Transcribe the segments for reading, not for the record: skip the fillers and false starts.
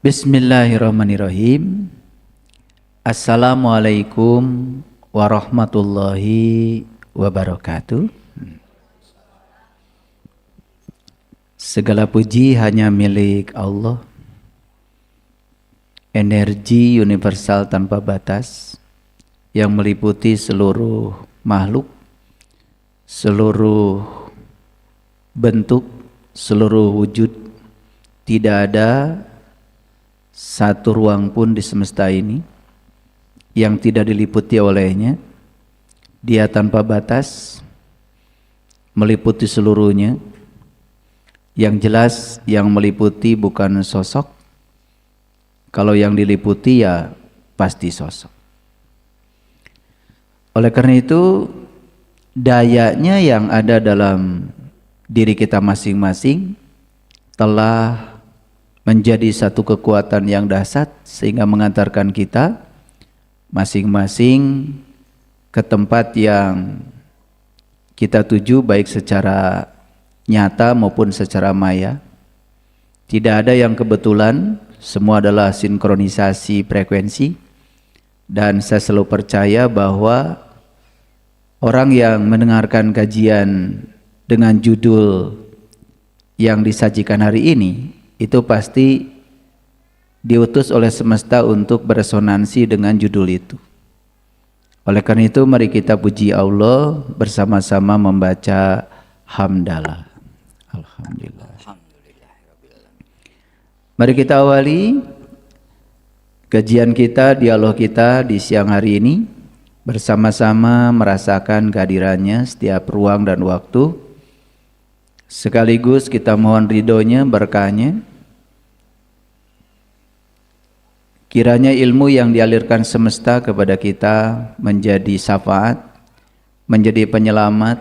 Bismillahirrahmanirrahim. Assalamualaikum warahmatullahi wabarakatuh. Segala puji hanya milik Allah. Energi universal tanpa batas yang meliputi seluruh makhluk, seluruh bentuk, seluruh wujud. Tidak ada satu ruang pun di semesta ini yang tidak diliputi olehnya. Dia tanpa batas, meliputi seluruhnya. Yang jelas yang meliputi bukan sosok. Kalau yang diliputi ya pasti sosok. Oleh karena itu, dayanya yang ada dalam diri kita masing-masing telah menjadi satu kekuatan yang dahsyat sehingga mengantarkan kita masing-masing ke tempat yang kita tuju, baik secara nyata maupun secara maya. Tidak ada yang kebetulan, semua adalah sinkronisasi frekuensi. Dan saya selalu percaya bahwa orang yang mendengarkan kajian dengan judul yang disajikan hari ini itu pasti diutus oleh semesta untuk beresonansi dengan judul itu. Oleh karena itu mari kita puji Allah bersama-sama membaca hamdalah. Alhamdulillah. Mari kita awali kajian kita, dialog kita di siang hari ini, bersama-sama merasakan kehadirannya setiap ruang dan waktu. Sekaligus kita mohon ridhonya, berkahnya. Kiranya ilmu yang dialirkan semesta kepada kita menjadi syafaat, menjadi penyelamat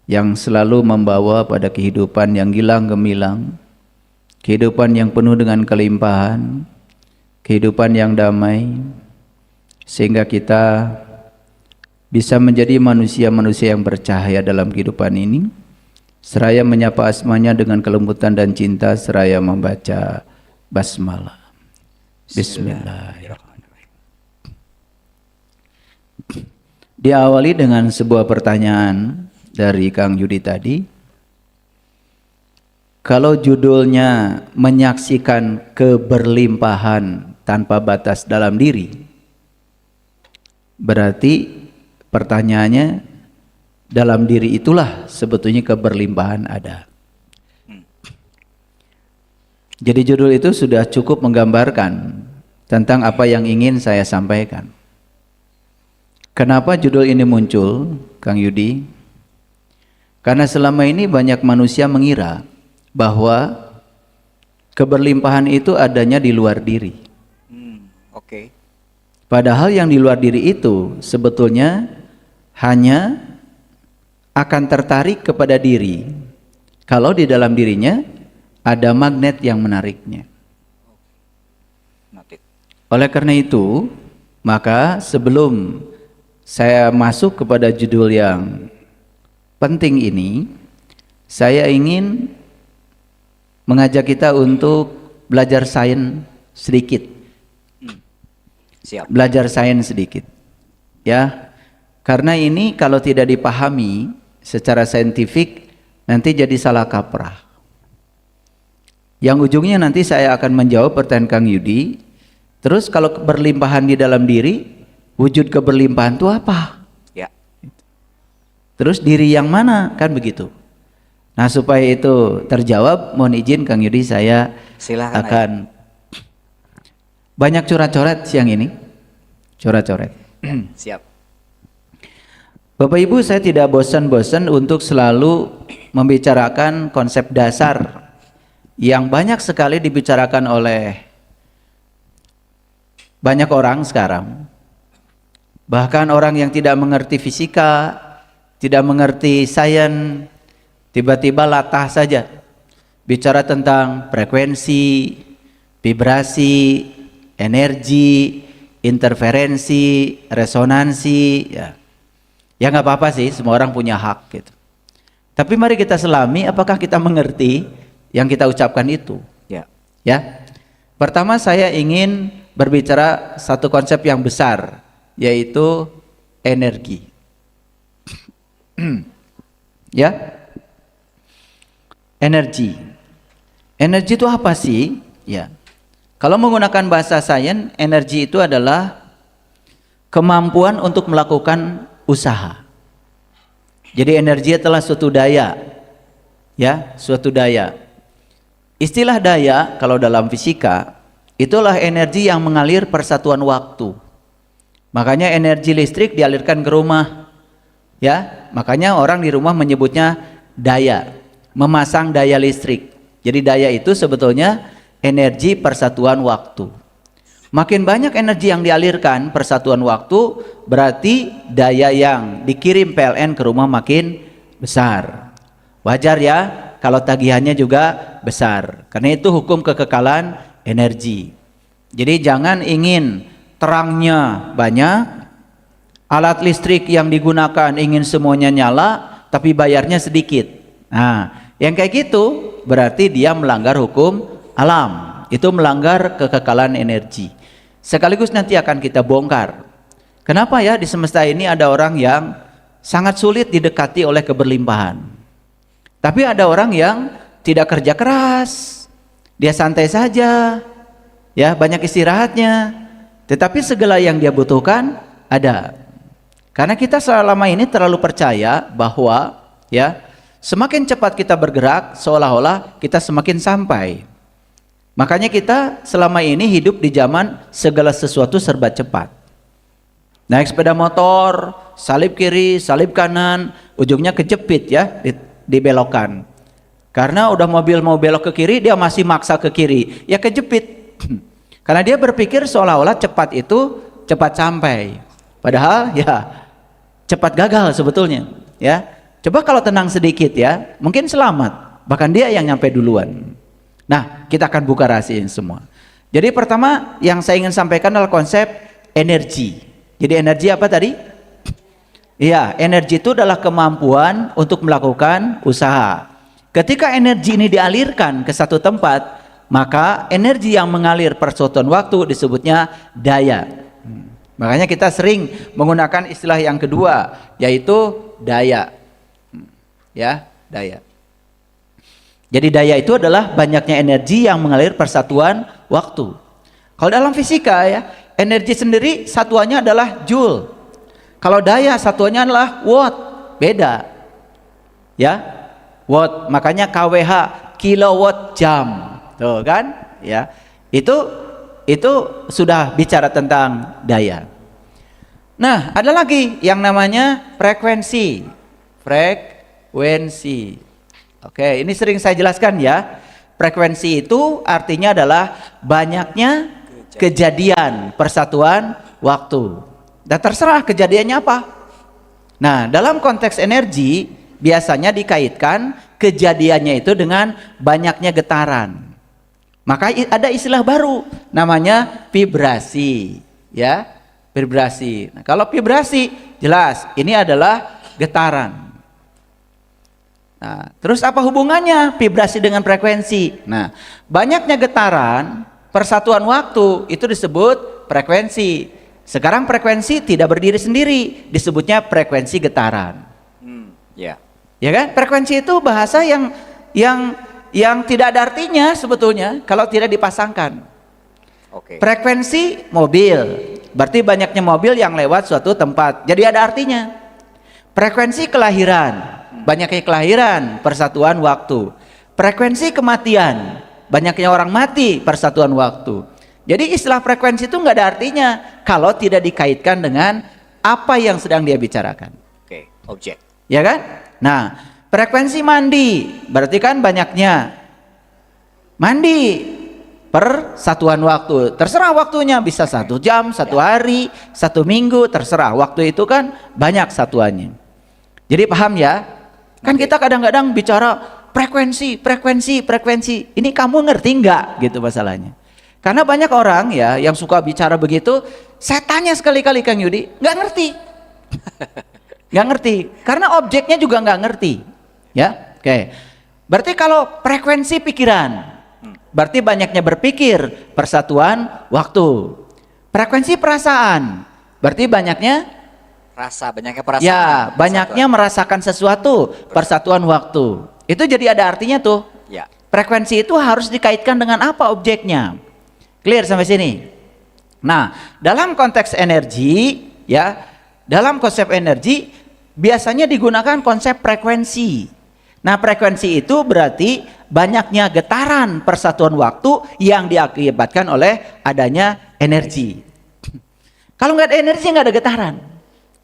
yang selalu membawa pada kehidupan yang gilang gemilang, kehidupan yang penuh dengan kelimpahan, kehidupan yang damai, sehingga kita bisa menjadi manusia-manusia yang bercahaya dalam kehidupan ini. Seraya menyapa asmanya dengan kelembutan dan cinta, seraya membaca basmalah. Bismillahirrahmanirrahim. Diawali dengan sebuah pertanyaan dari Kang Yudi tadi. Kalau judulnya menyaksikan keberlimpahan tanpa batas dalam diri, berarti pertanyaannya, dalam diri itulah sebetulnya keberlimpahan ada. Jadi judul itu sudah cukup menggambarkan tentang apa yang ingin saya sampaikan. Kenapa judul ini muncul, Kang Yudi? Karena selama ini banyak manusia mengira bahwa keberlimpahan itu adanya di luar diri. Oke. Padahal yang di luar diri itu sebetulnya hanya akan tertarik kepada diri kalau di dalam dirinya ada magnet yang menariknya. Oleh karena itu, maka sebelum saya masuk kepada judul yang penting ini, saya ingin mengajak kita untuk belajar sains sedikit. Siap. Belajar sains sedikit. Ya. Karena ini kalau tidak dipahami secara saintifik nanti jadi salah kaprah. Yang ujungnya nanti saya akan menjawab pertanyaan Kang Yudi. Terus kalau keberlimpahan di dalam diri, wujud keberlimpahan itu apa? Ya. Terus diri yang mana? Kan begitu. Nah, supaya itu terjawab, mohon izin Kang Yudi, saya Silakan akan banyak coret-coret siang ini. Coret-coret. Siap. Bapak Ibu, saya tidak bosan-bosan untuk selalu membicarakan konsep dasar yang banyak sekali dibicarakan oleh banyak orang sekarang. Bahkan orang yang tidak mengerti fisika, tidak mengerti sains, tiba-tiba latah saja bicara tentang frekuensi, vibrasi, energi, interferensi, resonansi, ya. Ya nggak apa-apa sih, semua orang punya hak gitu. Tapi mari kita selami apakah kita mengerti yang kita ucapkan itu. Ya. Ya. Pertama saya ingin berbicara satu konsep yang besar, yaitu energi. Ya, energi. Energi itu apa sih? Ya, kalau menggunakan bahasa sains, energi itu adalah kemampuan untuk melakukan usaha. Jadi energi adalah suatu daya, ya, suatu daya. Istilah daya kalau dalam fisika itulah energi yang mengalir persatuan waktu. Makanya energi listrik dialirkan ke rumah, ya. Makanya orang di rumah menyebutnya daya, memasang daya listrik. Jadi daya itu sebetulnya energi persatuan waktu. Makin banyak energi yang dialirkan persatuan waktu, berarti daya yang dikirim PLN ke rumah makin besar. Wajar ya kalau tagihannya juga besar. Karena itu hukum kekekalan energi. Jadi jangan ingin terangnya banyak, alat listrik yang digunakan ingin semuanya nyala, tapi bayarnya sedikit. Nah, yang kayak gitu berarti dia melanggar hukum alam. Itu melanggar kekekalan energi. Sekaligus nanti akan kita bongkar. Kenapa ya di semesta ini ada orang yang sangat sulit didekati oleh keberlimpahan. Tapi ada orang yang tidak kerja keras, dia santai saja, ya, banyak istirahatnya, tetapi segala yang dia butuhkan ada. Karena kita selama ini terlalu percaya bahwa, ya, semakin cepat kita bergerak, seolah-olah kita semakin sampai. Makanya kita selama ini hidup di zaman segala sesuatu serba cepat. Naik sepeda motor, salib kiri, salib kanan, ujungnya kejepit ya, dibelokkan. Karena udah mobil mau belok ke kiri, dia masih maksa ke kiri, ya kejepit. Karena dia berpikir seolah-olah cepat itu cepat sampai. Padahal ya cepat gagal sebetulnya, ya. Coba kalau tenang sedikit ya, mungkin selamat. Bahkan dia yang nyampe duluan. Nah, kita akan buka rahasia ini semua. Jadi pertama yang saya ingin sampaikan adalah konsep energi. Jadi energi apa tadi? Iya, energi itu adalah kemampuan untuk melakukan usaha. Ketika energi ini dialirkan ke satu tempat, maka energi yang mengalir persatuan waktu disebutnya daya. Makanya kita sering menggunakan istilah yang kedua, yaitu daya. Ya, daya. Jadi daya itu adalah banyaknya energi yang mengalir persatuan waktu. Kalau dalam fisika ya, energi sendiri satuannya adalah joule. Kalau daya satuannya adalah watt, beda. Ya, watt, makanya kWh, kilowatt jam. Tuh kan? Ya. Itu sudah bicara tentang daya. Nah, ada lagi yang namanya frekuensi. Frekuensi. Oke, ini sering saya jelaskan ya. Frekuensi itu artinya adalah banyaknya kejadian persatuan waktu. Dan terserah kejadiannya apa. Nah, dalam konteks energi biasanya dikaitkan kejadiannya itu dengan banyaknya getaran. Maka ada istilah baru namanya vibrasi, ya. Vibrasi. Nah, kalau vibrasi jelas ini adalah getaran. Nah, terus apa hubungannya vibrasi dengan frekuensi? Nah, banyaknya getaran persatuan waktu itu disebut frekuensi. Sekarang frekuensi tidak berdiri sendiri, disebutnya frekuensi getaran. Ya. Ya kan? Frekuensi itu bahasa yang tidak ada artinya sebetulnya kalau tidak dipasangkan. Oke. Frekuensi mobil, berarti banyaknya mobil yang lewat suatu tempat. Jadi ada artinya. Frekuensi kelahiran, banyaknya kelahiran, persatuan waktu. Frekuensi kematian, banyaknya orang mati, persatuan waktu. Jadi istilah frekuensi itu nggak ada artinya kalau tidak dikaitkan dengan apa yang sedang dia bicarakan. Oke, objek. Ya kan? Nah, frekuensi mandi berarti kan banyaknya mandi per satuan waktu. Terserah waktunya, bisa 1 jam, 1 hari, 1 minggu, terserah. Waktu itu kan banyak satuannya. Jadi paham ya? Kan kita kadang-kadang bicara frekuensi. Ini kamu ngerti nggak gitu masalahnya? Karena banyak orang ya yang suka bicara begitu, saya tanya sekali-kali Kang Yudi, nggak ngerti. Nggak ngerti, karena objeknya juga nggak ngerti. Ya, oke. Berarti kalau frekuensi pikiran, Berarti banyaknya berpikir, persatuan waktu. Frekuensi perasaan, berarti banyaknya Banyaknya perasaan. ya, banyaknya merasakan sesuatu, persatuan waktu. Itu jadi ada artinya tuh. Ya. Frekuensi itu harus dikaitkan dengan apa objeknya. Clear sampai sini? Nah, dalam konteks energi, ya, dalam konsep energi biasanya digunakan konsep frekuensi. Nah, frekuensi itu berarti banyaknya getaran persatuan waktu yang diakibatkan oleh adanya energi. Kalau nggak ada energi, nggak ada getaran.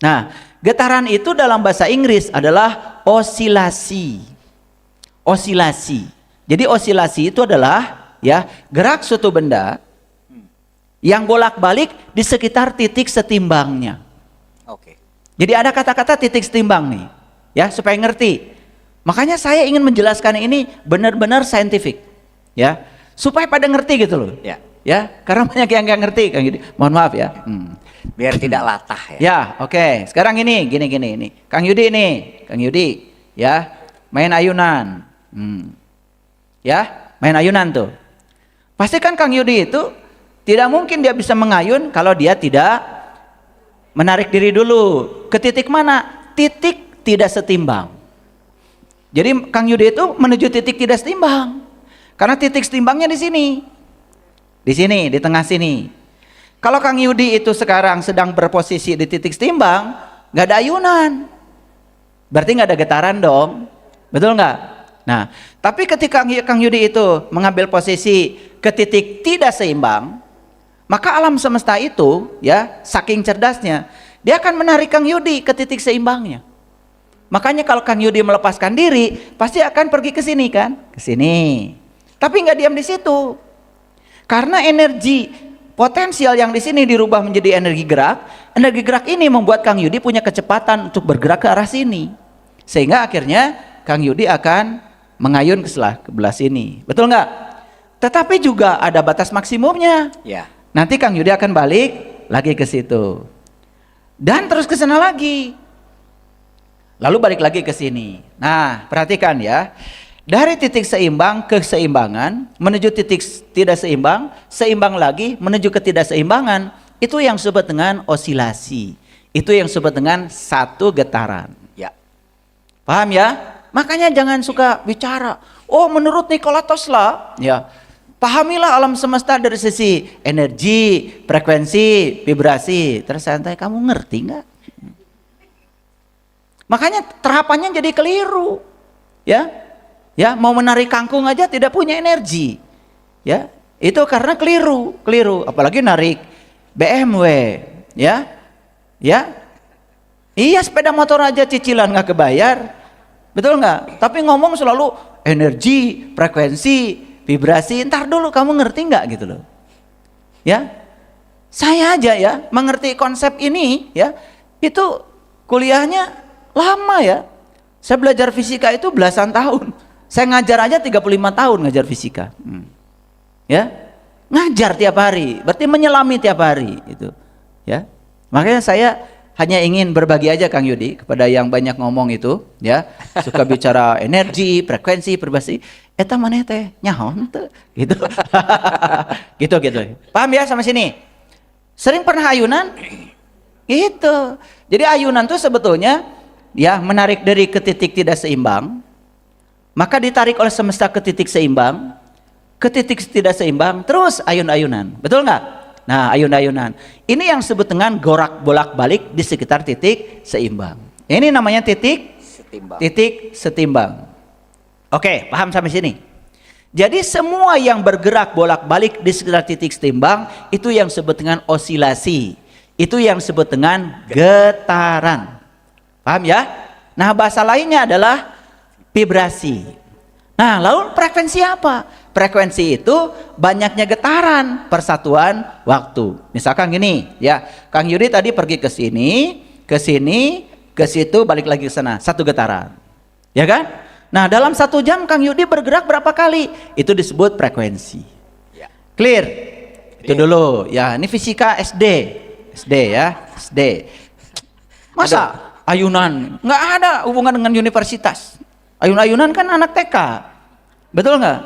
Nah, getaran itu dalam bahasa Inggris adalah osilasi. Osilasi. Jadi osilasi itu adalah ya gerak suatu benda yang bolak-balik di sekitar titik setimbangnya. Oke. Jadi ada kata-kata titik setimbang nih, ya supaya ngerti. Makanya saya ingin menjelaskan ini benar-benar saintifik, ya supaya pada ngerti gitu loh. Ya. Ya, karena banyak yang nggak ngerti, Kang Yudi. Mohon maaf ya. Biar tidak latah ya. Ya, oke. Sekarang ini, gini. Kang Yudi nih, Kang Yudi, ya main ayunan. Ya, main ayunan tuh. Pasti kan Kang Yudi itu tidak mungkin dia bisa mengayun kalau dia tidak menarik diri dulu. Ke titik mana? Titik tidak setimbang. Jadi Kang Yudi itu menuju titik tidak setimbang. Karena titik setimbangnya di sini. Di sini, di tengah sini. Kalau Kang Yudi itu sekarang sedang berposisi di titik setimbang, nggak ada ayunan. Berarti nggak ada getaran dong. Betul nggak? Nah, tapi ketika Kang Yudi itu mengambil posisi ke titik tidak seimbang, maka alam semesta itu ya saking cerdasnya dia akan menarik Kang Yudi ke titik seimbangnya. Makanya kalau Kang Yudi melepaskan diri pasti akan pergi ke sini kan, ke sini. Tapi nggak diam di situ, karena energi potensial yang di sini dirubah menjadi energi gerak. Energi gerak ini membuat Kang Yudi punya kecepatan untuk bergerak ke arah sini, sehingga akhirnya Kang Yudi akan mengayun ke sebelah sini. Betul nggak? Tetapi juga ada batas maksimumnya. Ya. Nanti Kang Yudi akan balik lagi ke situ. Dan terus ke sana lagi. Lalu balik lagi ke sini. Nah, perhatikan ya. Dari titik seimbang ke seimbangan, menuju titik tidak seimbang, seimbang lagi menuju ke tidak seimbangan. Itu yang disebut dengan osilasi. Itu yang disebut dengan satu getaran. Ya. Paham ya? Makanya jangan suka bicara, oh menurut Nikola Tesla, ya pahamilah alam semesta dari sisi energi, frekuensi, vibrasi. Terus santai, kamu ngerti nggak? Makanya terapannya jadi keliru, ya, ya mau menarik kangkung aja tidak punya energi, ya itu karena keliru. Apalagi narik BMW, ya, iya sepeda motor aja cicilan nggak kebayar. Betul nggak? Tapi ngomong selalu energi, frekuensi, vibrasi. Ntar dulu kamu ngerti nggak gitu loh? Ya, saya aja ya mengerti konsep ini ya. Itu kuliahnya lama ya. Saya belajar fisika itu belasan tahun. Saya ngajar aja 35 tahun ngajar fisika. Ya, ngajar tiap hari. Berarti menyelami tiap hari itu. Ya, makanya saya hanya ingin berbagi aja Kang Yudi kepada yang banyak ngomong itu, ya suka bicara energi, frekuensi, vibrasi. Eta mana teh nyaon tuh, gitu. gitu. Paham ya sama sini? Sering pernah ayunan? Gitu. Jadi ayunan tuh sebetulnya ya menarik dari ke titik tidak seimbang, maka ditarik oleh semesta ke titik seimbang, ke titik tidak seimbang, terus ayun-ayunan. Betul nggak? Nah, ayun-ayunan. Ini yang disebut dengan gorak bolak-balik di sekitar titik seimbang. Ini namanya titik Setimbang. titik setimbang. Oke, paham sampai sini? Jadi semua yang bergerak bolak-balik di sekitar titik setimbang itu yang disebut dengan osilasi. Itu yang disebut dengan getaran. Paham ya? Nah, bahasa lainnya adalah vibrasi. Nah, lalu frekuensi apa? Frekuensi itu banyaknya getaran persatuan waktu. Misalkan gini, ya, Kang Yudi tadi pergi ke sini, ke situ, balik lagi ke sana, satu getaran. Ya kan? Nah, dalam 1 jam Kang Yudi bergerak berapa kali? Itu disebut frekuensi. Ya. Clear? Itu dulu. Ya, ini fisika SD ya, SD. Masa ayunan? Nggak ada hubungan dengan universitas. Ayun-ayunan kan anak TK. Betul nggak?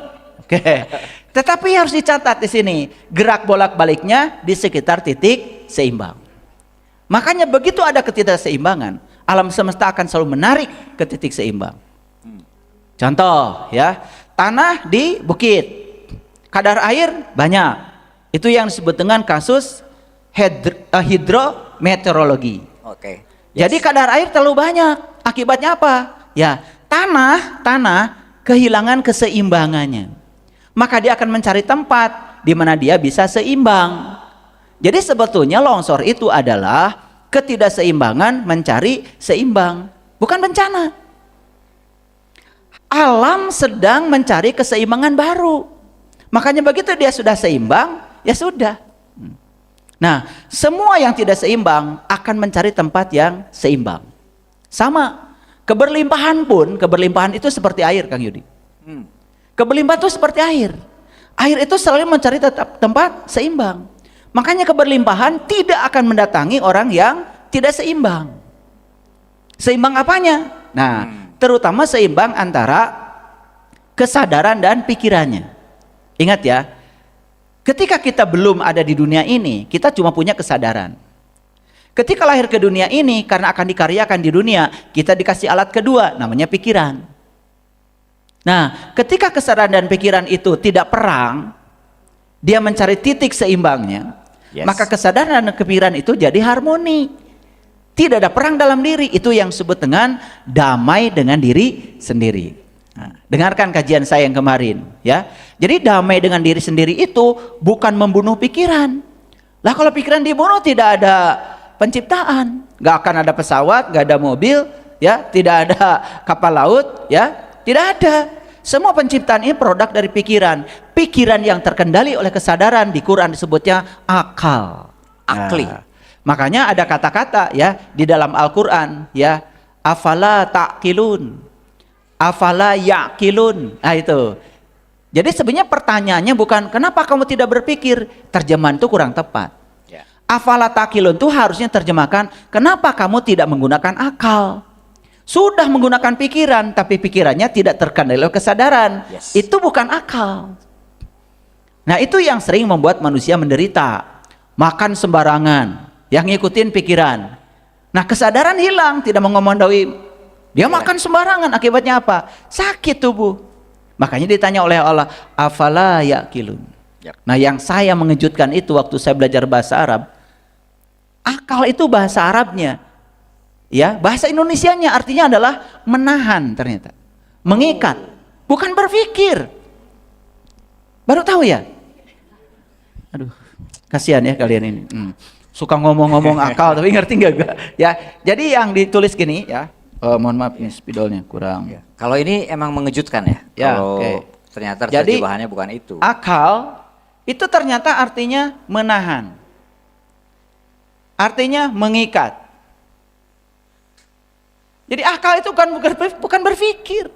Oke. Tetapi harus dicatat di sini, gerak bolak-baliknya di sekitar titik seimbang. Makanya begitu ada ketidakseimbangan, alam semesta akan selalu menarik ke titik seimbang. Contoh ya, tanah di bukit, kadar air banyak. Itu yang disebut dengan kasus hidrometeorologi. Oke. Jadi kadar air terlalu banyak. Akibatnya apa? Ya, tanah kehilangan keseimbangannya. Maka dia akan mencari tempat di mana dia bisa seimbang. Jadi sebetulnya longsor itu adalah ketidakseimbangan mencari seimbang, bukan bencana. Alam sedang mencari keseimbangan baru. Makanya begitu dia sudah seimbang, ya sudah. Nah, semua yang tidak seimbang akan mencari tempat yang seimbang. Sama, keberlimpahan pun, keberlimpahan itu seperti air, Kang Yudi. Keberlimpahan itu seperti air. Air itu selalu mencari tempat seimbang. Makanya keberlimpahan tidak akan mendatangi orang yang tidak seimbang. Seimbang apanya? Nah, terutama seimbang antara kesadaran dan pikirannya. Ingat ya, ketika kita belum ada di dunia ini, kita cuma punya kesadaran. Ketika lahir ke dunia ini, karena akan dikaryakan di dunia, kita dikasih alat kedua, namanya pikiran. Nah, ketika kesadaran dan pikiran itu tidak perang, dia mencari titik seimbangnya, maka kesadaran dan pikiran itu jadi harmoni. Tidak ada perang dalam diri, itu yang disebut dengan damai dengan diri sendiri. Nah, dengarkan kajian saya yang kemarin ya. Jadi damai dengan diri sendiri itu bukan membunuh pikiran. Lah kalau pikiran dibunuh tidak ada penciptaan, nggak akan ada pesawat, nggak ada mobil, ya, tidak ada kapal laut, ya, tidak ada. Semua penciptaan ini produk dari pikiran. Pikiran yang terkendali oleh kesadaran di Quran disebutnya akal, akli. Nah, makanya ada kata-kata ya di dalam Al-Quran ya, afala ta'qilun, afala ya'qilun. Nah itu. Jadi sebenarnya pertanyaannya bukan kenapa kamu tidak berpikir, terjemahan itu kurang tepat. Afala ta'qilun itu harusnya terjemahkan kenapa kamu tidak menggunakan akal. Sudah menggunakan pikiran tapi pikirannya tidak terkendali oleh kesadaran. Itu bukan akal. Nah itu yang sering membuat manusia menderita. Makan sembarangan, yang ngikutin pikiran. Nah kesadaran hilang, tidak mengomandoi. Dia makan sembarangan, akibatnya apa? Sakit tubuh. Makanya ditanya oleh Allah, afala ya'qilun. Nah yang saya mengejutkan itu waktu saya belajar bahasa Arab, akal itu bahasa Arabnya, ya bahasa Indonesianya artinya adalah menahan ternyata, mengikat, bukan berpikir. Baru tahu ya? Aduh, kasihan ya kalian ini. Suka ngomong-ngomong akal tapi ngerti nggak gak? Ya, jadi yang ditulis gini ya. Mohon maaf nih spidolnya kurang. Ya. Kalau ini emang mengejutkan ya. Ya, kalau ternyata terjemahannya bukan itu. Akal itu ternyata artinya menahan. Artinya mengikat. Jadi akal itu bukan berpikir.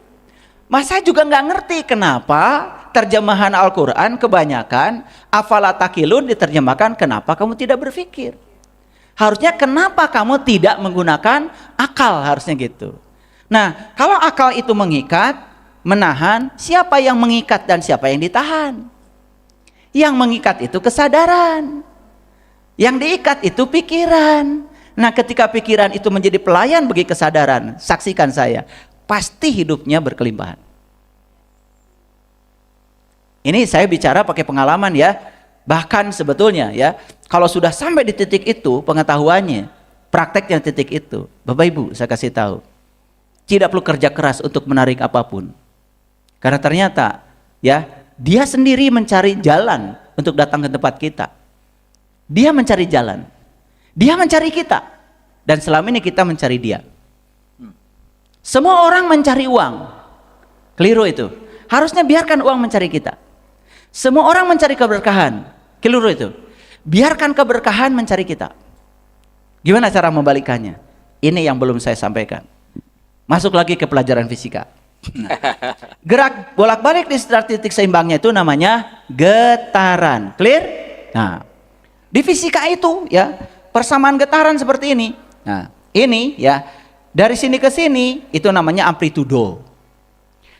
Mas saya juga nggak ngerti kenapa terjemahan Al-Quran kebanyakan afala taqilun diterjemahkan kenapa kamu tidak berpikir. Harusnya kenapa kamu tidak menggunakan akal, harusnya gitu. Nah kalau akal itu mengikat, menahan, siapa yang mengikat dan siapa yang ditahan? Yang mengikat itu kesadaran, yang diikat itu pikiran. Nah ketika pikiran itu menjadi pelayan bagi kesadaran, saksikan saya, pasti hidupnya berkelimpahan. Ini saya bicara pakai pengalaman ya. Bahkan sebetulnya ya, kalau sudah sampai di titik itu pengetahuannya, prakteknya titik itu, Bapak Ibu saya kasih tahu, tidak perlu kerja keras untuk menarik apapun. Karena ternyata ya, dia sendiri mencari jalan untuk datang ke tempat kita. Dia mencari jalan. Dia mencari kita. Dan selama ini kita mencari dia. Semua orang mencari uang. Keliru itu. Harusnya biarkan uang mencari kita. Semua orang mencari keberkahan. Keliru itu. Biarkan keberkahan mencari kita. Gimana cara membalikannya? Ini yang belum saya sampaikan. Masuk lagi ke pelajaran fisika. Nah, gerak bolak-balik di sekitar titik seimbangnya itu namanya getaran. Clear? Nah, di fisika itu ya, persamaan getaran seperti ini. Nah, ini ya, dari sini ke sini itu namanya amplitudo.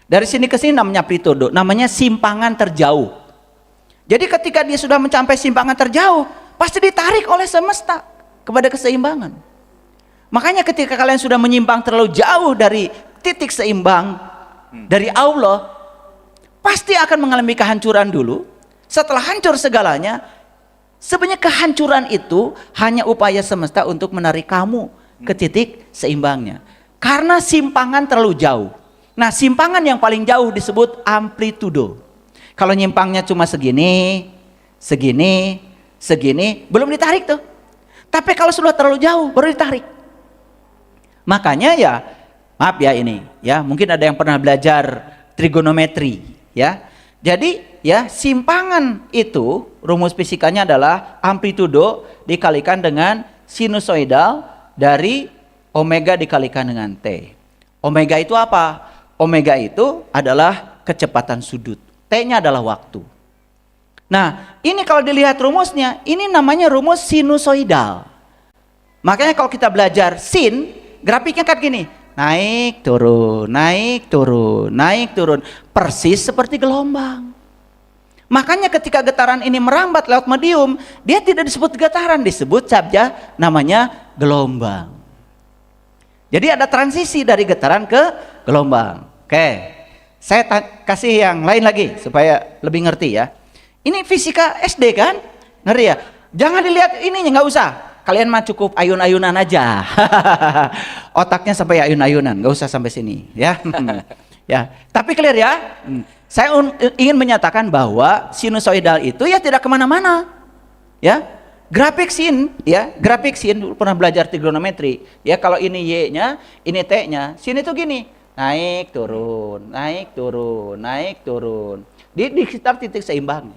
Dari sini ke sini namanya amplitudo, namanya simpangan terjauh. Jadi ketika dia sudah mencapai simpangan terjauh, pasti ditarik oleh semesta kepada keseimbangan. Makanya ketika kalian sudah menyimpang terlalu jauh dari titik seimbang dari Allah, pasti akan mengalami kehancuran dulu. Setelah hancur segalanya, sebenarnya kehancuran itu hanya upaya semesta untuk menarik kamu ke titik seimbangnya. Karena simpangan terlalu jauh. Nah, simpangan yang paling jauh disebut amplitudo. Kalau nyimpangnya cuma segini, segini, segini, belum ditarik tuh. Tapi kalau sudah terlalu jauh, baru ditarik. Makanya ya, maaf ya ini, ya mungkin ada yang pernah belajar trigonometri, ya. Jadi ya simpangan itu rumus fisikanya adalah amplitudo dikalikan dengan sinusoidal dari omega dikalikan dengan T. Omega itu apa? Omega itu adalah kecepatan sudut. T-nya adalah waktu. Nah, ini kalau dilihat rumusnya, ini namanya rumus sinusoidal. Makanya kalau kita belajar sin, grafiknya kan gini. Naik, turun, naik, turun, naik, turun. Persis seperti gelombang. Makanya ketika getaran ini merambat lewat medium, dia tidak disebut getaran, disebut saja namanya gelombang. Jadi ada transisi dari getaran ke gelombang. Oke, saya kasih yang lain lagi supaya lebih ngerti ya. Ini fisika SD kan? Ngeri ya? Jangan dilihat ininya, nggak usah. Kalian mah cukup ayun-ayunan aja. Otaknya sampai ayun-ayunan, nggak usah sampai sini ya. Ya, tapi clear ya. Saya ingin menyatakan bahwa sinusoidal itu ya tidak kemana-mana. Ya, grafik sin, ya grafik sin pernah belajar trigonometri. Ya kalau ini y-nya, ini t-nya, sin itu gini, naik turun, naik turun, naik turun. Di sekitar titik seimbang.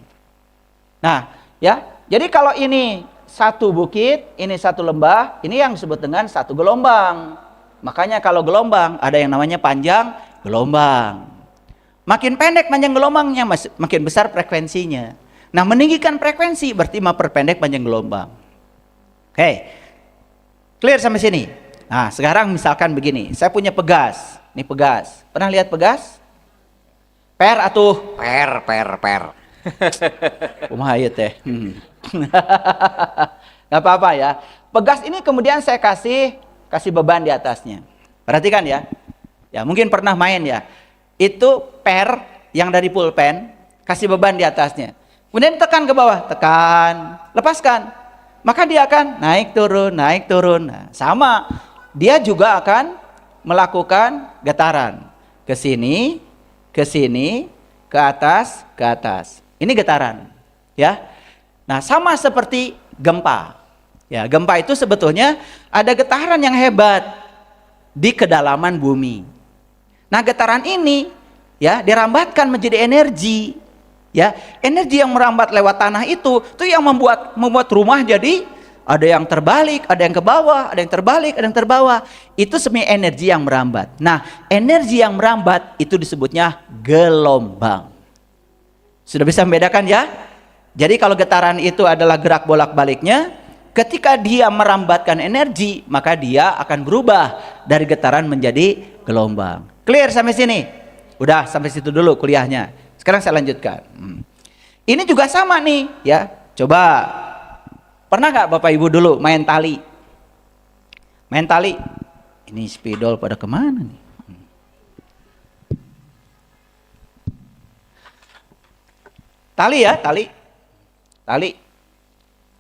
Nah, ya, jadi kalau ini satu bukit, ini satu lembah, ini yang disebut dengan satu gelombang. Makanya kalau gelombang ada yang namanya panjang gelombang. Makin pendek panjang gelombangnya, makin besar frekuensinya. Nah, meninggikan frekuensi berarti memperpendek panjang gelombang. Oke, clear sampai sini. Nah, sekarang misalkan begini, saya punya pegas. Ini pegas. Pernah lihat pegas? Per atuh. Per. Kumaha ieu teh. Gak apa-apa ya. Pegas ini kemudian saya kasih beban di atasnya. Perhatikan ya. Ya, mungkin pernah main ya. Itu per yang dari pulpen, kasih beban di atasnya. Kemudian tekan ke bawah, tekan, lepaskan. Maka dia akan naik turun, naik turun. Nah, sama. Dia juga akan melakukan getaran. Ke sini, ke atas, ke atas. Ini getaran, ya. Nah, sama seperti gempa. Ya, gempa itu sebetulnya ada getaran yang hebat di kedalaman bumi. Nah, getaran ini ya dirambatkan menjadi energi. Ya, energi yang merambat lewat tanah itu yang membuat rumah jadi ada yang terbalik, ada yang ke bawah, ada yang terbalik, ada yang terbawah. Itu sebenarnya energi yang merambat. Nah, energi yang merambat itu disebutnya gelombang. Sudah bisa membedakan ya? Jadi kalau getaran itu adalah gerak bolak-baliknya, ketika dia merambatkan energi, maka dia akan berubah dari getaran menjadi gelombang. Clear sampai sini? Udah sampai situ dulu kuliahnya. Sekarang saya lanjutkan. Ini juga sama nih, ya. Coba pernah nggak Bapak Ibu dulu main tali? Main tali. Ini spidol pada kemana nih? Tali ya, tali.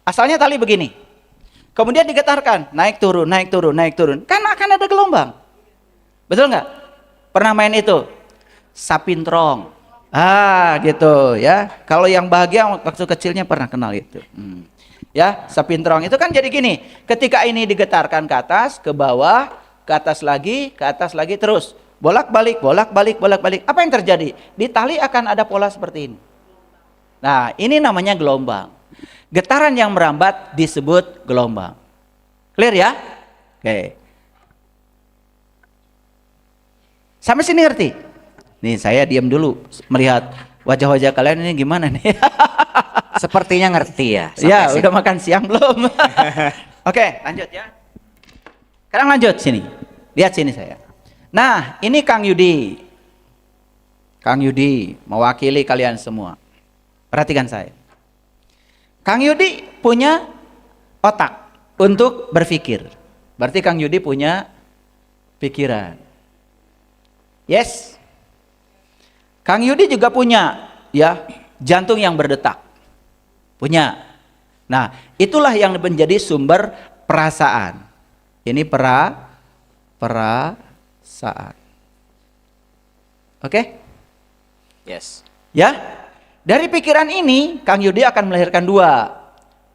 Asalnya tali begini. Kemudian digetarkan, naik turun, naik turun, naik turun. Kan akan ada gelombang. Betul nggak? Pernah main itu? Sapintrong. Gitu ya. Kalau yang bahagia waktu kecilnya pernah kenal itu. Ya, sapintrong itu kan jadi gini. Ketika ini digetarkan ke atas, ke bawah, ke atas lagi, terus. Bolak-balik, bolak-balik, bolak-balik. Apa yang terjadi? Di tali akan ada pola seperti ini. Nah, ini namanya gelombang. Getaran yang merambat disebut gelombang. Clear ya? Oke. Sampai sini ngerti? Nih saya diam dulu melihat wajah-wajah kalian ini gimana nih? Sepertinya ngerti ya. Ya, udah makan siang belum? Oke, lanjut ya. Sekarang lanjut sini. Lihat sini saya. Nah, ini Kang Yudi. Kang Yudi mewakili kalian semua. Perhatikan saya. Kang Yudi punya otak untuk berpikir. Berarti Kang Yudi punya pikiran. Yes. Kang Yudi juga punya ya jantung yang berdetak. Punya. Nah, itulah yang menjadi sumber perasaan. Ini perasaan. Oke? Yes. Ya. Dari pikiran ini Kang Yudi akan melahirkan dua.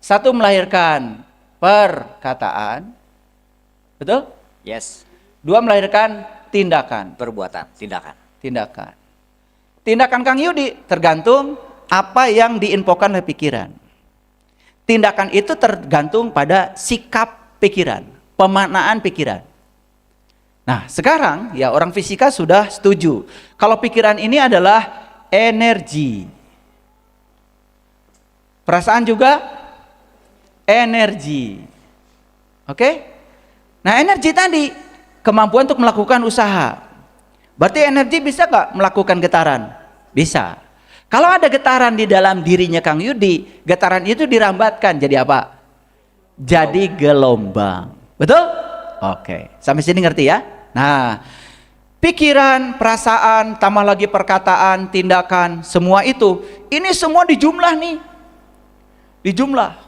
Satu melahirkan perkataan. Betul? Yes. Dua melahirkan tindakan. Perbuatan, tindakan. Tindakan. Tindakan Kang Yudi tergantung apa yang diinfokan oleh pikiran. Tindakan itu tergantung pada sikap pikiran, pemaknaan pikiran. Nah, sekarang ya orang fisika sudah setuju kalau pikiran ini adalah energi. Perasaan juga energi. Oke? Nah, energi tadi kemampuan untuk melakukan usaha. Berarti energi bisa nggak melakukan getaran? Bisa. Kalau ada getaran di dalam dirinya Kang Yudi, getaran itu dirambatkan jadi apa? Jadi gelombang. Betul? Oke. Sampai sini ngerti ya? Nah, pikiran, perasaan, tambah lagi perkataan, tindakan, semua itu, ini semua dijumlah nih. Dijumlah.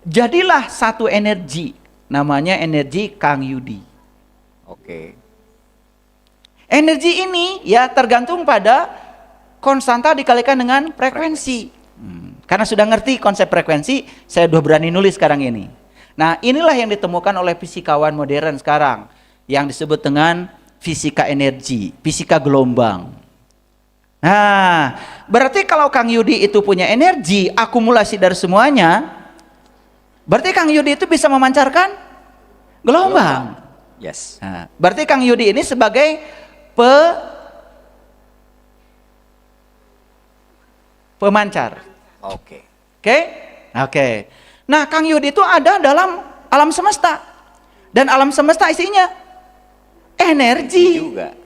Jadilah satu energi, namanya energi Kang Yudi. Oke. Energi ini ya tergantung pada konstanta dikalikan dengan frekuensi. Karena sudah ngerti konsep frekuensi, saya udah berani nulis sekarang ini. Nah, inilah yang ditemukan oleh fisikawan modern sekarang, yang disebut dengan fisika energi, fisika gelombang. Nah, berarti kalau Kang Yudi itu punya energi, akumulasi dari semuanya, berarti Kang Yudi itu bisa memancarkan gelombang. Yes. Nah, berarti Kang Yudi ini sebagai pemancar. Oke. Oke. Nah, Kang Yudi itu ada dalam alam semesta. Dan alam semesta isinya energi. Juga.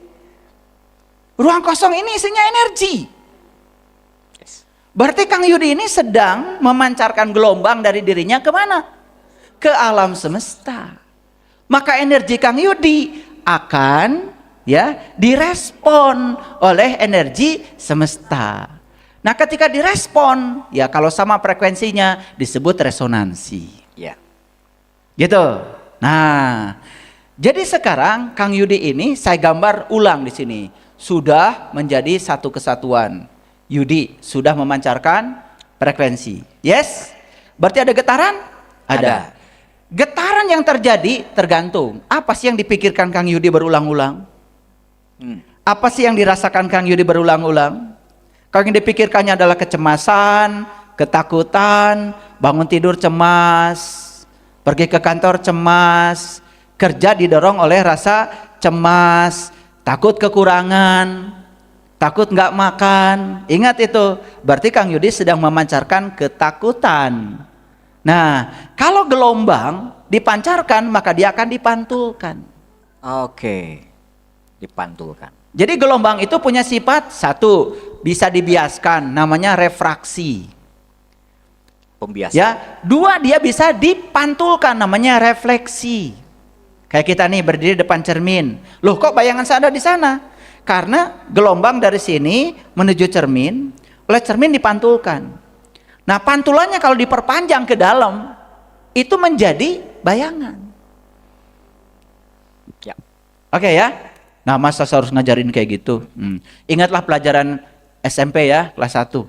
Ruang kosong ini isinya energi. Yes. Berarti Kang Yudi ini sedang memancarkan gelombang dari dirinya kemana? Ke alam semesta. Maka energi Kang Yudi akan ya direspon oleh energi semesta. Nah, ketika direspon, ya kalau sama frekuensinya disebut resonansi. Ya. Gitu. Nah, jadi sekarang Kang Yudi ini saya gambar ulang di sini. Sudah menjadi satu kesatuan. Yudi sudah memancarkan frekuensi. Yes? Berarti ada getaran? Ada. Getaran yang terjadi tergantung. Apa sih yang dipikirkan Kang Yudi berulang-ulang? Apa sih yang dirasakan Kang Yudi berulang-ulang? Kalau yang dipikirkannya adalah kecemasan, ketakutan, bangun tidur cemas, pergi ke kantor cemas, kerja didorong oleh rasa cemas, takut kekurangan, takut nggak makan. Ingat itu, berarti Kang Yudi sedang memancarkan ketakutan. Nah, kalau gelombang dipancarkan, maka dia akan dipantulkan. Oke. Dipantulkan. Jadi gelombang itu punya sifat satu, bisa dibiaskan, namanya refraksi. Pembiasan. Ya, dua dia bisa dipantulkan, namanya refleksi. Kayak kita nih berdiri depan cermin. Loh, kok bayangan saya ada di sana? Karena gelombang dari sini menuju cermin, oleh cermin dipantulkan. Nah, pantulannya kalau diperpanjang ke dalam, itu menjadi bayangan. Ya. Oke ya. Nah, masa saya harus ngajarin kayak gitu? Ingatlah pelajaran SMP ya, kelas 1.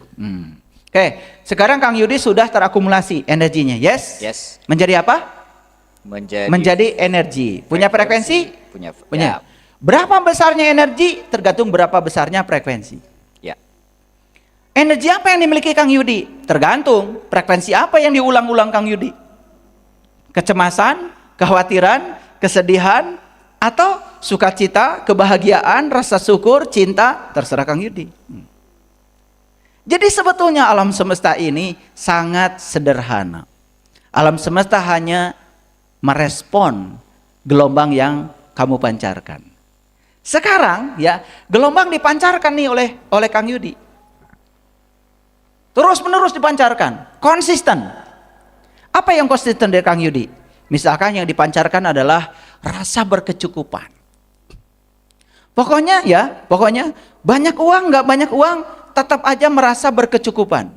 Oke, sekarang Kang Yudi sudah terakumulasi energinya, yes? Yes. Menjadi apa? Menjadi energi. Punya frekuensi? Punya. Punya. Ya. Berapa besarnya energi? Tergantung berapa besarnya frekuensi. Ya. Energi apa yang dimiliki Kang Yudi? Tergantung frekuensi apa yang diulang-ulang Kang Yudi. Kecemasan, kekhawatiran, kesedihan, atau sukacita, kebahagiaan, rasa syukur, cinta, terserah Kang Yudi. Jadi sebetulnya alam semesta ini sangat sederhana. Alam semesta hanya merespon gelombang yang kamu pancarkan. Sekarang ya, gelombang dipancarkan nih oleh Kang Yudi. Terus-menerus dipancarkan, konsisten. Apa yang konsisten dari Kang Yudi? Misalkan yang dipancarkan adalah rasa berkecukupan. Pokoknya banyak uang, nggak banyak uang, tetap aja merasa berkecukupan.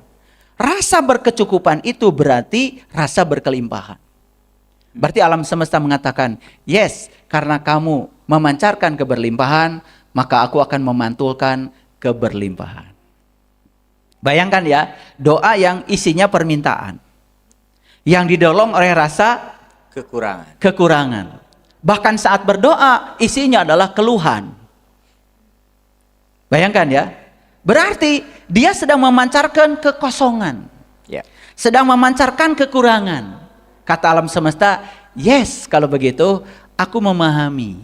Rasa berkecukupan itu berarti rasa berkelimpahan. Berarti alam semesta mengatakan, yes, karena kamu memancarkan keberlimpahan, maka aku akan memantulkan keberlimpahan. Bayangkan ya, doa yang isinya permintaan, yang didolong oleh rasa kekurangan. Bahkan saat berdoa, isinya adalah keluhan. Bayangkan ya, berarti dia sedang memancarkan kekosongan, sedang memancarkan kekurangan. Kata alam semesta, yes, kalau begitu aku memahami.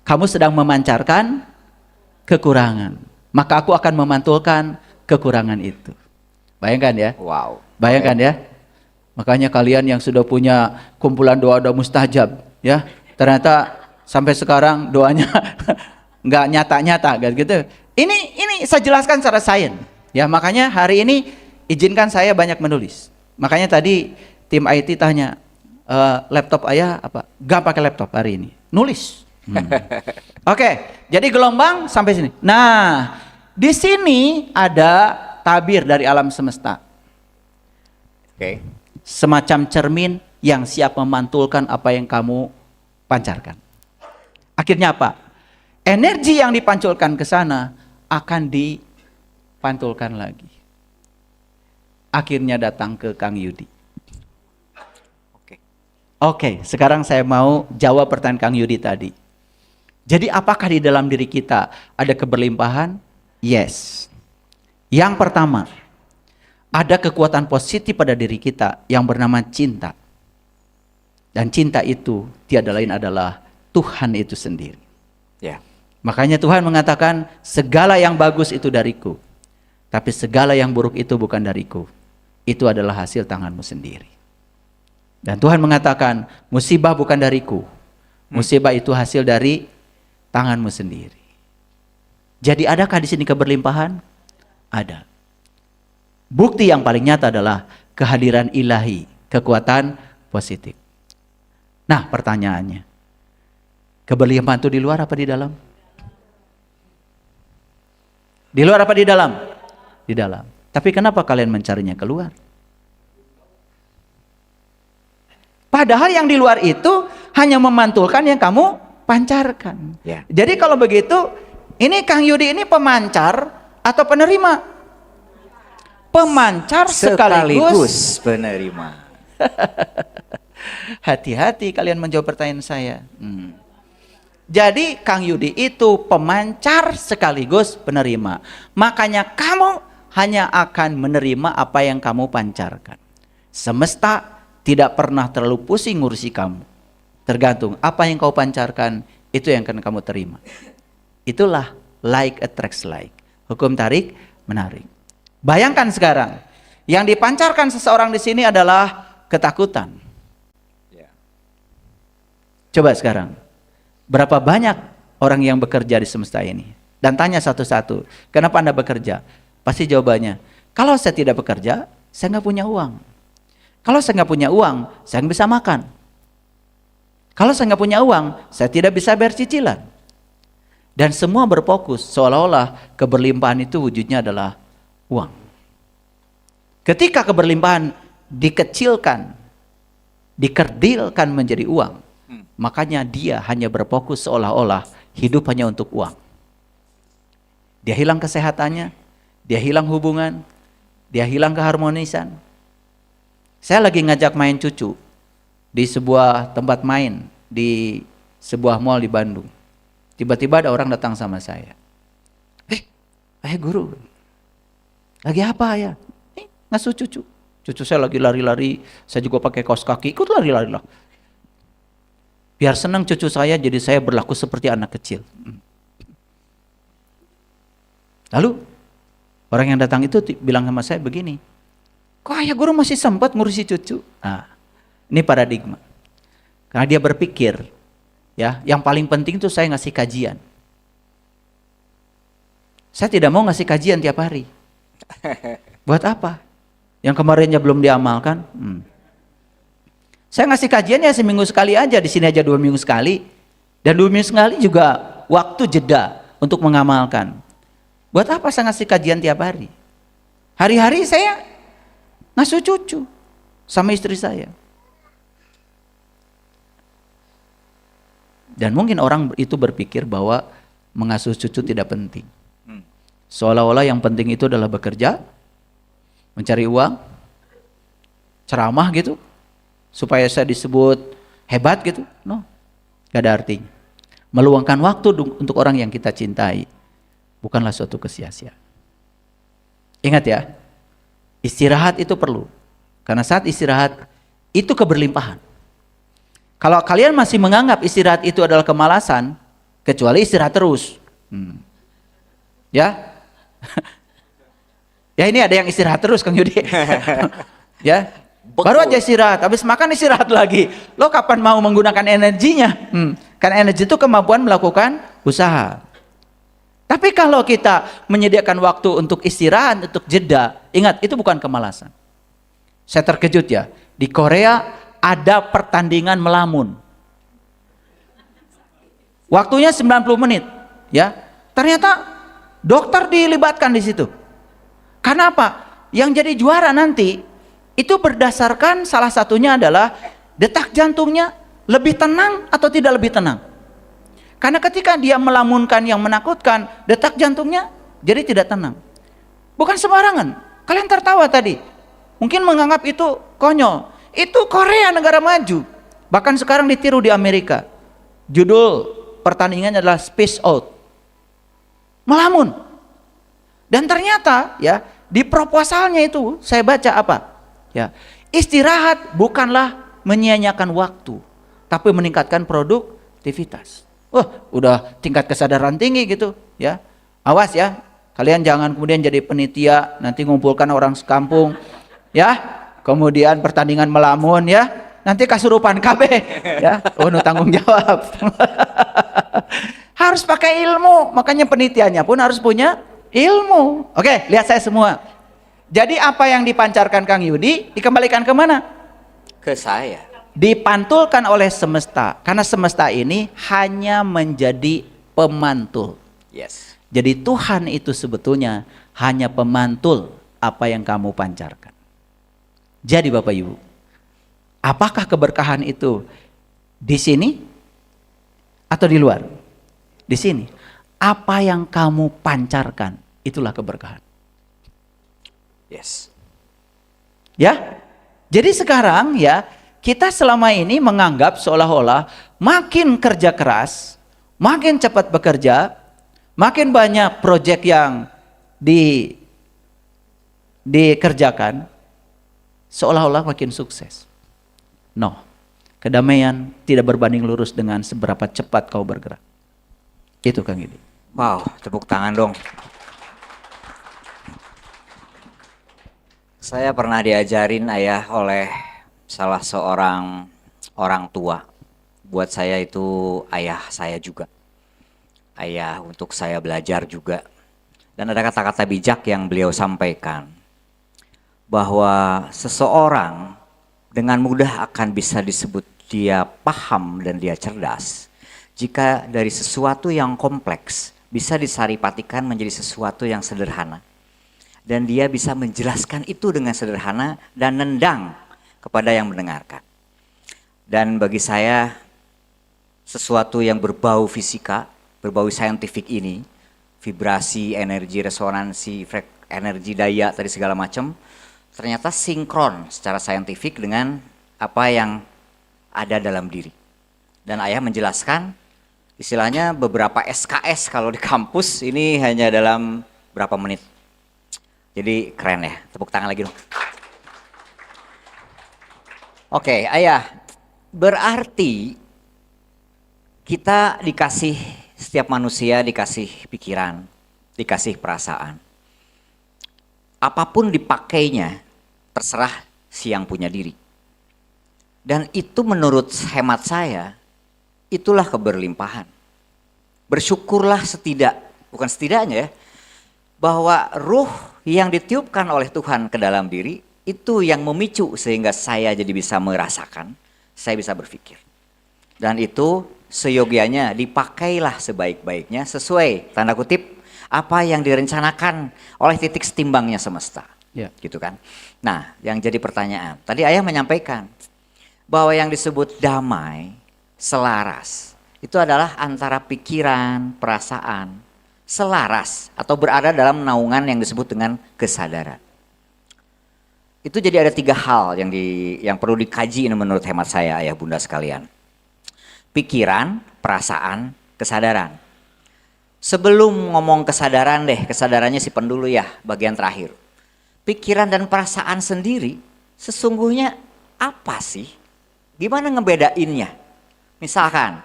Kamu sedang memancarkan kekurangan, maka aku akan memantulkan kekurangan itu. Bayangkan ya. Wow. Bayangkan ya. Makanya kalian yang sudah punya kumpulan doa-doa mustajab, ya, ternyata sampai sekarang doanya nggak nyata-nyata gitu. Ini saya jelaskan secara sains. Ya, makanya hari ini izinkan saya banyak menulis. Makanya tadi tim IT tanya, laptop ayah apa? Gak pakai laptop hari ini, nulis. Oke, jadi gelombang sampai sini. Nah, di sini ada tabir dari alam semesta. Semacam cermin yang siap memantulkan apa yang kamu pancarkan. Akhirnya apa? Energi yang dipanculkan ke sana akan dipantulkan lagi. Akhirnya datang ke Kang Yudi. Oke, sekarang saya mau jawab pertanyaan Kang Yudi tadi. Jadi apakah di dalam diri kita ada keberlimpahan? Yes. Yang pertama, ada kekuatan positif pada diri kita yang bernama cinta. Dan cinta itu tiada lain adalah Tuhan itu sendiri. Makanya Tuhan mengatakan segala yang bagus itu dariku, tapi segala yang buruk itu bukan dariku. Itu adalah hasil tanganmu sendiri. Dan Tuhan mengatakan musibah bukan dariku, musibah itu hasil dari tanganmu sendiri. Jadi adakah di sini keberlimpahan? Ada. Bukti yang paling nyata adalah kehadiran ilahi, kekuatan positif. Nah, pertanyaannya, keberlimpahan itu di luar apa di dalam? Di luar apa di dalam? Di dalam. Tapi kenapa kalian mencarinya keluar? Padahal yang di luar itu hanya memantulkan yang kamu pancarkan. Jadi kalau begitu, ini Kang Yudi ini pemancar atau penerima? Pemancar sekaligus penerima. Hati-hati kalian menjawab pertanyaan saya. Jadi Kang Yudi itu pemancar sekaligus penerima. Makanya kamu hanya akan menerima apa yang kamu pancarkan. Semesta tidak pernah terlalu pusing ngurusi kamu. Tergantung apa yang kau pancarkan, itu yang akan kamu terima. Itulah like attracts like. Hukum tarik menarik. Bayangkan sekarang, yang dipancarkan seseorang di sini adalah ketakutan. Coba sekarang, berapa banyak orang yang bekerja di semesta ini? Dan tanya satu-satu, kenapa Anda bekerja? Pasti jawabannya, kalau saya tidak bekerja, saya nggak punya uang. Kalau saya nggak punya uang, saya nggak bisa makan. Kalau saya nggak punya uang, saya tidak bisa bayar cicilan. Dan semua berfokus seolah-olah keberlimpahan itu wujudnya adalah uang. Ketika keberlimpahan dikecilkan, dikerdilkan menjadi uang, makanya dia hanya berfokus seolah-olah hidup hanya untuk uang. Dia hilang kesehatannya, dia hilang hubungan, dia hilang keharmonisan. Saya lagi ngajak main cucu di sebuah tempat main di sebuah mall di Bandung. Tiba-tiba ada orang datang sama saya. Guru, lagi apa ya? Ngasuh cucu. Cucu saya lagi lari-lari, saya juga pakai kaos kaki, ikut lari-lari lah. Biar senang cucu saya, jadi saya berlaku seperti anak kecil. Lalu orang yang datang itu bilang sama saya begini, kok ayah guru masih sempat ngurusi cucu? Nah, ini paradigma. Karena dia berpikir, ya, yang paling penting itu saya ngasih kajian. Saya tidak mau ngasih kajian tiap hari. Buat apa? Yang kemarinnya belum diamalkan. Saya ngasih kajian ya seminggu sekali aja, di sini aja 2 minggu sekali. Dan 2 minggu sekali juga waktu jeda untuk mengamalkan. Buat apa saya ngasih kajian tiap hari? Hari-hari saya ngasuh cucu sama istri saya. Dan mungkin orang itu berpikir bahwa mengasuh cucu tidak penting. Seolah-olah yang penting itu adalah bekerja, mencari uang, ceramah gitu, supaya saya disebut hebat gitu. No, gak ada artinya. Meluangkan waktu untuk orang yang kita cintai bukanlah suatu kesia-siaan. Ingat ya, istirahat itu perlu. Karena saat istirahat itu keberlimpahan. Kalau kalian masih menganggap istirahat itu adalah kemalasan, kecuali istirahat terus. Ya. Ya ini ada yang istirahat terus Kang Yudi. Ya. Baru aja istirahat, habis makan istirahat lagi. Lo kapan mau menggunakan energinya? Karena energi itu kemampuan melakukan usaha. Tapi kalau kita menyediakan waktu untuk istirahat, untuk jeda, ingat itu bukan kemalasan. Saya terkejut ya, di Korea ada pertandingan melamun. Waktunya 90 menit, ya. Ternyata dokter dilibatkan di situ. Karena apa? Yang jadi juara nanti itu berdasarkan salah satunya adalah detak jantungnya lebih tenang atau tidak lebih tenang. Karena ketika dia melamunkan yang menakutkan, detak jantungnya jadi tidak tenang. Bukan sembarangan. Kalian tertawa tadi. Mungkin menganggap itu konyol. Itu Korea, negara maju. Bahkan sekarang ditiru di Amerika. Judul pertandingannya adalah Space Out. Melamun. Dan ternyata ya, di proposalnya itu saya baca apa? Ya, istirahat bukanlah menyia-nyiakan waktu, tapi meningkatkan produktivitas. Udah tingkat kesadaran tinggi gitu ya. Awas ya, kalian jangan kemudian jadi penitia nanti ngumpulkan orang sekampung ya. Kemudian pertandingan melamun ya, nanti kasurupan KB ya. Nu tanggung jawab. Harus pakai ilmu, makanya penitiannya pun harus punya ilmu. Oke, lihat saya semua. Jadi apa yang dipancarkan Kang Yudi dikembalikan ke mana? Ke saya. Dipantulkan oleh semesta, karena semesta ini hanya menjadi pemantul. Yes. Jadi Tuhan itu sebetulnya hanya pemantul apa yang kamu pancarkan. Jadi Bapak Ibu, apakah keberkahan itu di sini atau di luar? Di sini. Apa yang kamu pancarkan itulah keberkahan. Yes. Ya. Jadi sekarang ya, kita selama ini menganggap seolah-olah makin kerja keras, makin cepat bekerja, makin banyak proyek yang dikerjakan, seolah-olah makin sukses. No, kedamaian tidak berbanding lurus dengan seberapa cepat kau bergerak. Itu Kang Yudi. Wow, tepuk tangan dong. Saya pernah diajarin ayah oleh salah seorang orang tua. Buat saya itu ayah saya juga. Ayah untuk saya belajar juga. Dan ada kata-kata bijak yang beliau sampaikan. Bahwa seseorang dengan mudah akan bisa disebut dia paham dan dia cerdas. Jika dari sesuatu yang kompleks bisa disaripatikan menjadi sesuatu yang sederhana. Dan dia bisa menjelaskan itu dengan sederhana dan nendang kepada yang mendengarkan. Dan bagi saya sesuatu yang berbau fisika, berbau saintifik ini, vibrasi, energi, resonansi, energi daya tadi segala macam, ternyata sinkron secara saintifik dengan apa yang ada dalam diri. Dan ayah menjelaskan, istilahnya beberapa SKS kalau di kampus ini hanya dalam berapa menit. Jadi keren ya, tepuk tangan lagi dong. Oke, ayah, berarti kita dikasih, setiap manusia dikasih pikiran, dikasih perasaan. Apapun dipakainya, terserah si yang punya diri. Dan itu menurut hemat saya, itulah keberlimpahan. Bersyukurlah bukan setidaknya ya, bahwa ruh yang ditiupkan oleh Tuhan ke dalam diri, itu yang memicu sehingga saya jadi bisa merasakan, saya bisa berpikir. Dan itu seyogianya dipakailah sebaik-baiknya sesuai tanda kutip apa yang direncanakan oleh titik setimbangnya semesta. Ya. Gitu kan. Nah, yang jadi pertanyaan, tadi ayah menyampaikan bahwa yang disebut damai, selaras, itu adalah antara pikiran, perasaan, selaras atau berada dalam naungan yang disebut dengan kesadaran. Itu jadi ada 3 hal yang perlu dikaji menurut hemat saya, ayah bunda sekalian. Pikiran, perasaan, kesadaran. Sebelum ngomong kesadaran deh, kesadarannya simpen dulu ya, bagian terakhir. Pikiran dan perasaan sendiri sesungguhnya apa sih? Gimana ngebedainnya? Misalkan,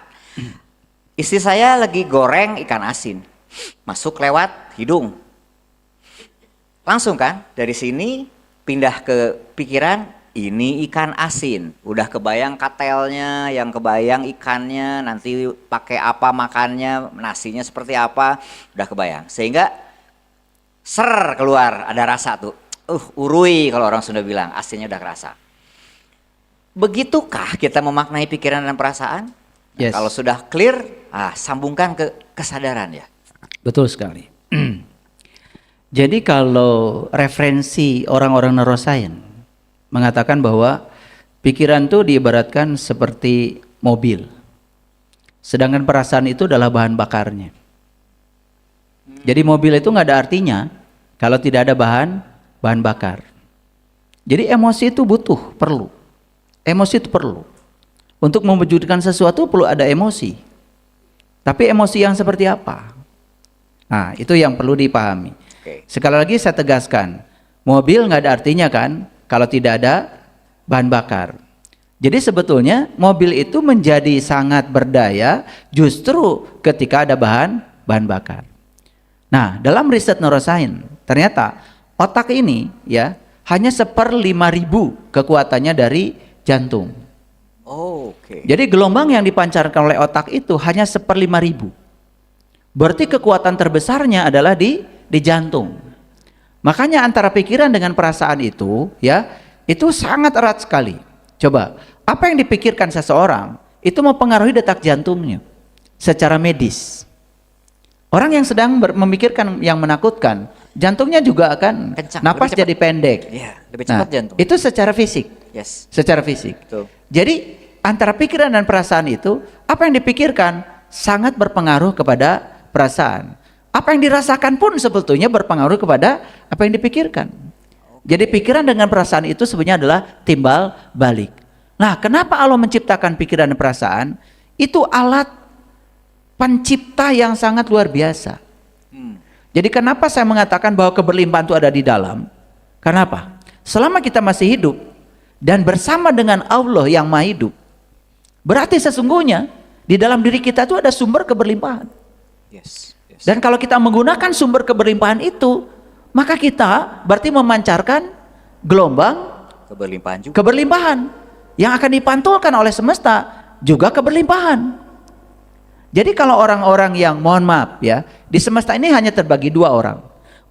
istri saya lagi goreng ikan asin, masuk lewat hidung. Langsung kan, dari sini pindah ke pikiran, ini ikan asin, udah kebayang katelnya, yang kebayang ikannya, nanti pakai apa makannya, nasinya seperti apa, udah kebayang. Sehingga ser keluar, ada rasa tuh, urui kalau orang Sunda bilang, asinnya udah kerasa. Begitukah kita memaknai pikiran dan perasaan? Yes. Kalau sudah clear, sambungkan ke kesadaran ya. Betul sekali. Jadi kalau referensi orang-orang neuroscience mengatakan bahwa pikiran itu diibaratkan seperti mobil, sedangkan perasaan itu adalah bahan bakarnya. Jadi mobil itu nggak ada artinya kalau tidak ada bahan bakar. Jadi emosi itu perlu. Emosi itu perlu. Untuk mewujudkan sesuatu perlu ada emosi. Tapi emosi yang seperti apa? Nah, itu yang perlu dipahami. Sekali lagi saya tegaskan, mobil nggak ada artinya kan kalau tidak ada bahan bakar. Jadi sebetulnya mobil itu menjadi sangat berdaya justru ketika ada bahan bakar. Nah, dalam riset neuroscience ternyata otak ini ya hanya 1/5000 kekuatannya dari jantung. Jadi gelombang yang dipancarkan oleh otak itu hanya 1/5000. Berarti kekuatan terbesarnya adalah di jantung. Makanya antara pikiran dengan perasaan itu ya, itu sangat erat sekali. Coba, apa yang dipikirkan seseorang itu mempengaruhi detak jantungnya secara medis. Orang yang sedang memikirkan yang menakutkan, jantungnya juga akan kencang, napas jadi pendek. Iya, lebih cepat jantung. Itu secara fisik. Yes. Secara fisik. Betul. Jadi antara pikiran dan perasaan itu, apa yang dipikirkan sangat berpengaruh kepada perasaan. Apa yang dirasakan pun sebetulnya berpengaruh kepada apa yang dipikirkan. Jadi pikiran dengan perasaan itu sebenarnya adalah timbal balik. Nah, kenapa Allah menciptakan pikiran dan perasaan? Itu alat pencipta yang sangat luar biasa. Jadi kenapa saya mengatakan bahwa keberlimpahan itu ada di dalam? Kenapa? Selama kita masih hidup dan bersama dengan Allah yang Maha Hidup, berarti sesungguhnya di dalam diri kita itu ada sumber keberlimpahan. Yes. Dan kalau kita menggunakan sumber keberlimpahan itu, maka kita berarti memancarkan gelombang keberlimpahan yang akan dipantulkan oleh semesta juga keberlimpahan. Jadi kalau orang-orang yang, mohon maaf ya, di semesta ini hanya terbagi 2 orang.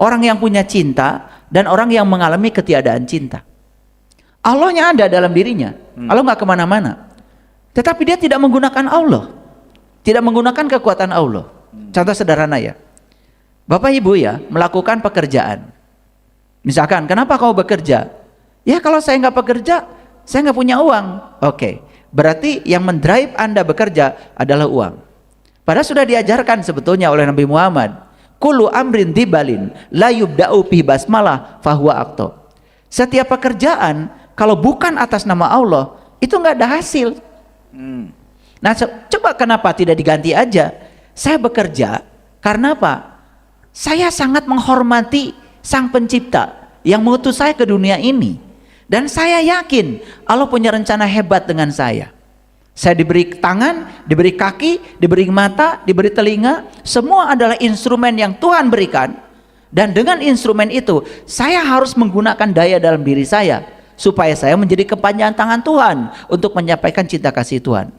Orang yang punya cinta dan orang yang mengalami ketiadaan cinta. Allahnya ada dalam dirinya. Allah nggak kemana-mana. Tetapi dia tidak menggunakan Allah. Tidak menggunakan kekuatan Allah. Contoh sederhana ya. Bapak Ibu ya, melakukan pekerjaan. Misalkan, kenapa kau bekerja? Ya kalau saya nggak bekerja, saya nggak punya uang. Oke, berarti yang mendrive Anda bekerja adalah uang. Padahal sudah diajarkan sebetulnya oleh Nabi Muhammad, kullu amrin dibalin la yubda'u bi basmalah fahuwa aqta. Setiap pekerjaan kalau bukan atas nama Allah itu nggak ada hasil. Nah, coba kenapa tidak diganti aja? Saya bekerja karena apa? Saya sangat menghormati Sang Pencipta yang mengutus saya ke dunia ini, dan saya yakin Allah punya rencana hebat dengan saya. Saya diberi tangan, diberi kaki, diberi mata, diberi telinga, semua adalah instrumen yang Tuhan berikan. Dan dengan instrumen itu, saya harus menggunakan daya dalam diri saya supaya saya menjadi kepanjangan tangan Tuhan untuk menyampaikan cinta kasih Tuhan.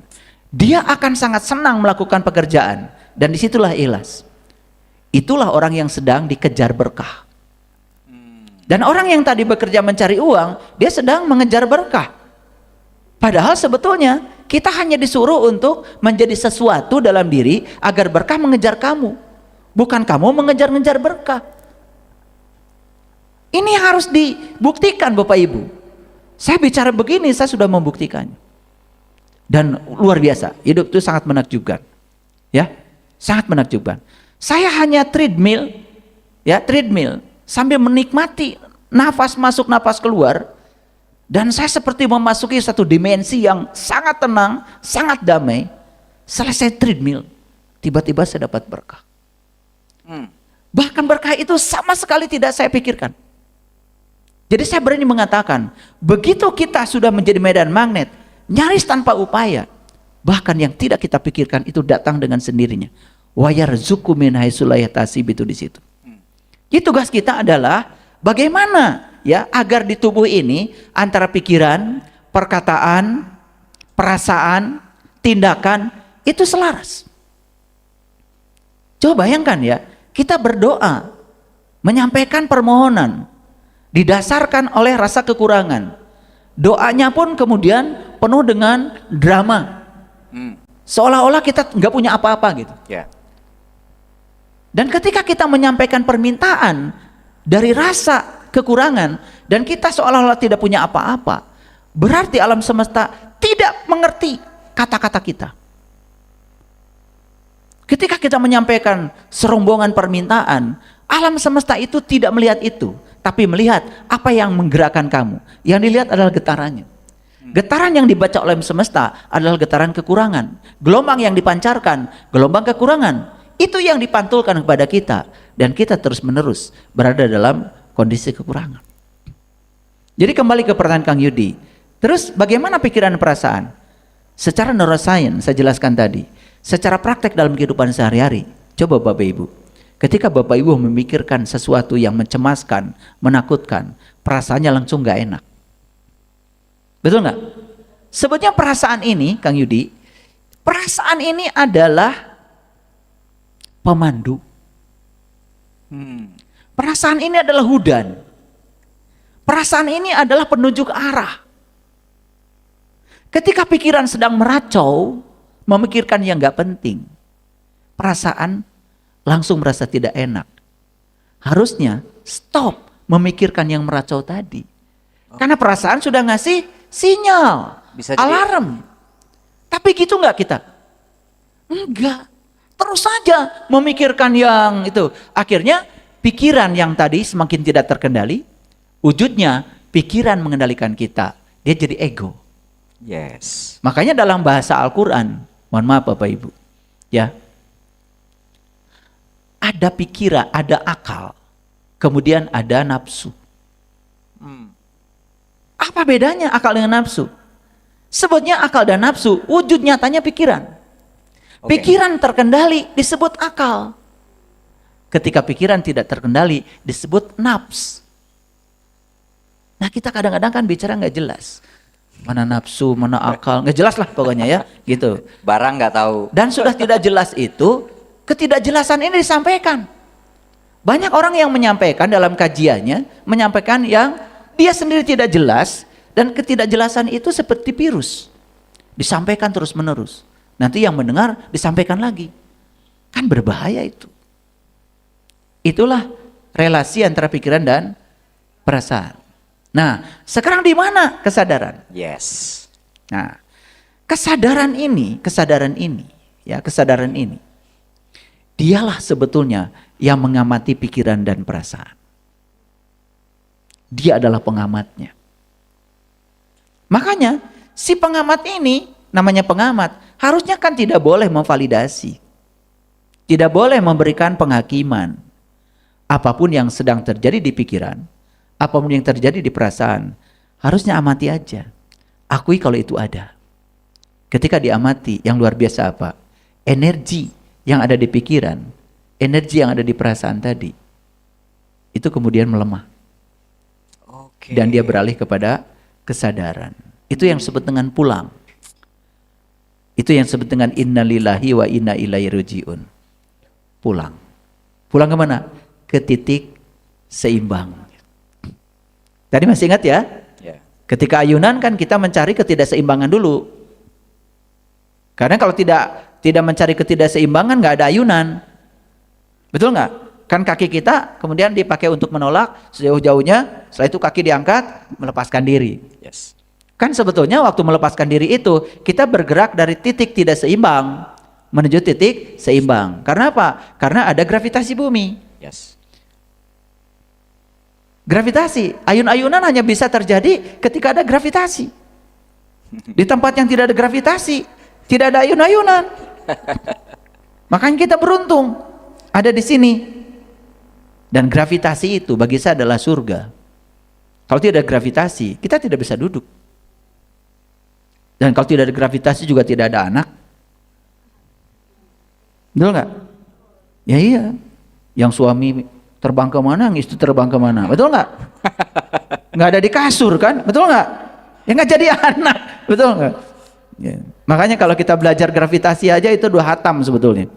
Dia akan sangat senang melakukan pekerjaan, dan disitulah ikhlas. Itulah orang yang sedang dikejar berkah. Dan orang yang tadi bekerja mencari uang, dia sedang mengejar berkah. Padahal sebetulnya kita hanya disuruh untuk menjadi sesuatu dalam diri agar berkah mengejar kamu, bukan kamu mengejar-ngejar berkah. Ini harus dibuktikan Bapak Ibu. Saya bicara begini, saya sudah membuktikannya. Dan luar biasa, hidup itu sangat menakjubkan. Ya, sangat menakjubkan. Saya hanya treadmill, sambil menikmati nafas masuk, nafas keluar. Dan saya seperti memasuki satu dimensi yang sangat tenang, sangat damai. Selesai treadmill, tiba-tiba saya dapat berkah. Bahkan berkah itu sama sekali tidak saya pikirkan. Jadi saya berani mengatakan, begitu kita sudah menjadi medan magnet, nyaris tanpa upaya, bahkan yang tidak kita pikirkan itu datang dengan sendirinya. Wa yarzuqu min haitsu la yahtasib, itu di situ. Jadi tugas kita adalah bagaimana ya agar di tubuh ini antara pikiran, perkataan, perasaan, tindakan itu selaras. Coba bayangkan ya, kita berdoa, menyampaikan permohonan, didasarkan oleh rasa kekurangan. Doanya pun kemudian penuh dengan drama. Seolah-olah kita nggak punya apa-apa gitu. Ya. Dan ketika kita menyampaikan permintaan dari rasa kekurangan dan kita seolah-olah tidak punya apa-apa, berarti alam semesta tidak mengerti kata-kata kita. Ketika kita menyampaikan serombongan permintaan, alam semesta itu tidak melihat itu, tapi melihat apa yang menggerakkan kamu. Yang dilihat adalah getarannya. Getaran yang dibaca oleh semesta adalah getaran kekurangan. Gelombang yang dipancarkan, gelombang kekurangan. Itu yang dipantulkan kepada kita. Dan kita terus menerus berada dalam kondisi kekurangan. Jadi kembali ke pertanyaan Kang Yudi. Terus bagaimana pikiran dan perasaan? Secara neuroscience saya jelaskan tadi. Secara praktek dalam kehidupan sehari-hari. Coba Bapak Ibu. Ketika Bapak Ibu memikirkan sesuatu yang mencemaskan, menakutkan, perasaannya langsung gak enak. Betul nggak? Sebetulnya perasaan ini, Kang Yudi, perasaan ini adalah pemandu. Perasaan ini adalah hudan. Perasaan ini adalah penunjuk arah. Ketika pikiran sedang meracau, memikirkan yang gak penting, perasaan langsung merasa tidak enak. Harusnya stop memikirkan yang meracau tadi. Karena perasaan sudah ngasih sinyal, alarm. Tapi gitu nggak kita? Enggak. Terus saja memikirkan yang itu. Akhirnya pikiran yang tadi semakin tidak terkendali, wujudnya pikiran mengendalikan kita. Dia jadi ego. Yes. Makanya dalam bahasa Al-Quran, mohon maaf Bapak Ibu, ya, ada pikiran, ada akal, kemudian ada nafsu. Apa bedanya akal dengan nafsu? Sebutnya akal dan nafsu, wujud nyatanya pikiran. Pikiran terkendali disebut akal. Ketika pikiran tidak terkendali disebut nafs. Nah kita kadang-kadang kan bicara nggak jelas. Mana nafsu, mana akal, nggak jelas lah pokoknya ya, gitu. Barang nggak tahu. Dan sudah tidak jelas itu, ketidakjelasan ini disampaikan. Banyak orang yang menyampaikan dalam kajiannya, menyampaikan yang dia sendiri tidak jelas, dan ketidakjelasan itu seperti virus. Disampaikan terus menerus. Nanti yang mendengar disampaikan lagi. Kan berbahaya itu. Itulah relasi antara pikiran dan perasaan. Nah, sekarang di mana kesadaran? Yes. Nah, kesadaran ini, dialah sebetulnya yang mengamati pikiran dan perasaan. Dia adalah pengamatnya. Makanya si pengamat ini, namanya pengamat, harusnya kan tidak boleh memvalidasi. Tidak boleh memberikan penghakiman. Apapun yang sedang terjadi di pikiran, apapun yang terjadi di perasaan, harusnya amati aja. Akui kalau itu ada. Ketika diamati, yang luar biasa apa? Energi yang ada di pikiran, energi yang ada di perasaan tadi, itu kemudian melemah. Dan dia beralih kepada kesadaran. Itu yang disebut dengan pulang. Itu yang disebut dengan innalillahi wa inna ilaihi rajiun. Pulang. Pulang kemana? Ke titik seimbang. Tadi masih ingat ya? Ya. Ketika ayunan kan kita mencari ketidakseimbangan dulu. Karena kalau tidak mencari ketidakseimbangan nggak ada ayunan. Betul nggak? Kan kaki kita kemudian dipakai untuk menolak sejauh-jauhnya, setelah itu kaki diangkat, melepaskan diri. Yes. Kan sebetulnya waktu melepaskan diri itu kita bergerak dari titik tidak seimbang menuju titik seimbang. Karena apa? Karena ada gravitasi bumi. Yes. Gravitasi, ayun-ayunan hanya bisa terjadi ketika ada gravitasi. Di tempat yang tidak ada gravitasi, tidak ada ayun-ayunan. Makanya kita beruntung ada di sini. Dan gravitasi itu bagi saya adalah surga. Kalau tidak ada gravitasi, kita tidak bisa duduk. Dan kalau tidak ada gravitasi juga tidak ada anak. Betul nggak? Ya iya. Yang suami terbang kemana, yang istri terbang kemana, betul nggak? Nggak ada di kasur kan, betul nggak? Ya nggak jadi anak, betul nggak? Ya. Makanya kalau kita belajar gravitasi aja itu 2 hatam sebetulnya.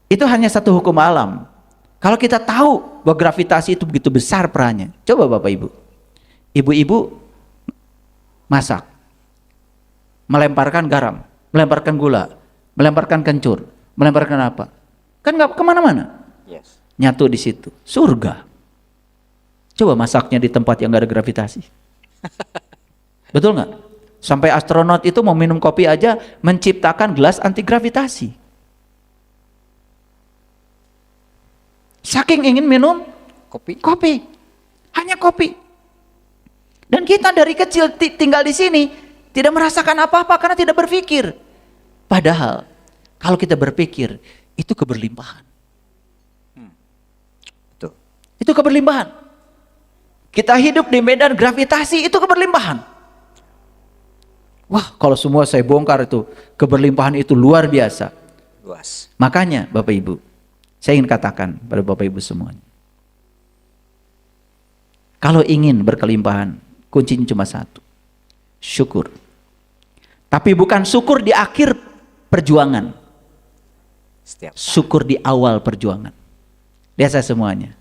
Itu hanya satu hukum alam. Kalau kita tahu bahwa gravitasi itu begitu besar perannya, coba Bapak Ibu, ibu-ibu masak, melemparkan garam, melemparkan gula, melemparkan kencur, melemparkan apa? Kan nggak kemana-mana. Yes. Nyatu di situ, surga. Coba masaknya di tempat yang gak ada gravitasi. Betul nggak? Sampai astronot itu mau minum kopi aja menciptakan gelas anti gravitasi. Saking ingin minum kopi, hanya kopi. Dan kita dari kecil tinggal di sini tidak merasakan apa-apa karena tidak berpikir. Padahal kalau kita berpikir itu keberlimpahan. Itu keberlimpahan. Kita hidup di medan gravitasi, itu keberlimpahan. Wah, kalau semua saya bongkar itu, keberlimpahan itu luar biasa. Luas. Makanya Bapak Ibu, saya ingin katakan pada Bapak Ibu semuanya, kalau ingin berkelimpahan, kuncinya cuma satu, syukur. Tapi bukan syukur di akhir perjuangan, syukur di awal perjuangan. Lihat saya semuanya,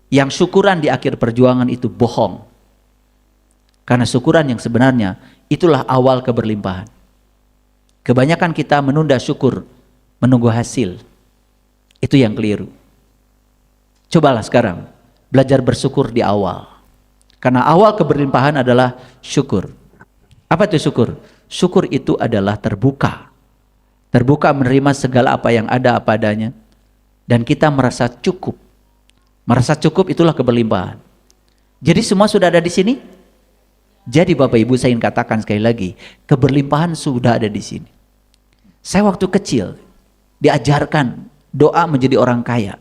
yang syukuran di akhir perjuangan itu bohong. Karena syukuran yang sebenarnya itulah awal keberlimpahan. Kebanyakan kita menunda syukur, menunggu hasil. Itu yang keliru. Cobalah sekarang belajar bersyukur di awal. Karena awal keberlimpahan adalah syukur. Apa itu syukur? Syukur itu adalah terbuka. Terbuka menerima segala apa yang ada apa adanya. Dan kita merasa cukup. Merasa cukup itulah keberlimpahan. Jadi semua sudah ada di sini? Jadi Bapak Ibu saya ingin katakan sekali lagi, keberlimpahan sudah ada di sini. Saya waktu kecil diajarkan doa menjadi orang kaya.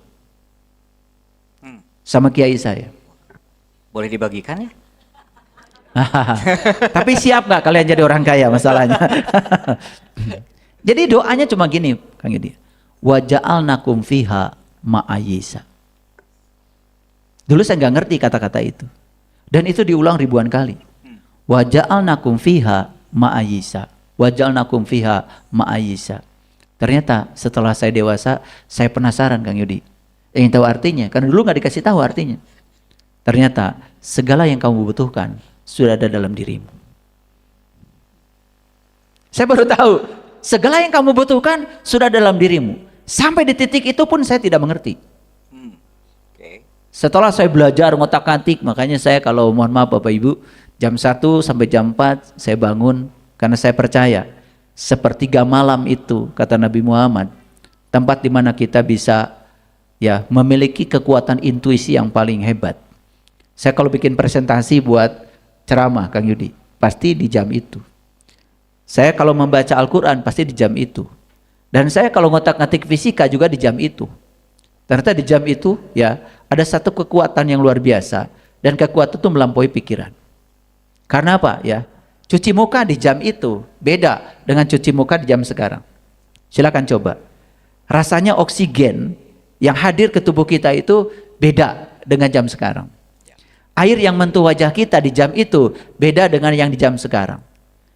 Sama kiai saya. Boleh dibagikan ya? Tapi siap nggak kalian jadi orang kaya masalahnya? Jadi doanya cuma gini, Kang Yudi. Wa ja'alnakum fiha ma'ayisa. Dulu saya nggak ngerti kata-kata itu. Dan itu diulang ribuan kali. Wa ja'alnakum fiha ma'ayisa. Wa ja'alnakum fiha ma'ayisa. Ternyata setelah saya dewasa, saya penasaran Kang Yudi. Ingin tahu artinya, karena dulu nggak dikasih tahu artinya. Ternyata segala yang kamu butuhkan sudah ada dalam dirimu. Saya baru tahu, segala yang kamu butuhkan sudah dalam dirimu. Sampai di titik itu pun saya tidak mengerti. Setelah saya belajar ngotak-ngatik, makanya saya kalau mohon maaf Bapak Ibu, jam 1 sampai jam 4 saya bangun karena saya percaya sepertiga malam itu kata Nabi Muhammad, tempat di mana kita bisa ya memiliki kekuatan intuisi yang paling hebat. Saya kalau bikin presentasi buat ceramah Kang Yudi, pasti di jam itu. Saya kalau membaca Al-Quran pasti di jam itu. Dan saya kalau ngotak-ngatik fisika juga di jam itu. Ternyata di jam itu ya ada satu kekuatan yang luar biasa, dan kekuatan itu melampaui pikiran. Karena apa ya? Cuci muka di jam itu beda dengan cuci muka di jam sekarang. Silakan coba. Rasanya oksigen yang hadir ke tubuh kita itu beda dengan jam sekarang. Air yang menyentuh wajah kita di jam itu beda dengan yang di jam sekarang.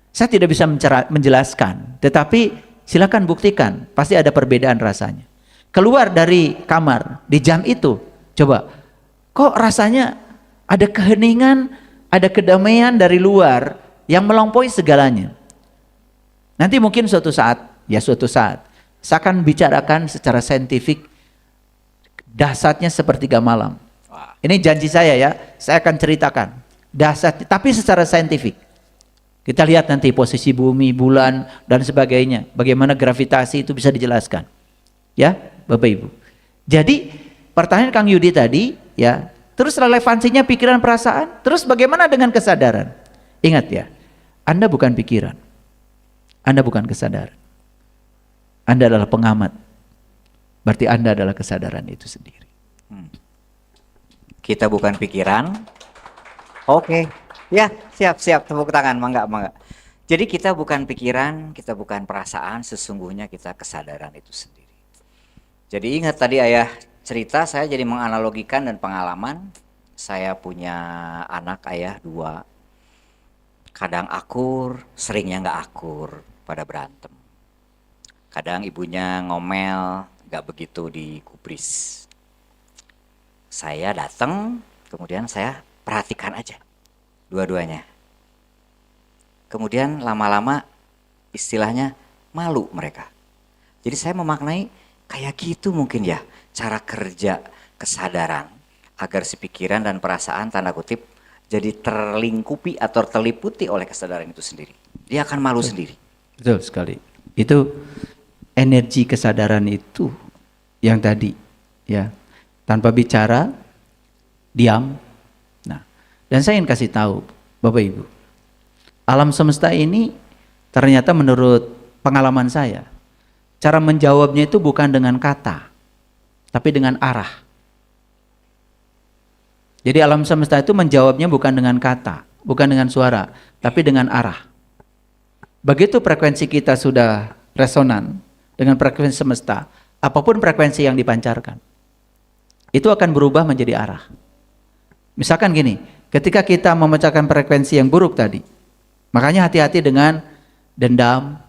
Saya tidak bisa menjelaskan, tetapi silakan buktikan, pasti ada perbedaan rasanya. Keluar dari kamar di jam itu, coba, kok rasanya ada keheningan, Ada kedamaian dari luar yang melampaui segalanya. Nanti mungkin suatu saat, saya akan bicarakan secara saintifik dahsyatnya sepertiga malam. Ini janji saya ya, saya akan ceritakan dahsyat, tapi secara saintifik. Kita lihat nanti posisi bumi, bulan, dan sebagainya. Bagaimana gravitasi itu bisa dijelaskan. Ya, Bapak Ibu. Jadi, pertanyaan Kang Yudi tadi, ya, terus relevansinya pikiran perasaan, terus bagaimana dengan kesadaran? Ingat ya, Anda bukan pikiran. Anda bukan kesadaran. Anda adalah pengamat. Berarti Anda adalah kesadaran itu sendiri. Kita bukan pikiran. Oke. Ya, siap. Tepuk tangan, mangga. Jadi kita bukan pikiran, kita bukan perasaan, sesungguhnya kita kesadaran itu sendiri. Jadi ingat tadi ayah cerita, saya jadi menganalogikan dan pengalaman. Saya punya anak ayah 2. Kadang akur, seringnya nggak akur, pada berantem. Kadang ibunya ngomel, nggak begitu digubris. Saya datang, kemudian saya perhatikan aja dua-duanya. Kemudian lama-lama istilahnya malu mereka. Jadi saya memaknai kayak gitu mungkin ya cara kerja kesadaran agar si pikiran dan perasaan tanda kutip jadi terlingkupi atau terliputi oleh kesadaran itu sendiri. Dia akan malu sendiri. Betul sekali. Itu energi kesadaran itu yang tadi ya. Tanpa bicara diam. Nah, dan saya ingin kasih tahu Bapak Ibu. Alam semesta ini ternyata menurut pengalaman saya, cara menjawabnya itu bukan dengan kata, tapi dengan arah. Jadi alam semesta itu menjawabnya bukan dengan kata, bukan dengan suara, tapi dengan arah. Begitu frekuensi kita sudah resonan dengan frekuensi semesta, apapun frekuensi yang dipancarkan, itu akan berubah menjadi arah. Misalkan gini, ketika kita memecahkan frekuensi yang buruk tadi, makanya hati-hati dengan dendam,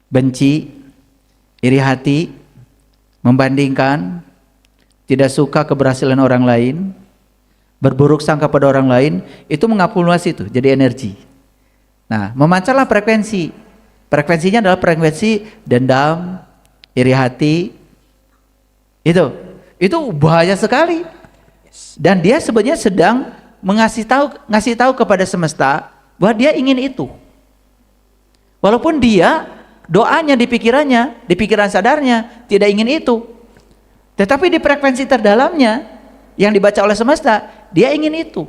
benci, iri hati, membandingkan, tidak suka keberhasilan orang lain, berburuk sangka pada orang lain, itu mengakumulasi itu jadi energi. Nah, memancarlah frekuensi. Frekuensinya adalah frekuensi dendam, iri hati. Itu bahaya sekali. Dan dia sebenarnya sedang ngasih tahu kepada semesta bahwa dia ingin itu. Walaupun dia doanya di pikirannya, di pikiran sadarnya tidak ingin itu. Tetapi di frekuensi terdalamnya yang dibaca oleh semesta, dia ingin itu.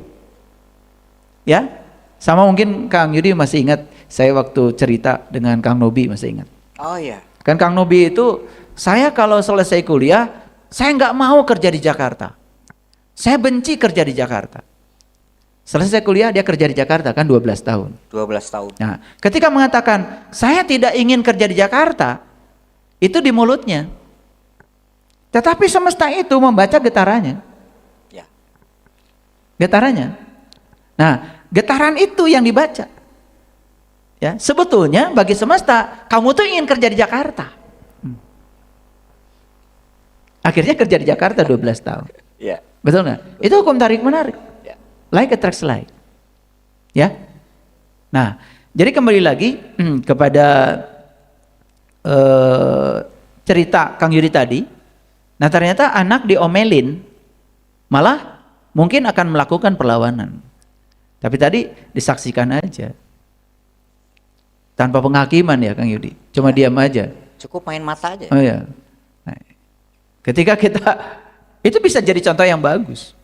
Ya. Sama mungkin Kang Yudi masih ingat saya waktu cerita dengan Kang Nobi, masih ingat. Oh iya. Kan Kang Nobi itu, saya kalau selesai kuliah, saya nggak mau kerja di Jakarta. Saya benci kerja di Jakarta. Selesai kuliah dia kerja di Jakarta kan 12 tahun. 12 tahun. Nah, ketika mengatakan saya tidak ingin kerja di Jakarta, itu di mulutnya. Tetapi semesta itu membaca getarannya. Ya. Getarannya. Nah, getaran itu yang dibaca. Ya, sebetulnya bagi semesta, kamu tuh ingin kerja di Jakarta. Akhirnya kerja di Jakarta 12 tahun. Ya. Betul nggak? Itu hukum tarik menarik. Ya. Like attracts like. Ya. Nah, jadi kembali lagi kepada cerita Kang Yudi tadi. Nah, ternyata anak diomelin malah mungkin akan melakukan perlawanan. Tapi tadi disaksikan aja. Tanpa penghakiman ya Kang Yudi. Cuma diam aja. Cukup main mata aja. Oh ya. Nah, ketika kita itu bisa jadi contoh yang bagus.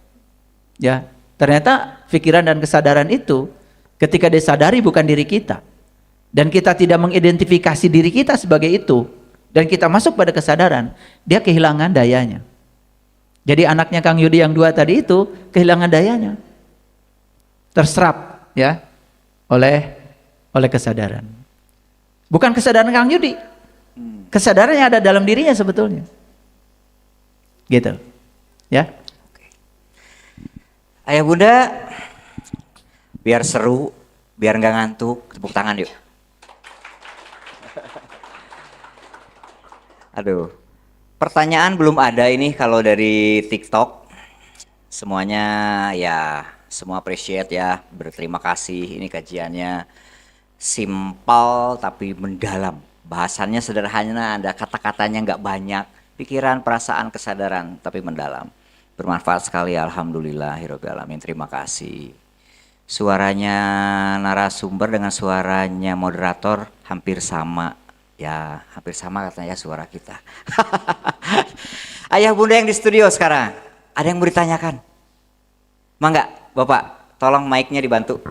Ya, ternyata pikiran dan kesadaran itu ketika disadari bukan diri kita dan kita tidak mengidentifikasi diri kita sebagai itu dan kita masuk pada kesadaran, dia kehilangan dayanya. Jadi anaknya Kang Yudi yang 2 tadi itu kehilangan dayanya. Terserap ya oleh kesadaran. Bukan kesadaran Kang Yudi. Kesadaran yang ada dalam dirinya sebetulnya. Gitu. Ya. Ayah Bunda, biar seru, biar nggak ngantuk, tepuk tangan yuk. Aduh, pertanyaan belum ada ini kalau dari TikTok. Semuanya ya semua appreciate ya, berterima kasih. Ini kajiannya simpel tapi mendalam. Bahasannya sederhana, ada kata-katanya nggak banyak. Pikiran, perasaan, kesadaran, tapi mendalam. Bermanfaat sekali, alhamdulillahirabbil alamin. Terima kasih. Suaranya narasumber dengan suaranya moderator hampir sama. Ya, hampir sama katanya suara kita. Ayah bunda yang di studio sekarang, ada yang mau ditanyakan? Mangga, Bapak, tolong mic-nya dibantu.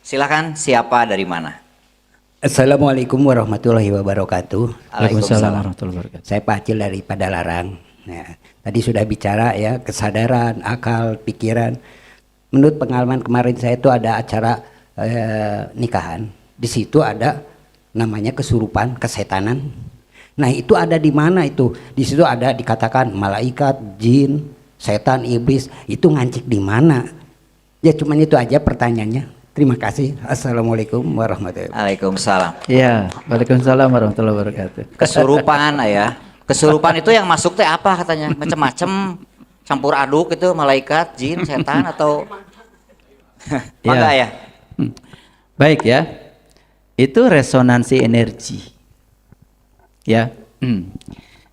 Silakan, siapa dari mana? Assalamualaikum warahmatullahi wabarakatuh. Waalaikumsalam warahmatullahi wabarakatuh. Saya Pak Acil dari Padalarang. Nah, tadi sudah bicara ya kesadaran, akal, pikiran. Menurut pengalaman kemarin saya itu ada acara nikahan. Di situ ada namanya kesurupan, kesetanan. Nah itu ada di mana itu? Di situ ada dikatakan malaikat, jin, setan, iblis. Itu ngancik di mana? Ya cuman itu aja pertanyaannya. Terima kasih. Assalamualaikum warahmatullahi wabarakatuh. Waalaikumsalam. Ya, waalaikumsalam warahmatullahi wabarakatuh. Kesurupan, ayah. Kesurupan itu yang masuk teh apa katanya? Macam-macam, campur aduk itu malaikat, jin, setan atau mangga ya? Baik ya. Itu resonansi energi. Ya.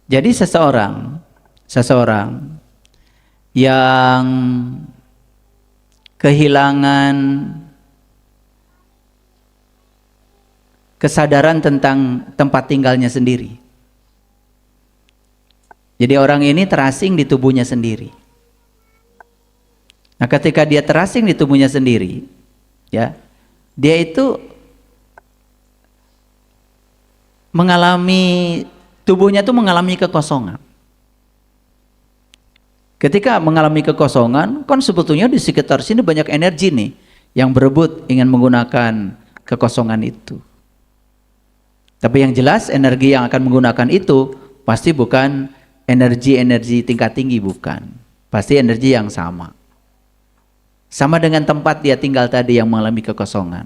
Jadi seseorang yang kehilangan kesadaran tentang tempat tinggalnya sendiri. Jadi orang ini terasing di tubuhnya sendiri. Nah, ketika dia terasing di tubuhnya sendiri, ya, dia itu tubuhnya itu mengalami kekosongan. Ketika mengalami kekosongan, kan sebetulnya di sekitar sini banyak energi nih yang berebut ingin menggunakan kekosongan itu. Tapi yang jelas energi yang akan menggunakan itu pasti bukan energi tingkat tinggi, bukan. Pasti energi yang sama. Sama dengan tempat dia tinggal tadi yang mengalami kekosongan.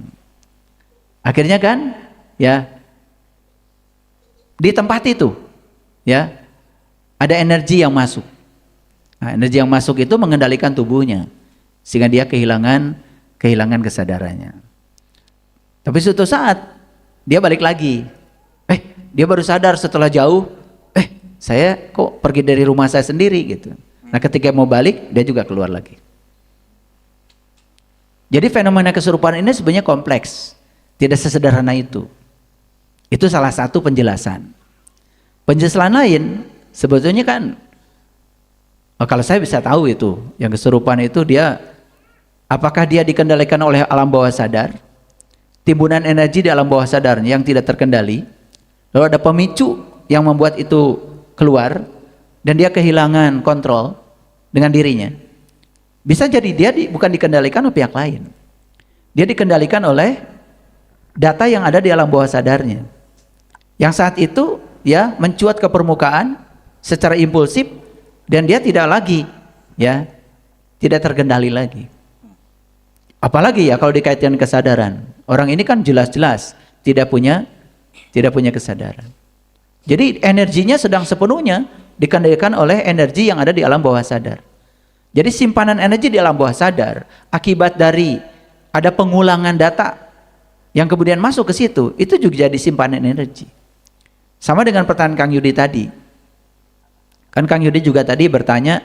Akhirnya kan, ya, di tempat itu, ya, ada energi yang masuk. Nah, energi yang masuk itu mengendalikan tubuhnya sehingga dia kehilangan kesadarannya. Tapi suatu saat dia balik lagi. Dia baru sadar setelah jauh, saya kok pergi dari rumah saya sendiri gitu. Nah, ketika mau balik, dia juga keluar lagi. Jadi fenomena kesurupan ini sebenarnya kompleks, tidak sesederhana itu. Itu salah satu penjelasan. Penjelasan lain sebetulnya kan, kalau saya bisa tahu itu, yang kesurupan itu apakah dia dikendalikan oleh alam bawah sadar, timbunan energi di alam bawah sadarnya yang tidak terkendali, lalu ada pemicu yang membuat itu keluar dan dia kehilangan kontrol dengan dirinya. Bisa jadi dia bukan dikendalikan oleh pihak lain. Dia dikendalikan oleh data yang ada di alam bawah sadarnya. Yang saat itu ya mencuat ke permukaan secara impulsif dan dia tidak lagi tidak terkendali lagi. Apalagi ya kalau dikaitkan kesadaran. Orang ini kan jelas-jelas tidak punya kesadaran. Jadi energinya sedang sepenuhnya dikendalikan oleh energi yang ada di alam bawah sadar. Jadi simpanan energi di alam bawah sadar akibat dari ada pengulangan data yang kemudian masuk ke situ, itu juga jadi simpanan energi. Sama dengan pertanyaan Kang Yudi tadi. Kan Kang Yudi juga tadi bertanya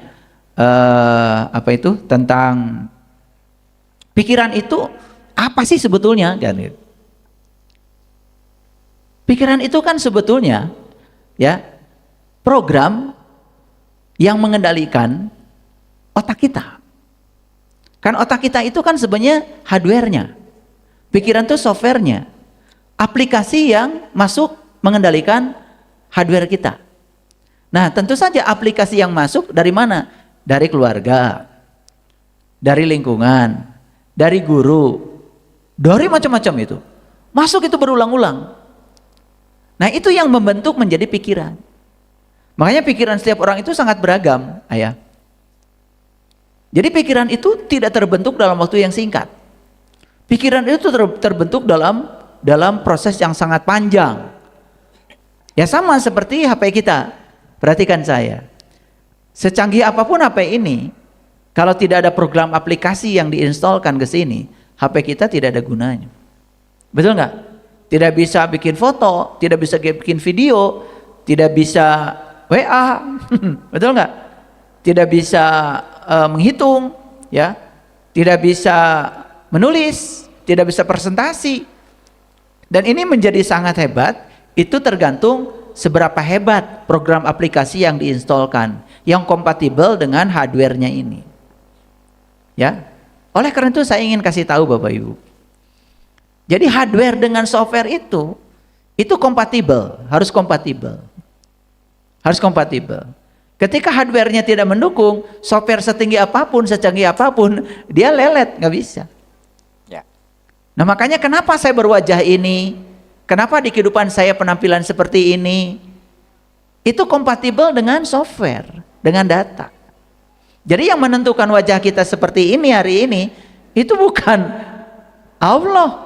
tentang pikiran itu apa sih sebetulnya kan? Pikiran itu kan sebetulnya ya program yang mengendalikan otak kita. Kan otak kita itu kan sebenarnya hardware-nya. Pikiran itu software-nya. Aplikasi yang masuk mengendalikan hardware kita. Nah, tentu saja aplikasi yang masuk dari mana? Dari keluarga, dari lingkungan, dari guru, dari macam-macam itu. Masuk itu berulang-ulang. Nah, itu yang membentuk menjadi pikiran. Makanya pikiran setiap orang itu sangat beragam, ayah. Jadi pikiran itu tidak terbentuk dalam waktu yang singkat. Pikiran itu terbentuk dalam proses yang sangat panjang. Ya sama seperti HP kita. Perhatikan saya. Secanggih apapun HP ini, kalau tidak ada program aplikasi yang diinstalkan ke sini, HP kita tidak ada gunanya. Betul nggak? Tidak bisa bikin foto, tidak bisa bikin video, tidak bisa WA, betul nggak? Tidak bisa menghitung, ya, tidak bisa menulis, tidak bisa presentasi. Dan ini menjadi sangat hebat. Itu tergantung seberapa hebat program aplikasi yang diinstalkan, yang kompatibel dengan hardware-nya ini. Ya, oleh karena itu saya ingin kasih tahu Bapak Ibu. Jadi hardware dengan software itu kompatibel, harus kompatibel. Harus kompatibel. Ketika hardware-nya tidak mendukung, software setinggi apapun, secanggih apapun, dia lelet, nggak bisa. Ya. Nah makanya kenapa saya berwajah ini, kenapa di kehidupan saya penampilan seperti ini, itu kompatibel dengan software, dengan data. Jadi yang menentukan wajah kita seperti ini hari ini, itu bukan Allah.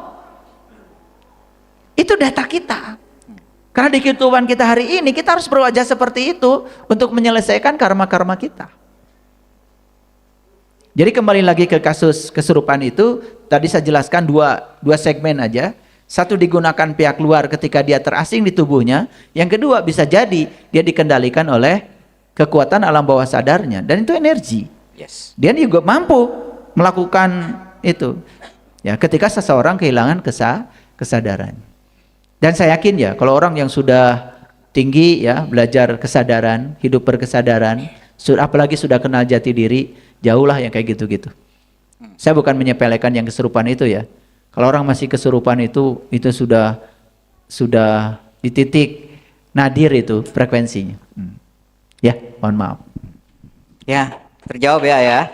Itu data kita. Karena di kehidupan kita hari ini, kita harus berwajah seperti itu untuk menyelesaikan karma-karma kita. Jadi kembali lagi ke kasus kesurupan itu, tadi saya jelaskan dua segmen aja. Satu digunakan pihak luar ketika dia terasing di tubuhnya. Yang kedua bisa jadi dia dikendalikan oleh kekuatan alam bawah sadarnya. Dan itu energi. Yes. Dia juga mampu melakukan itu. Ya, ketika seseorang kehilangan kesadaran. Dan saya yakin ya, kalau orang yang sudah tinggi ya, belajar kesadaran, hidup berkesadaran, apalagi sudah kenal jati diri, jauhlah yang kayak gitu-gitu. Saya bukan menyepelekan yang kesurupan itu ya. Kalau orang masih kesurupan itu sudah di titik nadir itu frekuensinya. Ya, mohon maaf. Ya, terjawab ya.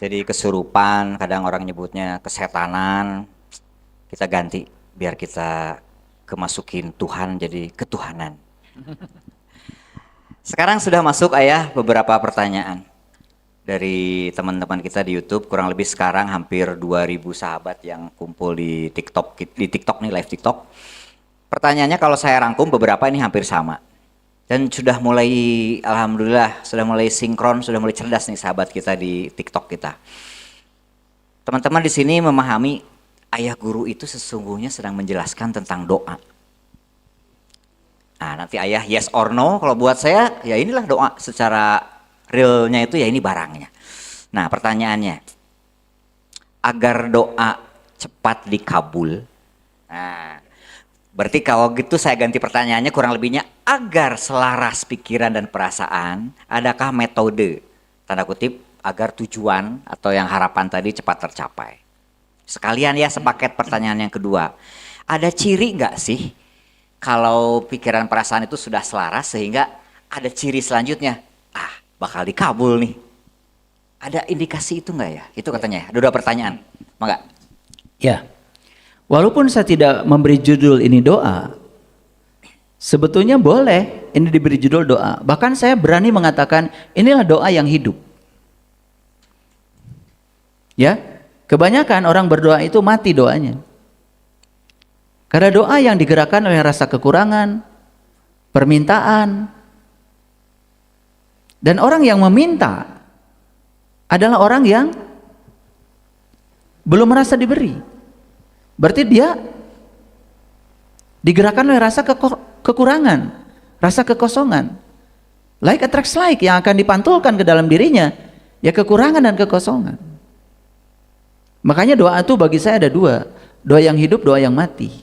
Jadi kesurupan, kadang orang nyebutnya kesetanan, kita ganti biar kita kemasukin Tuhan jadi ketuhanan. Sekarang sudah masuk Ayah beberapa pertanyaan dari teman-teman kita di YouTube. Kurang lebih sekarang hampir 2000 sahabat yang kumpul di TikTok nih, live TikTok. Pertanyaannya kalau saya rangkum beberapa ini hampir sama. Dan sudah mulai, alhamdulillah, sudah mulai sinkron, sudah mulai cerdas nih sahabat kita di TikTok kita. Teman-teman di sini memahami Ayah Guru itu sesungguhnya sedang menjelaskan tentang doa. Nah, nanti Ayah yes or no, kalau buat saya ya inilah doa secara realnya itu ya ini barangnya. Nah, pertanyaannya, agar doa cepat dikabul. Nah, berarti kalau gitu saya ganti pertanyaannya kurang lebihnya, agar selaras pikiran dan perasaan, adakah metode, tanda kutip, agar tujuan atau yang harapan tadi cepat tercapai? Sekalian ya sepaket pertanyaan yang kedua, ada ciri nggak sih kalau pikiran perasaan itu sudah selaras sehingga ada ciri selanjutnya, bakal dikabul nih. Ada indikasi itu nggak ya? Itu katanya, ada dua pertanyaan, enggak? Ya, walaupun saya tidak memberi judul ini doa, sebetulnya boleh ini diberi judul doa. Bahkan saya berani mengatakan inilah doa yang hidup. Ya. Kebanyakan orang berdoa itu mati doanya. Karena doa yang digerakkan oleh rasa kekurangan, permintaan. Dan orang yang meminta adalah orang yang belum merasa diberi. Berarti dia digerakkan oleh rasa kekurangan, rasa kekosongan. Like attracts like, yang akan dipantulkan ke dalam dirinya ya kekurangan dan kekosongan. Makanya doa itu bagi saya ada dua, doa yang hidup, doa yang mati.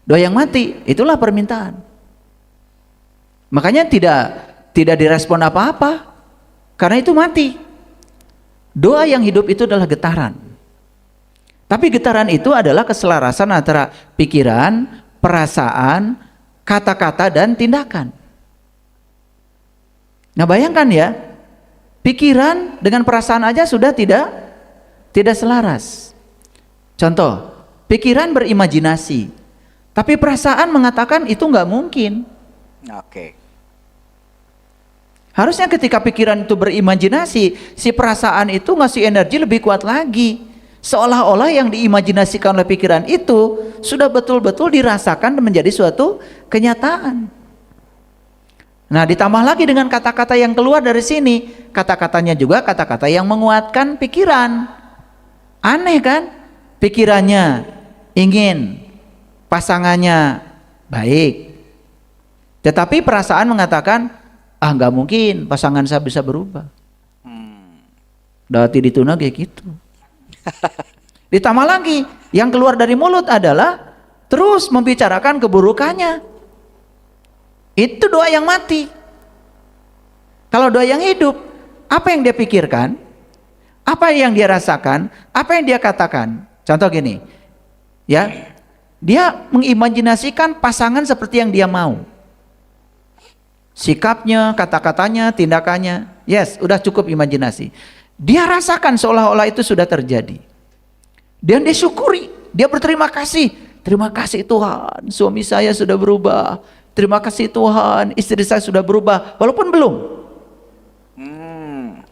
Doa yang mati itulah permintaan. Makanya tidak direspon apa-apa karena itu mati. Doa yang hidup itu adalah getaran. Tapi getaran itu adalah keselarasan antara pikiran, perasaan, kata-kata dan tindakan. Nah, bayangkan ya, pikiran dengan perasaan aja sudah tidak selaras. Contoh, pikiran berimajinasi, tapi perasaan mengatakan itu nggak mungkin. Oke. Harusnya ketika pikiran itu berimajinasi, si perasaan itu ngasih energi lebih kuat lagi. Seolah-olah yang diimajinasikan oleh pikiran itu sudah betul-betul dirasakan dan menjadi suatu kenyataan. Nah, ditambah lagi dengan kata-kata yang keluar dari sini, kata-katanya juga kata-kata yang menguatkan pikiran. Aneh kan? Pikirannya ingin pasangannya baik, tetapi perasaan mengatakan, ah nggak mungkin pasangan saya bisa berubah. Dati dituna kayak gitu. Ditambah lagi, yang keluar dari mulut adalah terus membicarakan keburukannya. Itu doa yang mati. Kalau doa yang hidup, apa yang dia pikirkan, apa yang dia rasakan, apa yang dia katakan. Contoh gini, ya, dia mengimajinasikan pasangan seperti yang dia mau. Sikapnya, kata-katanya, tindakannya, yes, udah cukup imajinasi. Dia rasakan seolah-olah itu sudah terjadi. Dan dia syukuri, dia berterima kasih. Terima kasih Tuhan, suami saya sudah berubah. Terima kasih Tuhan, istri saya sudah berubah, walaupun belum.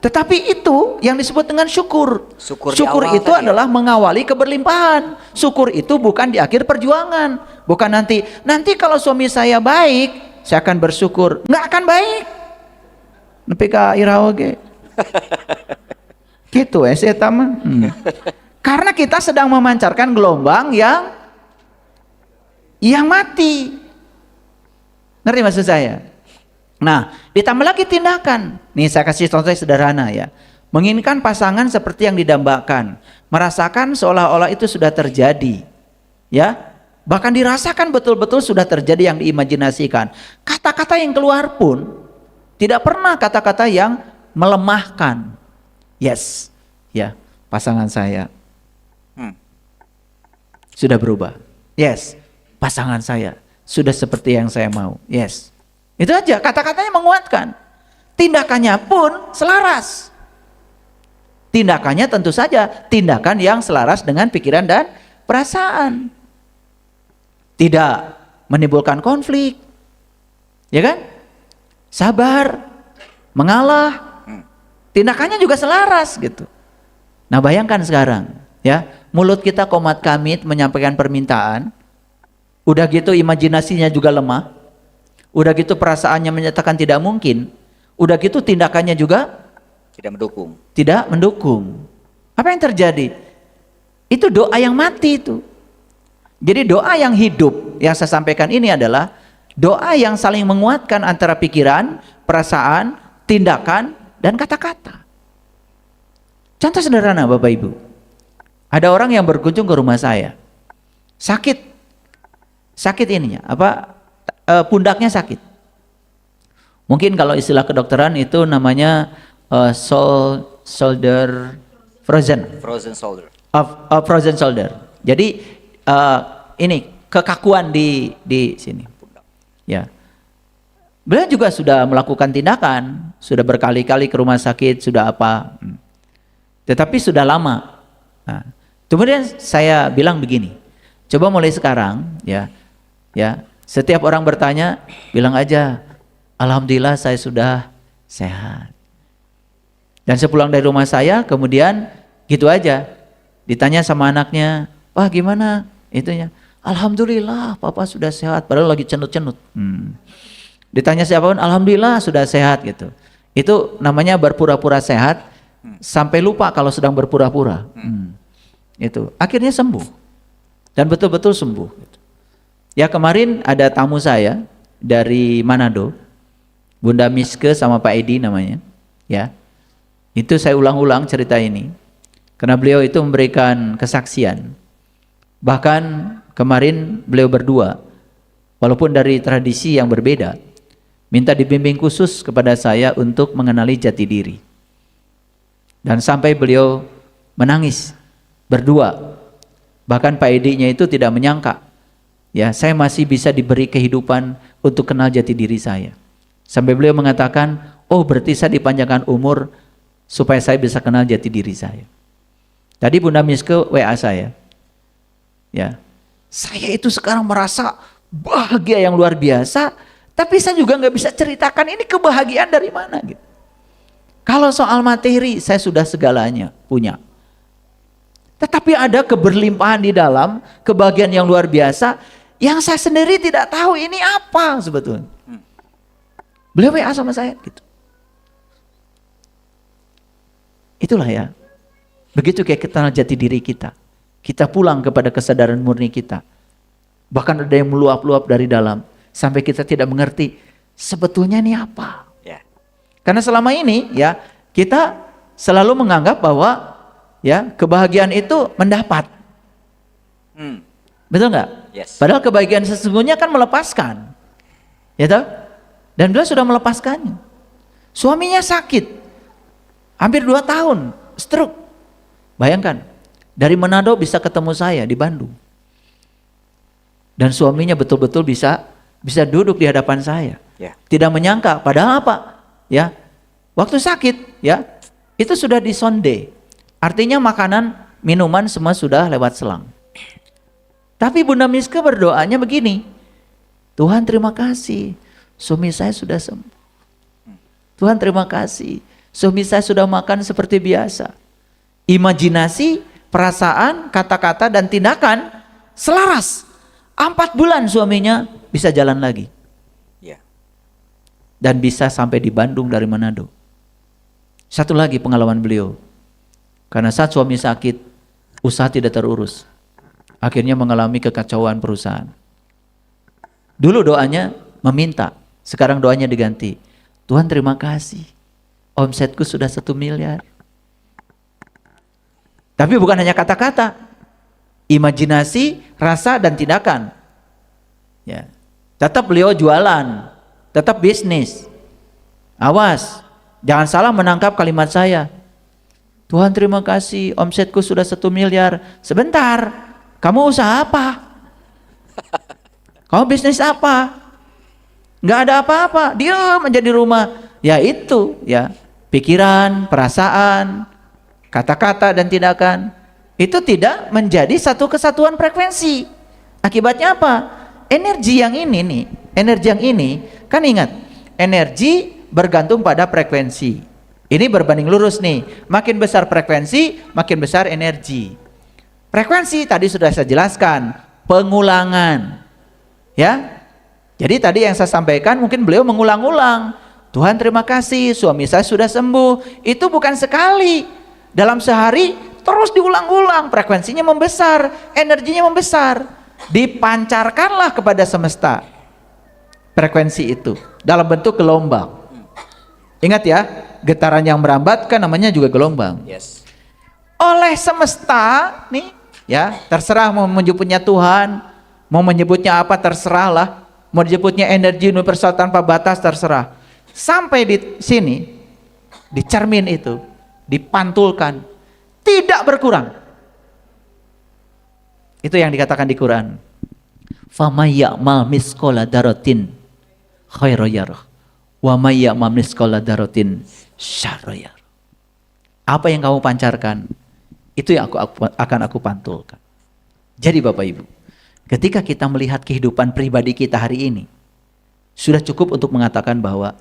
Tetapi itu yang disebut dengan syukur. Syukur itu adalah mengawali keberlimpahan. Syukur itu bukan di akhir perjuangan. Bukan nanti kalau suami saya baik, saya akan bersyukur. Nggak akan baik. Nepi ka irawa ge. Gitu saya tama. Karena kita sedang memancarkan gelombang yang mati. Ngerti maksud saya? Nah, ditambah lagi tindakan. Nih saya kasih contoh sederhana ya. Menginginkan pasangan seperti yang didambakan, merasakan seolah-olah itu sudah terjadi. Ya. Bahkan dirasakan betul-betul sudah terjadi yang diimajinasikan. Kata-kata yang keluar pun tidak pernah kata-kata yang melemahkan. Yes. Ya, pasangan saya sudah berubah. Yes. Pasangan saya sudah seperti yang saya mau. Yes. Itu aja, kata-katanya menguatkan. Tindakannya pun selaras. Tindakannya tentu saja tindakan yang selaras dengan pikiran dan perasaan. Tidak menimbulkan konflik. Ya kan? Sabar, mengalah. Tindakannya juga selaras gitu. Nah, bayangkan sekarang, ya, mulut kita komat kamit menyampaikan permintaan. Udah gitu imajinasinya juga lemah. Udah gitu perasaannya menyatakan tidak mungkin. Udah gitu tindakannya juga tidak mendukung. Tidak mendukung. Apa yang terjadi? Itu doa yang mati itu. Jadi doa yang hidup yang saya sampaikan ini adalah doa yang saling menguatkan antara pikiran, perasaan, tindakan, dan kata-kata. Contoh sederhana Bapak Ibu. Ada orang yang berkunjung ke rumah saya. Sakit ininya, pundaknya sakit. Mungkin kalau istilah kedokteran itu namanya shoulder frozen shoulder. Frozen shoulder. Jadi ini kekakuan di sini. Ya. Beliau juga sudah melakukan tindakan, sudah berkali-kali ke rumah sakit, sudah apa. Tetapi sudah lama. Nah, kemudian saya bilang begini. Coba mulai sekarang, ya. Setiap orang bertanya, bilang aja, alhamdulillah saya sudah sehat. Dan sepulang dari rumah saya, kemudian gitu aja, ditanya sama anaknya, wah gimana itunya? Alhamdulillah, papa sudah sehat. Padahal lagi cenut-cenut. Ditanya siapapun, alhamdulillah sudah sehat gitu. Itu namanya berpura-pura sehat, sampai lupa kalau sedang berpura-pura. Itu akhirnya sembuh dan betul-betul sembuh. Ya, kemarin ada tamu saya dari Manado, Bunda Miske sama Pak Edi namanya. Ya, itu saya ulang-ulang cerita ini karena beliau itu memberikan kesaksian. Bahkan kemarin beliau berdua, walaupun dari tradisi yang berbeda, minta dibimbing khusus kepada saya untuk mengenali jati diri. Dan sampai beliau menangis berdua. Bahkan Pak Edinya itu tidak menyangka, ya, saya masih bisa diberi kehidupan untuk kenal jati diri saya. Sampai beliau mengatakan, oh berarti saya dipanjangkan umur supaya saya bisa kenal jati diri saya. Tadi Bunda Miske WA saya, ya, saya itu sekarang merasa bahagia yang luar biasa, tapi saya juga nggak bisa ceritakan ini kebahagiaan dari mana gitu. Kalau soal materi saya sudah segalanya punya. Tetapi Tapi ada keberlimpahan di dalam, kebahagiaan yang luar biasa, yang saya sendiri tidak tahu ini apa sebetulnya. Beliau WA sama saya gitu. Itulah ya. Begitu kayak kenal jati diri kita. Kita pulang kepada kesadaran murni kita. Bahkan ada yang meluap-luap dari dalam. Sampai kita tidak mengerti sebetulnya ini apa. Ya. Karena selama ini ya kita selalu menganggap bahwa ya kebahagiaan itu mendapat. Betul nggak? Yes. Padahal kebahagiaan sesungguhnya kan melepaskan. Ya toh? Dan beliau sudah melepaskannya. Suaminya sakit. Hampir 2 tahun. Stroke. Bayangkan. Dari Manado bisa ketemu saya di Bandung. Dan suaminya betul-betul bisa duduk di hadapan saya. Ya. Tidak menyangka. Padahal apa? Ya. Waktu sakit. Ya. Itu sudah disonde. Artinya makanan, minuman semua sudah lewat selang. Tapi Bunda Miska berdoanya begini. Tuhan terima kasih. Suami saya sudah sembuh. Tuhan terima kasih. Suami saya sudah makan seperti biasa. Imajinasi, perasaan, kata-kata dan tindakan selaras. 4 bulan suaminya bisa jalan lagi. Ya. Dan bisa sampai di Bandung dari Manado. Satu lagi pengalaman beliau. Karena saat suami sakit, usaha tidak terurus. Akhirnya mengalami kekacauan perusahaan. Dulu doanya meminta, sekarang doanya diganti. Tuhan terima kasih, omsetku sudah 1 miliar. Tapi bukan hanya kata-kata, imajinasi, rasa dan tindakan. Ya, tetap beliau jualan, tetap bisnis. Awas, jangan salah menangkap kalimat saya. Tuhan terima kasih, omsetku sudah 1 miliar. Sebentar, kamu usaha apa? Kamu bisnis apa? Nggak ada apa-apa, diam aja di rumah. Ya itu, ya pikiran, perasaan, kata-kata dan tindakan itu tidak menjadi satu kesatuan frekuensi. Akibatnya apa? Energi yang ini nih, energi yang ini kan ingat, energi bergantung pada frekuensi. Ini berbanding lurus nih, makin besar frekuensi, makin besar energi. Frekuensi tadi sudah saya jelaskan, pengulangan. Ya. Jadi tadi yang saya sampaikan mungkin beliau mengulang-ulang. Tuhan terima kasih, suami saya sudah sembuh. Itu bukan sekali. Dalam sehari terus diulang-ulang, frekuensinya membesar, energinya membesar. Dipancarkanlah kepada semesta frekuensi itu dalam bentuk gelombang. Ingat ya, getaran yang merambat kan namanya juga gelombang. Yes. Oleh semesta nih, ya terserah mau menyebutnya Tuhan, mau menyebutnya apa terserahlah. Mau disebutnya energi universal tanpa batas terserah. Sampai di sini, di cermin itu, dipantulkan, tidak berkurang. Itu yang dikatakan di Quran. Famay ya'mal misqala dzarratin khairan yarah wa may ya'mal misqala dzarratin syarran yarah. Apa yang kamu pancarkan, itu yang akan aku pantulkan. Jadi Bapak Ibu, ketika kita melihat kehidupan pribadi kita hari ini, sudah cukup untuk mengatakan bahwa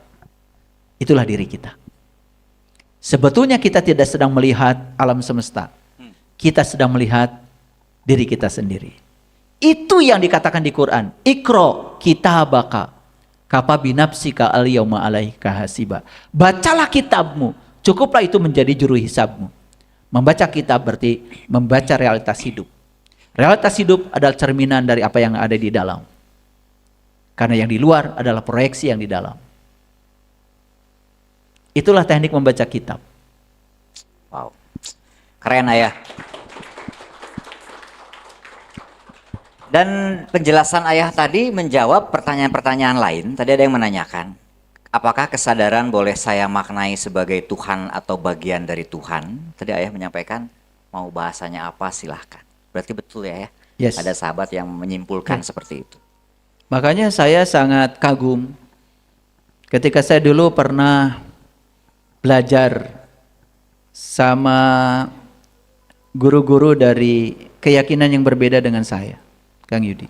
itulah diri kita. Sebetulnya kita tidak sedang melihat alam semesta. Kita sedang melihat diri kita sendiri. Itu yang dikatakan di Quran. Iqra kitabaka kafa binafsika al-yauma 'alaika hasiba. Bacalah kitabmu. Cukuplah itu menjadi juru hisabmu. Membaca kitab berarti membaca realitas hidup. Realitas hidup adalah cerminan dari apa yang ada di dalam. Karena yang di luar adalah proyeksi yang di dalam. Itulah teknik membaca kitab. Wow. Keren Ayah. Dan penjelasan Ayah tadi menjawab pertanyaan-pertanyaan lain. Tadi ada yang menanyakan, apakah kesadaran boleh saya maknai sebagai Tuhan atau bagian dari Tuhan? Tadi Ayah menyampaikan, mau bahasanya apa silahkan. Berarti betul ya, Yes. ada sahabat yang menyimpulkan seperti itu. Makanya saya sangat kagum ketika saya dulu pernah belajar sama guru-guru dari keyakinan yang berbeda dengan saya, Kang Yudi.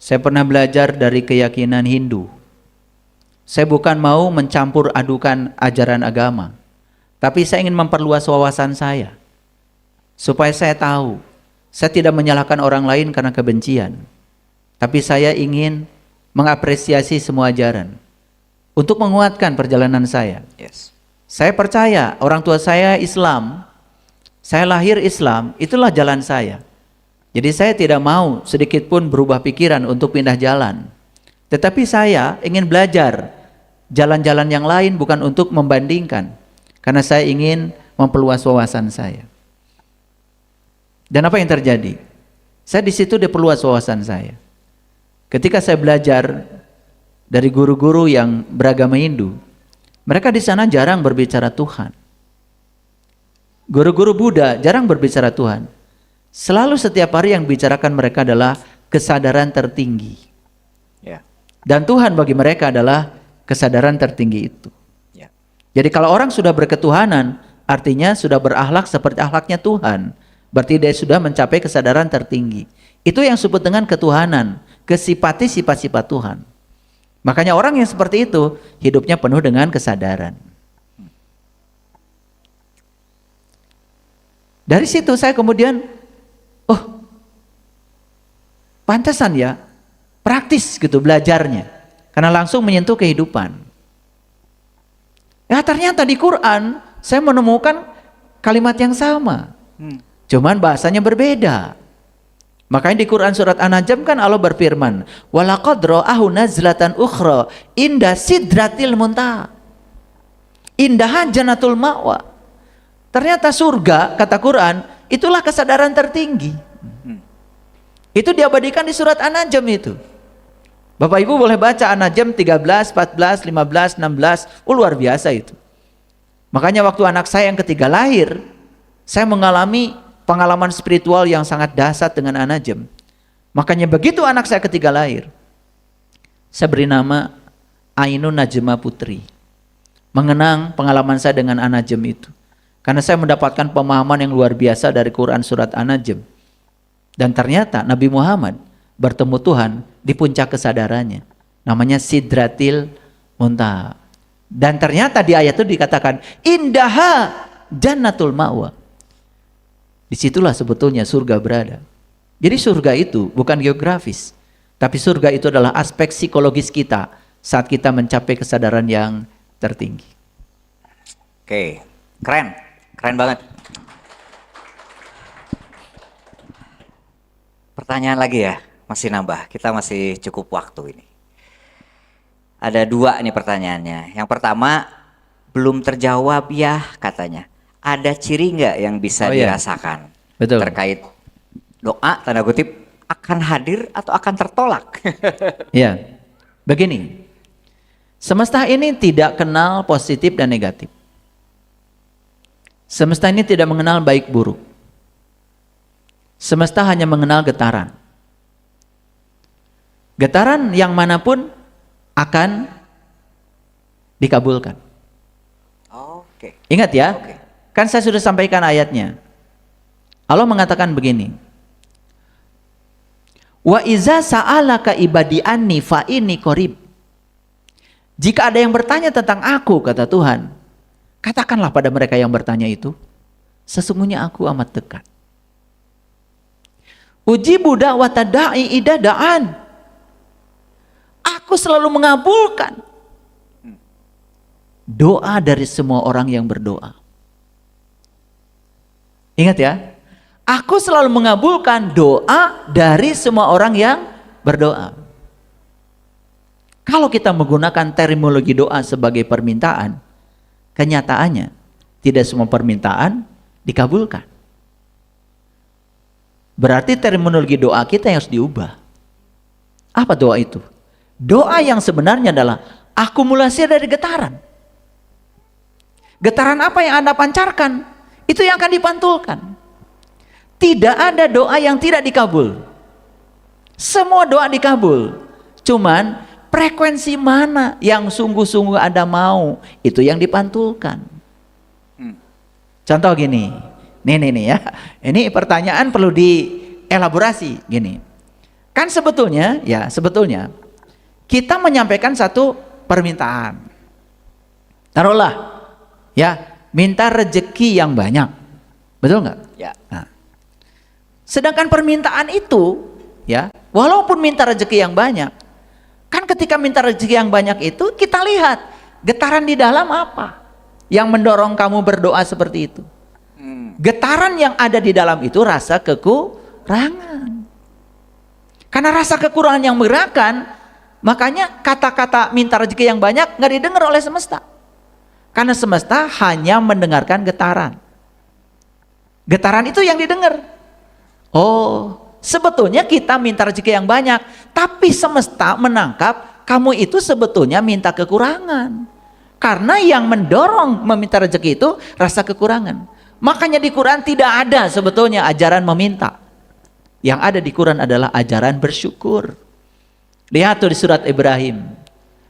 Saya pernah belajar dari keyakinan Hindu. Saya bukan mau mencampur adukan ajaran agama, tapi saya ingin memperluas wawasan saya. supaya saya tahu, saya tidak menyalahkan orang lain karena kebencian, tapi saya ingin mengapresiasi semua ajaran untuk menguatkan perjalanan saya. Yes. Saya percaya orang tua saya Islam, saya lahir Islam, itulah jalan saya. Jadi saya tidak mau sedikit pun berubah pikiran untuk pindah jalan. Tetapi saya ingin belajar jalan-jalan yang lain, bukan untuk membandingkan, karena saya ingin memperluas wawasan saya. Dan apa yang terjadi? Saya di situ diperluas wawasan saya. Ketika saya belajar dari guru-guru yang beragama Hindu, mereka di sana jarang berbicara Tuhan. Guru-guru Buddha jarang berbicara Tuhan. Selalu setiap hari yang bicarakan mereka adalah kesadaran tertinggi. Ya. Dan Tuhan bagi mereka adalah kesadaran tertinggi itu. Ya. Jadi kalau orang sudah berketuhanan, artinya sudah berakhlak seperti akhlaknya Tuhan. Berarti dia sudah mencapai kesadaran tertinggi. Itu yang disebut dengan ketuhanan, kesipati sifat-sifat Tuhan. Makanya orang yang seperti itu hidupnya penuh dengan kesadaran. Dari situ saya kemudian, oh, pantesan ya, praktis gitu belajarnya, karena langsung menyentuh kehidupan. Ya ternyata di Quran saya menemukan kalimat yang sama, cuman bahasanya berbeda. Makanya di Quran surat An-Najm kan Allah berfirman, walaqad ra'ahu nazlatan ukhra inda sidratil muntaha, indaha jannatul ma'wa. Ternyata surga, kata Quran, itulah kesadaran tertinggi. Itu diabadikan di surat An-Najm itu. Bapak Ibu boleh baca An-Najm 13, 14, 15, 16. Luar biasa itu. Makanya waktu anak saya yang ketiga lahir, saya mengalami pengalaman spiritual yang sangat dahsyat dengan An-Najm. Makanya begitu anak saya ketiga lahir, saya beri nama Ainun Najma Putri. Mengenang pengalaman saya dengan An-Najm itu. Karena saya mendapatkan pemahaman yang luar biasa dari Quran surat An-Najm. Dan ternyata Nabi Muhammad bertemu Tuhan di puncak kesadarannya. Namanya Sidratil Muntaha. Dan ternyata di ayat itu dikatakan, indaha jannatul ma'wa. Disitulah sebetulnya surga berada. Jadi surga itu bukan geografis. Tapi surga itu adalah aspek psikologis kita saat kita mencapai kesadaran yang tertinggi. Oke, keren. Keren banget. Pertanyaan lagi ya, masih nambah. Kita masih cukup waktu ini. Ada dua nih pertanyaannya. Yang pertama, belum terjawab ya katanya. Ada ciri nggak yang bisa dirasakan? Betul. Terkait doa, tanda kutip, akan hadir atau akan tertolak? Ya, begini. Semesta ini tidak kenal positif dan negatif. Semesta ini tidak mengenal baik buruk. Semesta hanya mengenal getaran. Getaran yang manapun akan dikabulkan. Oke. Ingat ya, Oke. kan saya sudah sampaikan ayatnya. Allah mengatakan begini. Wa iza sa'alaka ibadi anni fa inni qarib. Jika ada yang bertanya tentang aku, kata Tuhan, katakanlah pada mereka yang bertanya itu, sesungguhnya aku amat dekat. Ujibu da'wata da'i idza da'an. Aku selalu mengabulkan doa dari semua orang yang berdoa. Ingat ya, aku selalu mengabulkan doa dari semua orang yang berdoa. Kalau kita menggunakan terminologi doa sebagai permintaan, kenyataannya tidak semua permintaan dikabulkan. Berarti terminologi doa kita yang harus diubah. Apa doa itu? Doa yang sebenarnya adalah akumulasi dari getaran. Getaran apa yang Anda pancarkan, itu yang akan dipantulkan. Tidak ada doa yang tidak dikabul. Semua doa dikabul. Cuman frekuensi mana yang sungguh-sungguh Anda mau, itu yang dipantulkan. Contoh gini, nih ya. Ini pertanyaan perlu dielaborasi gini. Kan sebetulnya kita menyampaikan satu permintaan. Taruhlah ya, minta rezeki yang banyak. Betul nggak? Ya. Nah, Sedangkan permintaan itu, ya, walaupun minta rezeki yang banyak, kan ketika minta rezeki yang banyak itu kita lihat getaran di dalam apa yang mendorong kamu berdoa seperti itu. Getaran yang ada di dalam itu rasa kekurangan. Karena rasa kekurangan yang menggerakkan, makanya kata-kata minta rezeki yang banyak nggak didengar oleh semesta. Karena semesta hanya mendengarkan getaran. Getaran itu yang didengar. Oh, sebetulnya kita minta rezeki yang banyak, tapi semesta menangkap kamu itu sebetulnya minta kekurangan. Karena yang mendorong meminta rezeki itu rasa kekurangan. Makanya di Quran tidak ada sebetulnya ajaran meminta. Yang ada di Quran adalah ajaran bersyukur. Lihat tuh di surat Ibrahim.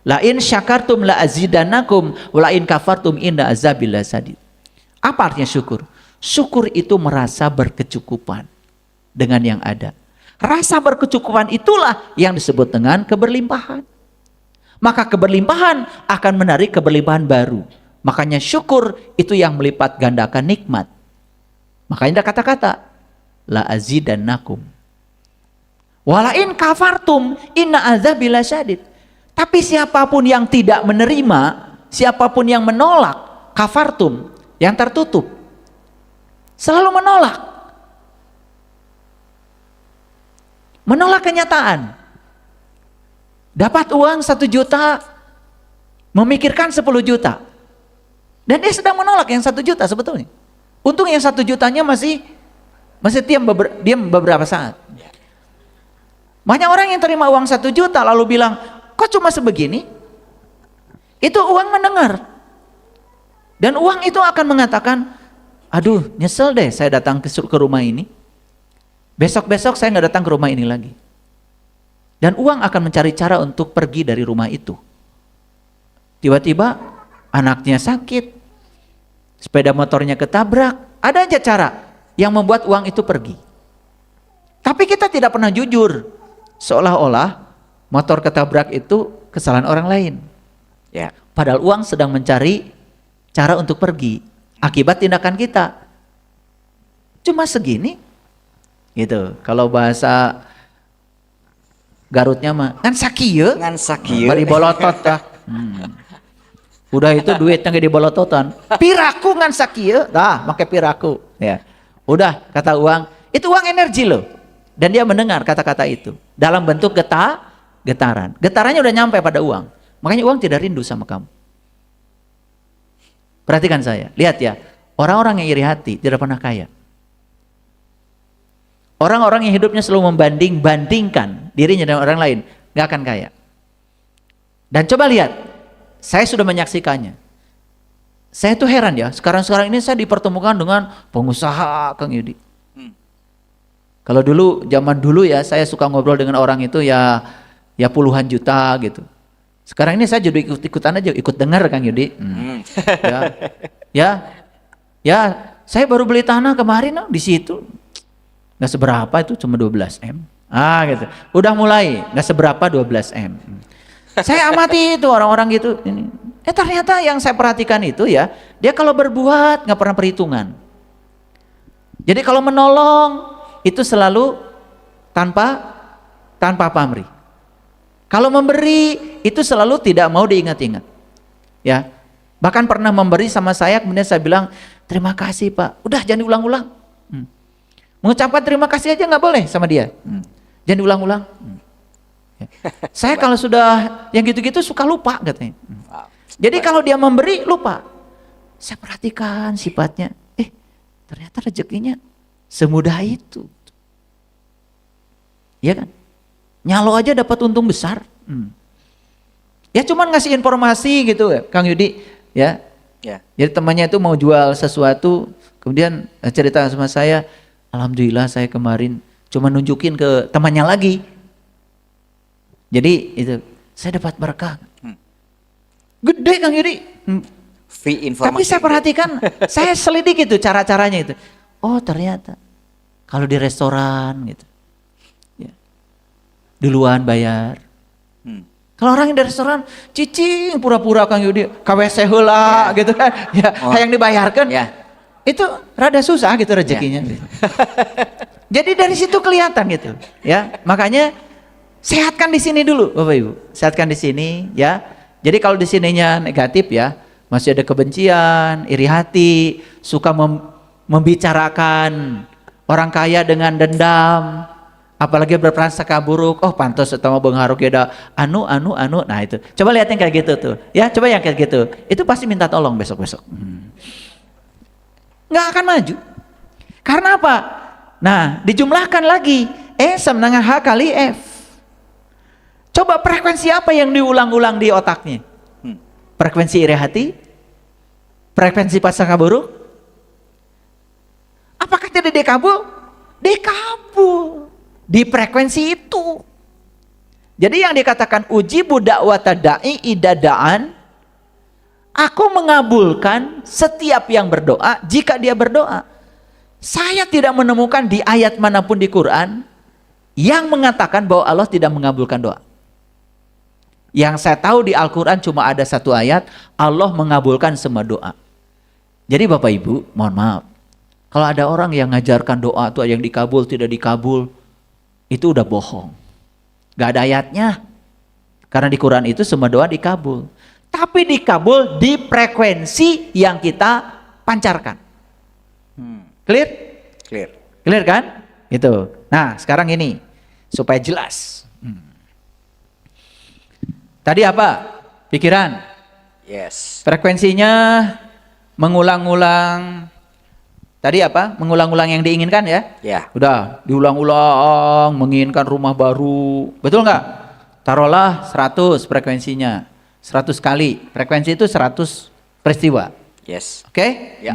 La in syakartum la azidannakum wa la in kafartum inna azabil lasadid. Apa artinya syukur? Syukur itu merasa berkecukupan dengan yang ada. Rasa berkecukupan itulah yang disebut dengan keberlimpahan. Maka keberlimpahan akan menarik keberlimpahan baru. Makanya syukur itu yang melipat gandakan nikmat. Makanya ada kata-kata la azidannakum walain kafartum inna azabil lasyadid. Tapi siapapun yang tidak menerima, siapapun yang menolak, kafartum, yang tertutup, selalu menolak kenyataan. Dapat uang 1 juta, memikirkan 10 juta, dan dia sedang menolak yang 1 juta sebetulnya. Untung yang 1 jutanya masih diam beberapa saat. Banyak orang yang terima uang 1 juta lalu bilang, kok cuma sebegini? Itu uang mendengar. Dan uang itu akan mengatakan, aduh nyesel deh saya datang ke rumah ini. Besok-besok saya nggak datang ke rumah ini lagi. Dan uang akan mencari cara untuk pergi dari rumah itu. Tiba-tiba anaknya sakit, sepeda motornya ketabrak, ada aja cara yang membuat uang itu pergi. Tapi kita tidak pernah jujur, seolah-olah motor ketabrak itu kesalahan orang lain. Ya, padahal uang sedang mencari cara untuk pergi akibat tindakan kita. Cuma segini, gitu. Kalau bahasa Garutnya mah kan sakieu, bari bolotot tah. Udah itu duitnya gak dibolototan. Piraku ngan sakieu, dah make piraku. Ya. Udah kata uang, itu uang energi loh. Dan dia mendengar kata-kata itu dalam bentuk getaran. Getarannya udah nyampe pada uang. Makanya uang tidak rindu sama kamu. Perhatikan saya, lihat ya. Orang-orang yang iri hati tidak pernah kaya. Orang-orang yang hidupnya selalu membandingkan dirinya dengan orang lain, gak akan kaya. Dan coba lihat, saya sudah menyaksikannya. Saya tuh heran ya, sekarang ini saya dipertemukan dengan pengusaha, Kang Yudi. Kalau dulu, zaman dulu ya, saya suka ngobrol dengan orang itu ya puluhan juta gitu. Sekarang ini saya jadi ikut-ikutan aja, ikut dengar Kang Yudi. Ya, saya baru beli tanah kemarin di situ. Nggak seberapa, itu cuma 12 M. Gitu. Udah mulai nggak seberapa 12 M. Saya amati itu orang-orang gitu. Ternyata yang saya perhatikan itu ya, dia kalau berbuat nggak pernah perhitungan. Jadi kalau menolong itu selalu tanpa pamrih. Kalau memberi itu selalu tidak mau diingat-ingat. Ya, bahkan pernah memberi sama saya, kemudian saya bilang terima kasih Pak. Udah jangan diulang-ulang. Mengucapkan terima kasih aja nggak boleh sama dia. Jangan diulang-ulang. Ya. Saya kalau sudah yang gitu-gitu suka lupa katanya. Jadi kalau dia memberi lupa. Saya perhatikan sifatnya. Ternyata rezekinya semudah itu. Iya kan? Nyalo aja dapat untung besar. Ya cuman ngasih informasi gitu Kang Yudi. Ya. Jadi temannya itu mau jual sesuatu. Kemudian cerita sama saya. Alhamdulillah saya kemarin cuma nunjukin ke temannya lagi. Jadi itu saya dapat berkah. Gede Kang Yudi. Tapi saya perhatikan, saya selidik itu cara-caranya itu. Oh ternyata kalau di restoran gitu, ya, duluan bayar. Kalau orang yang di restoran, cicing pura-pura Kang Yudi, KWC heula gitu kan, ya, yang dibayarkan. Itu rada susah gitu rezekinya. Jadi dari situ kelihatan gitu, ya. Makanya sehatkan di sini dulu, Bapak Ibu. Sehatkan di sini, ya. Jadi kalau di sininya negatif ya, masih ada kebencian, iri hati, suka membicarakan orang kaya dengan dendam, apalagi berprasangka buruk. Oh, pantas utama Bengharuk ya ada anu. Nah itu. Coba lihat yang kayak gitu tuh, ya. Coba yang kayak gitu. Itu pasti minta tolong besok-besok. Nggak akan maju. Karena apa? Nah, dijumlahkan lagi E sama dengan H kali F. Coba frekuensi apa yang diulang-ulang di otaknya? Frekuensi iri hati? Frekuensi prasangka buruk? Apakah tidak dekabul? Dekabul. Di frekuensi itu. Jadi yang dikatakan uji budak watadai idadaan, aku mengabulkan setiap yang berdoa jika dia berdoa. Saya tidak menemukan di ayat manapun di Quran yang mengatakan bahwa Allah tidak mengabulkan doa. Yang saya tahu di Al-Quran cuma ada satu ayat, Allah mengabulkan semua doa. Jadi Bapak Ibu, mohon maaf, kalau ada orang yang ngajarkan doa itu yang dikabul, tidak dikabul, itu udah bohong. Gak ada ayatnya. Karena di Quran itu semua doa dikabul. Tapi dikabul di frekuensi yang kita pancarkan. Clear? Clear kan? Itu. Nah, sekarang ini supaya jelas. Tadi apa? Pikiran. Yes. Frekuensinya mengulang-ulang. Tadi apa? Mengulang-ulang yang diinginkan ya? Ya. Udah, diulang-ulang menginginkan rumah baru. Betul nggak? Taruhlah 100 frekuensinya. 100 kali. Frekuensi itu 100 peristiwa. Yes. Oke? Ya.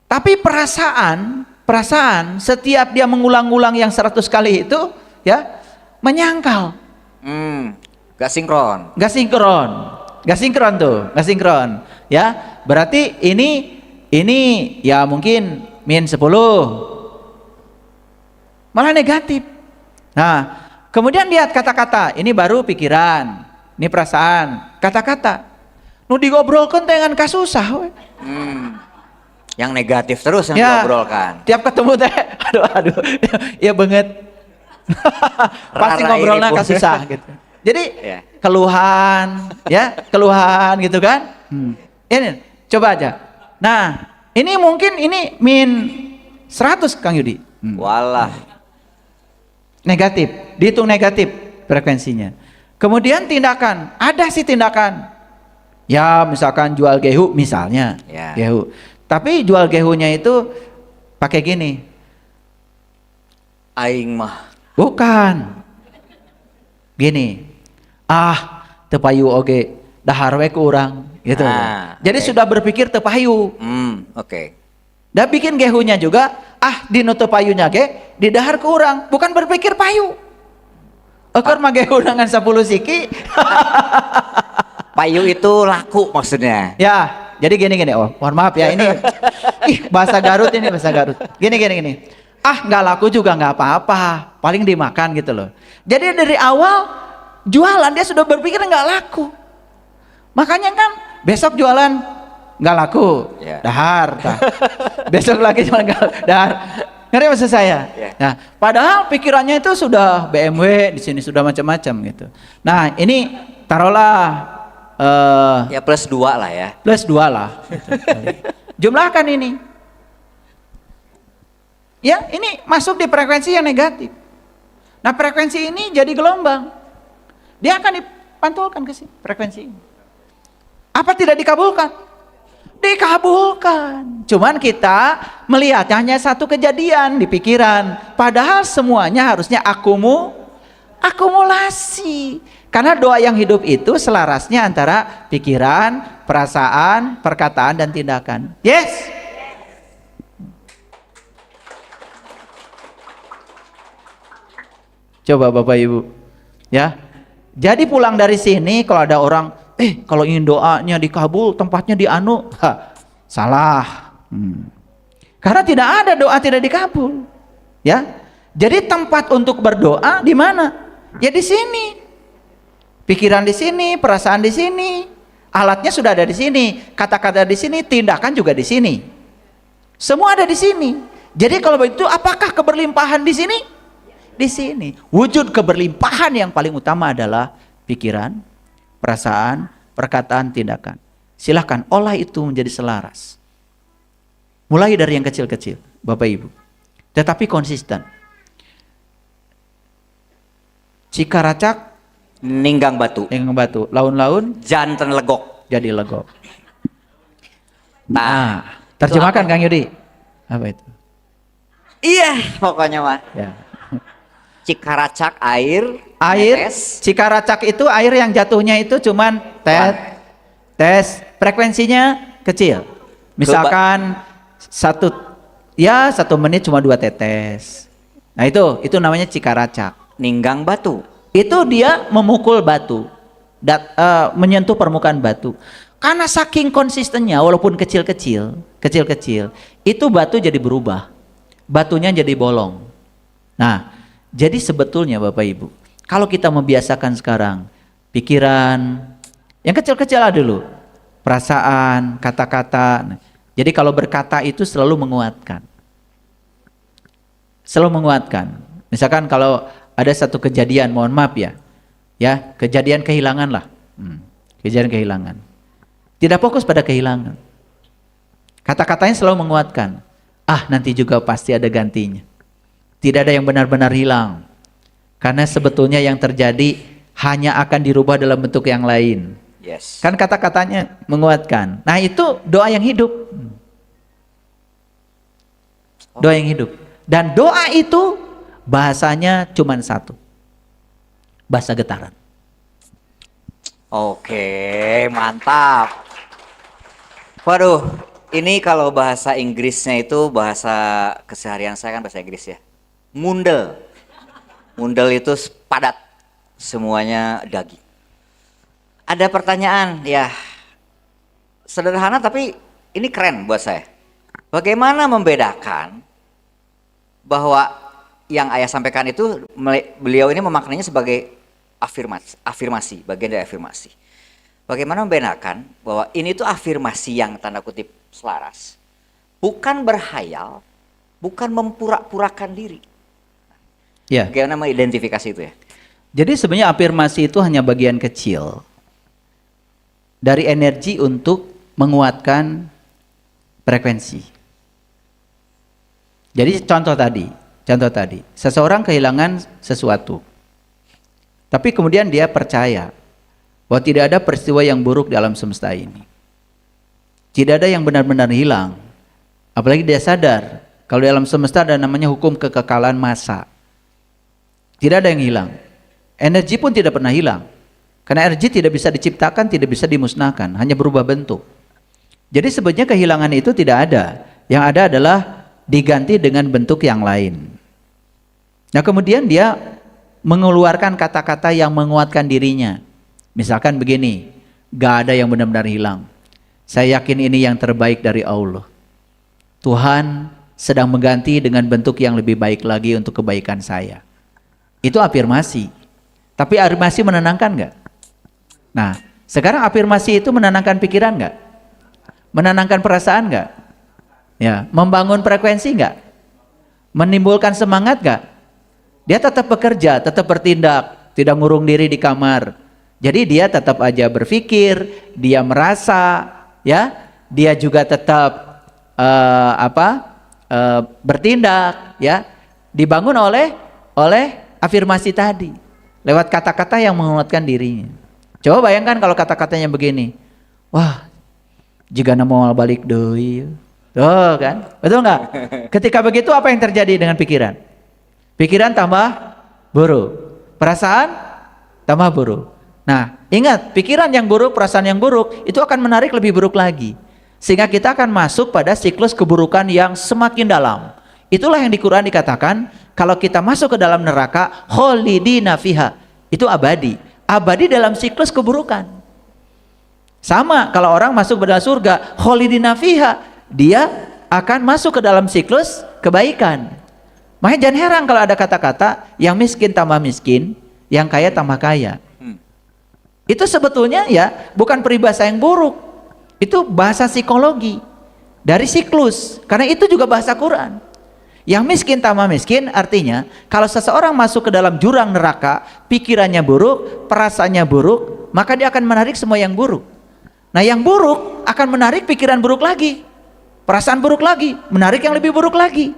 Tapi perasaan setiap dia mengulang-ulang yang 100 kali itu ya menyangkal. Gak sinkron. Gak sinkron tuh, gak sinkron. Ya, berarti ini ya mungkin min 10. Malah negatif. Nah, kemudian lihat kata-kata, ini baru pikiran, ini perasaan, kata-kata. Nu digobrolkan dengan kasusah we. Yang negatif terus yang Ya, diobrolkan. tiap ketemu teh, aduh, ya banget. Pasti Rara ngobrolnya iri, kasusah gitu. Jadi Ya. keluhan gitu kan. Ini coba aja. Nah, ini mungkin ini min 100 Kang Yudi. Walah. Negatif, dihitung negatif frekuensinya. Kemudian tindakan, ada sih tindakan. Ya, misalkan jual gehu misalnya. Ya. Gehu. Tapi jual gehunya itu pakai gini. Aing mah. Bukan. Gini. Teu payu oge, dahar we ku urang gitu. Jadi oke. sudah berpikir teu payu. Oke. Da bikin gehunya juga, di nu teu payunya ge di dahar ku urang, bukan berpikir payu. Ekor mah gehu dengan 10 siki. Payu itu laku maksudnya. Ya, jadi gini. Oh, mohon maaf ya ini. Bahasa Garut ini bahasa Garut. Gini. Nggak laku juga nggak apa-apa, paling dimakan gitu loh. Jadi dari awal jualan dia sudah berpikir nggak laku. Makanya kan besok jualan nggak laku, Ya. dahar. Besok lagi jualan nggak dahar. Ngerti maksud saya? Ya. Nah, padahal pikirannya itu sudah BMW, di sini sudah macam-macam gitu. Nah, ini taruhlah Ya plus 2 lah ya. plus 2 lah. Jumlahkan ini. Ya, ini masuk di frekuensi yang negatif. Nah, frekuensi ini jadi gelombang. Dia akan dipantulkan ke sini, frekuensi ini. Apa tidak dikabulkan? Dikabulkan. Cuman kita melihatnya hanya satu kejadian di pikiran. Padahal semuanya harusnya akumulasi. Karena doa yang hidup itu selarasnya antara pikiran, perasaan, perkataan, dan tindakan. Yes? Coba Bapak Ibu. Ya. Jadi pulang dari sini kalau ada orang, kalau ingin doanya dikabul, tempatnya di anu. Salah. Karena tidak ada doa tidak dikabul. Ya. Jadi tempat untuk berdoa di mana? Ya di sini. Pikiran di sini, perasaan di sini, alatnya sudah ada di sini, kata-kata di sini, tindakan juga di sini. Semua ada di sini. Jadi kalau begitu apakah keberlimpahan di sini? Di sini. Wujud keberlimpahan yang paling utama adalah pikiran, perasaan, perkataan, tindakan. Silahkan olah itu menjadi selaras. Mulai dari yang kecil-kecil, Bapak Ibu. Tetapi konsisten. Cikaracak, Ninggang batu. yang batu, laun-laun Janten legok. jadi legok. Nah, Terjemahkan itu apa? Kang Yudi. Apa itu? Iya, pokoknya mah. Ya. Cikaracak air, Air, netes. Cikaracak itu air yang jatuhnya itu cuman tes, frekuensinya kecil. Misalkan satu menit cuma 2 tetes. Nah itu namanya Cikaracak. Ninggang batu. Itu dia memukul batu, menyentuh permukaan batu. Karena saking konsistennya, walaupun kecil-kecil, itu batu jadi berubah. Batunya jadi bolong. Nah, jadi sebetulnya Bapak Ibu, kalau kita membiasakan sekarang, pikiran, yang kecil-kecil lah dulu, perasaan, kata-kata. Jadi kalau berkata itu selalu menguatkan. Selalu menguatkan. Misalkan kalau ada satu kejadian, mohon maaf ya, kejadian kehilangan lah, kejadian kehilangan. Tidak fokus pada kehilangan. Kata-katanya selalu menguatkan. Nanti juga pasti ada gantinya. Tidak ada yang benar-benar hilang. Karena sebetulnya yang terjadi hanya akan dirubah dalam bentuk yang lain. Yes. Kan kata-katanya menguatkan. Nah itu doa yang hidup. Doa yang hidup. Dan doa itu bahasanya cuma satu. Bahasa getaran. Oke, mantap. Waduh, ini kalau bahasa Inggrisnya itu bahasa keseharian saya kan bahasa Inggris ya. Mundel. Mundel itu padat. Semuanya daging. Ada pertanyaan, ya sederhana tapi ini keren buat saya. Bagaimana membedakan bahwa yang ayah sampaikan itu beliau ini memaknainya sebagai afirmasi, bagian dari afirmasi. Bagaimana membedakan bahwa ini tuh afirmasi yang tanda kutip selaras, bukan berhayal, bukan mempura-purakan diri. Ya. Bagaimana mengidentifikasi itu ya? Jadi sebenarnya afirmasi itu hanya bagian kecil dari energi untuk menguatkan frekuensi. Jadi contoh tadi, seseorang kehilangan sesuatu, tapi kemudian dia percaya bahwa tidak ada peristiwa yang buruk dalam semesta ini. Tidak ada yang benar-benar hilang. Apalagi dia sadar kalau dalam semesta ada namanya hukum kekekalan massa. Tidak ada yang hilang. Energi pun tidak pernah hilang. Karena energi tidak bisa diciptakan, tidak bisa dimusnahkan, hanya berubah bentuk. Jadi sebenarnya kehilangan itu tidak ada. Yang ada adalah diganti dengan bentuk yang lain. Nah kemudian dia mengeluarkan kata-kata yang menguatkan dirinya. Misalkan begini, gak ada yang benar-benar hilang. Saya yakin ini yang terbaik dari Allah. Tuhan sedang mengganti dengan bentuk yang lebih baik lagi untuk kebaikan saya. Itu afirmasi. Tapi afirmasi menenangkan gak? Nah, sekarang afirmasi itu menenangkan pikiran gak? Menenangkan perasaan gak? Ya, membangun frekuensi gak? Menimbulkan semangat gak? Dia tetap bekerja, tetap bertindak, tidak ngurung diri di kamar. Jadi dia tetap aja berpikir, dia merasa, ya, dia juga tetap bertindak, ya, dibangun oleh afirmasi tadi, lewat kata-kata yang menguatkan dirinya. Coba bayangkan kalau kata-katanya begini, wah, jika mau balik deui, tuh kan, betul nggak? Ketika begitu apa yang terjadi dengan pikiran? Pikiran tambah buruk, perasaan tambah buruk. Nah, ingat, pikiran yang buruk, perasaan yang buruk, itu akan menarik lebih buruk lagi. Sehingga kita akan masuk pada siklus keburukan yang semakin dalam. Itulah yang di Quran dikatakan, kalau kita masuk ke dalam neraka, kholidina fiha, itu abadi. Abadi dalam siklus keburukan. Sama, kalau orang masuk ke dalam surga, kholidina fiha, dia akan masuk ke dalam siklus kebaikan. Makanya jangan heran kalau ada kata-kata, yang miskin tambah miskin, yang kaya tambah kaya. Itu sebetulnya ya bukan peribahasa yang buruk. Itu bahasa psikologi dari siklus. Karena itu juga bahasa Quran. Yang miskin tambah miskin artinya kalau seseorang masuk ke dalam jurang neraka, pikirannya buruk, perasaannya buruk, maka dia akan menarik semua yang buruk. Nah yang buruk akan menarik pikiran buruk lagi, perasaan buruk lagi, menarik yang lebih buruk lagi.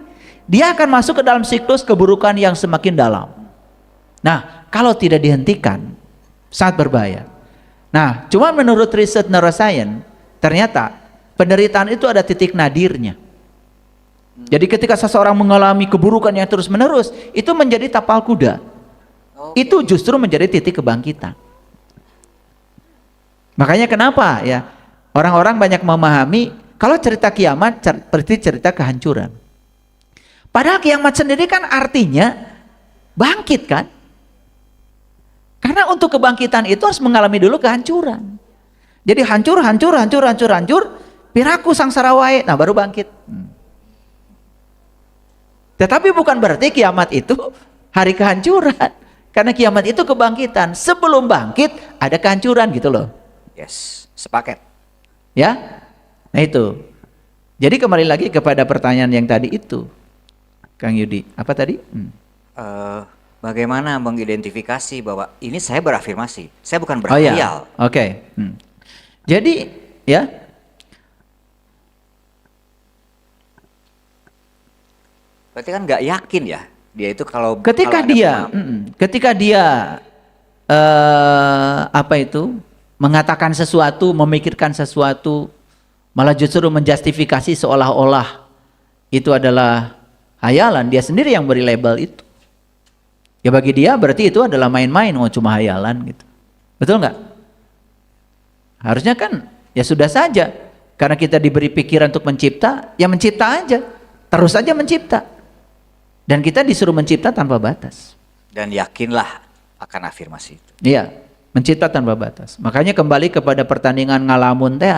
Dia akan masuk ke dalam siklus keburukan yang semakin dalam. Nah kalau tidak dihentikan sangat berbahaya. Nah cuma menurut riset neuroscience ternyata penderitaan itu ada titik nadirnya. Jadi ketika seseorang mengalami keburukan yang terus menerus, itu menjadi tapal kuda. Itu justru menjadi titik kebangkitan. Makanya kenapa ya orang-orang banyak memahami kalau cerita kiamat seperti cerita kehancuran. Padahal kiamat sendiri kan artinya bangkit kan? Karena untuk kebangkitan itu harus mengalami dulu kehancuran. Jadi hancur, piraku sangsara wae, nah baru bangkit. Tetapi bukan berarti kiamat itu hari kehancuran. Karena kiamat itu kebangkitan. Sebelum bangkit ada kehancuran gitu loh. Yes, sepaket. Ya, nah itu. Jadi kembali lagi kepada pertanyaan yang tadi itu, Kang Yudi. Apa tadi? Bagaimana mengidentifikasi bahwa ini saya berafirmasi, saya bukan Oh ya, berkhayal. oke. Jadi ya, Berarti kan nggak yakin ya dia itu kalau ketika kalau ada dia, pengalaman. ketika dia apa itu mengatakan sesuatu, memikirkan sesuatu, malah justru menjustifikasi seolah-olah itu adalah hayalan, dia sendiri yang beri label itu. Ya bagi dia berarti itu adalah main-main, oh cuma hayalan gitu. Betul nggak? Harusnya kan ya sudah saja, karena kita diberi pikiran untuk mencipta, ya mencipta aja, terus saja mencipta. Dan kita disuruh mencipta tanpa batas. Dan yakinlah akan afirmasi itu. Iya, mencipta tanpa batas. Makanya kembali kepada pertandingan ngalamun teh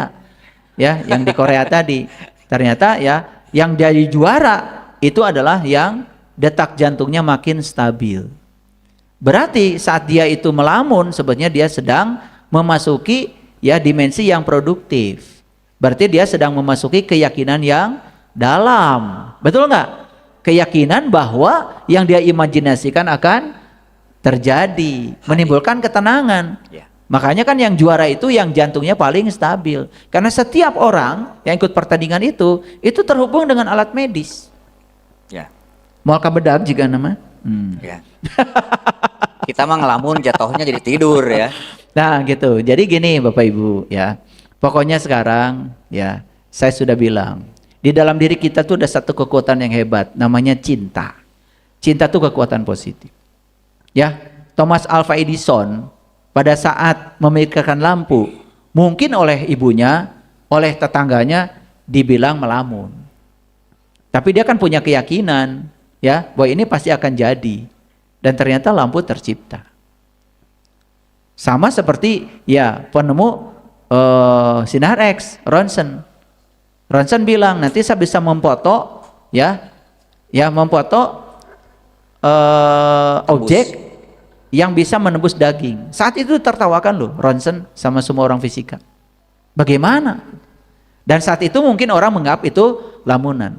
ya, yang di Korea tadi. Ternyata ya, yang jadi juara itu adalah yang detak jantungnya makin stabil. Berarti saat dia itu melamun, sebetulnya dia sedang memasuki ya dimensi yang produktif. Berarti dia sedang memasuki keyakinan yang dalam. Betul nggak? Keyakinan bahwa yang dia imajinasikan akan terjadi, menimbulkan ketenangan. Ya. Makanya kan yang juara itu yang jantungnya paling stabil. Karena setiap orang yang ikut pertandingan itu terhubung dengan alat medis. Ya. Moal kabedag jika nama. Ya. Kita mah ngelamun jatuhnya jadi tidur ya. Nah gitu. Jadi gini Bapak Ibu ya. Pokoknya sekarang ya saya sudah bilang. Di dalam diri kita tuh ada satu kekuatan yang hebat. Namanya cinta. Cinta tuh kekuatan positif. Ya, Thomas Alva Edison pada saat memikirkan lampu, mungkin oleh ibunya, oleh tetangganya dibilang melamun. Tapi dia kan punya keyakinan ya bahwa ini pasti akan jadi. Dan ternyata lampu tercipta. Sama seperti ya penemu sinar X, Ronson. Ronson bilang nanti saya bisa memfoto ya memfoto objek yang bisa menembus daging. Saat itu tertawakan loh Ronson sama semua orang fisika. Bagaimana? Dan saat itu mungkin orang menganggap itu lamunan.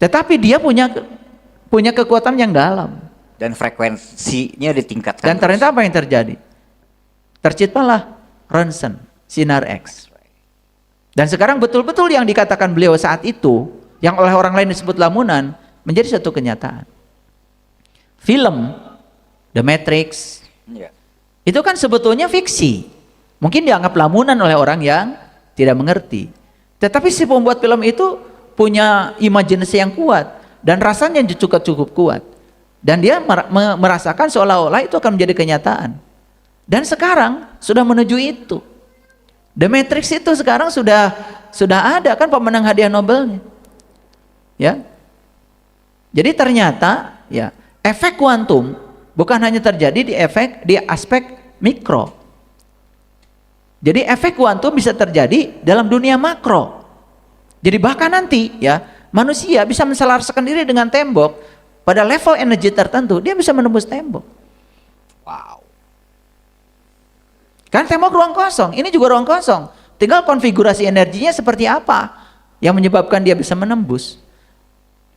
Tetapi dia punya kekuatan yang dalam. Dan frekuensinya ditingkatkan. Dan ternyata apa yang terjadi? Terciptalah Ronson, sinar X. Dan sekarang betul-betul yang dikatakan beliau saat itu, yang oleh orang lain disebut lamunan, menjadi satu kenyataan. Film The Matrix Ya. itu kan sebetulnya fiksi. Mungkin dianggap lamunan oleh orang yang tidak mengerti. Tetapi si pembuat film itu punya imajinasi yang kuat dan rasanya cukup kuat. Dan dia merasakan seolah-olah itu akan menjadi kenyataan. Dan sekarang sudah menuju itu. The Matrix itu sekarang sudah ada kan pemenang hadiah Nobelnya. Ya. Jadi ternyata ya efek kuantum bukan hanya terjadi di aspek mikro. Jadi efek kuantum bisa terjadi dalam dunia makro. Jadi bahkan nanti ya manusia bisa menselaraskan diri dengan tembok pada level energi tertentu, dia bisa menembus tembok. Wow. Kan tembok ruang kosong, ini juga ruang kosong. Tinggal konfigurasi energinya seperti apa yang menyebabkan dia bisa menembus.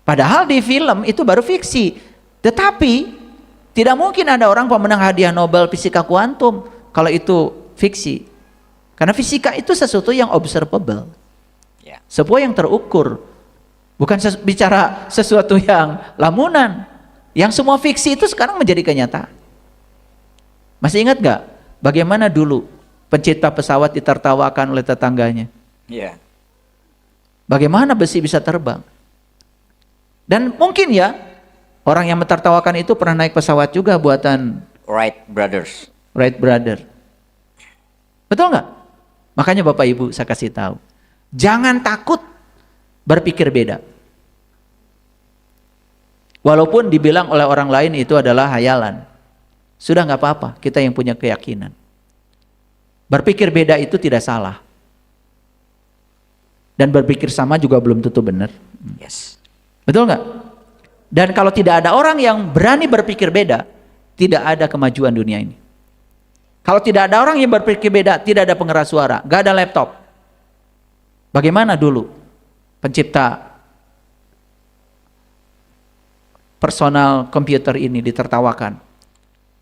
Padahal di film itu baru fiksi. Tetapi tidak mungkin ada orang pemenang hadiah Nobel fisika kuantum kalau itu fiksi. Karena fisika itu sesuatu yang observable. Ya. Sebuah yang terukur. Bukan bicara sesuatu yang lamunan. Yang semua fiksi itu sekarang menjadi kenyataan. Masih ingat gak bagaimana dulu pencipta pesawat ditertawakan oleh tetangganya? Iya. Bagaimana besi bisa terbang? Dan mungkin ya orang yang mentertawakan itu pernah naik pesawat juga buatan Wright Brothers. Wright Brother. Betul nggak? Makanya Bapak Ibu saya kasih tahu, jangan takut berpikir beda. Walaupun dibilang oleh orang lain itu adalah hayalan, sudah nggak apa-apa. Kita yang punya keyakinan, berpikir beda itu tidak salah. Dan berpikir sama juga belum tentu benar. Yes. Betul nggak? Dan kalau tidak ada orang yang berani berpikir beda, tidak ada kemajuan dunia ini. Kalau tidak ada orang yang berpikir beda, tidak ada pengeras suara, nggak ada laptop. Bagaimana dulu pencipta personal komputer ini ditertawakan?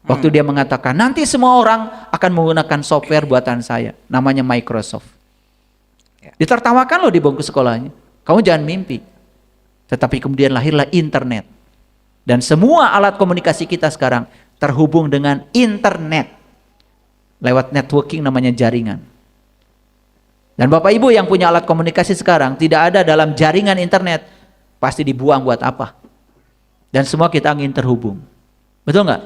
Waktu dia mengatakan, nanti semua orang akan menggunakan software buatan saya, namanya Microsoft. Ditertawakan loh di bangku sekolahnya. Kamu jangan mimpi. Tetapi kemudian lahirlah internet. Dan semua alat komunikasi kita sekarang terhubung dengan internet. Lewat networking namanya jaringan. Dan Bapak Ibu yang punya alat komunikasi sekarang tidak ada dalam jaringan internet, pasti dibuang buat apa? Dan semua kita ingin terhubung. Betul nggak?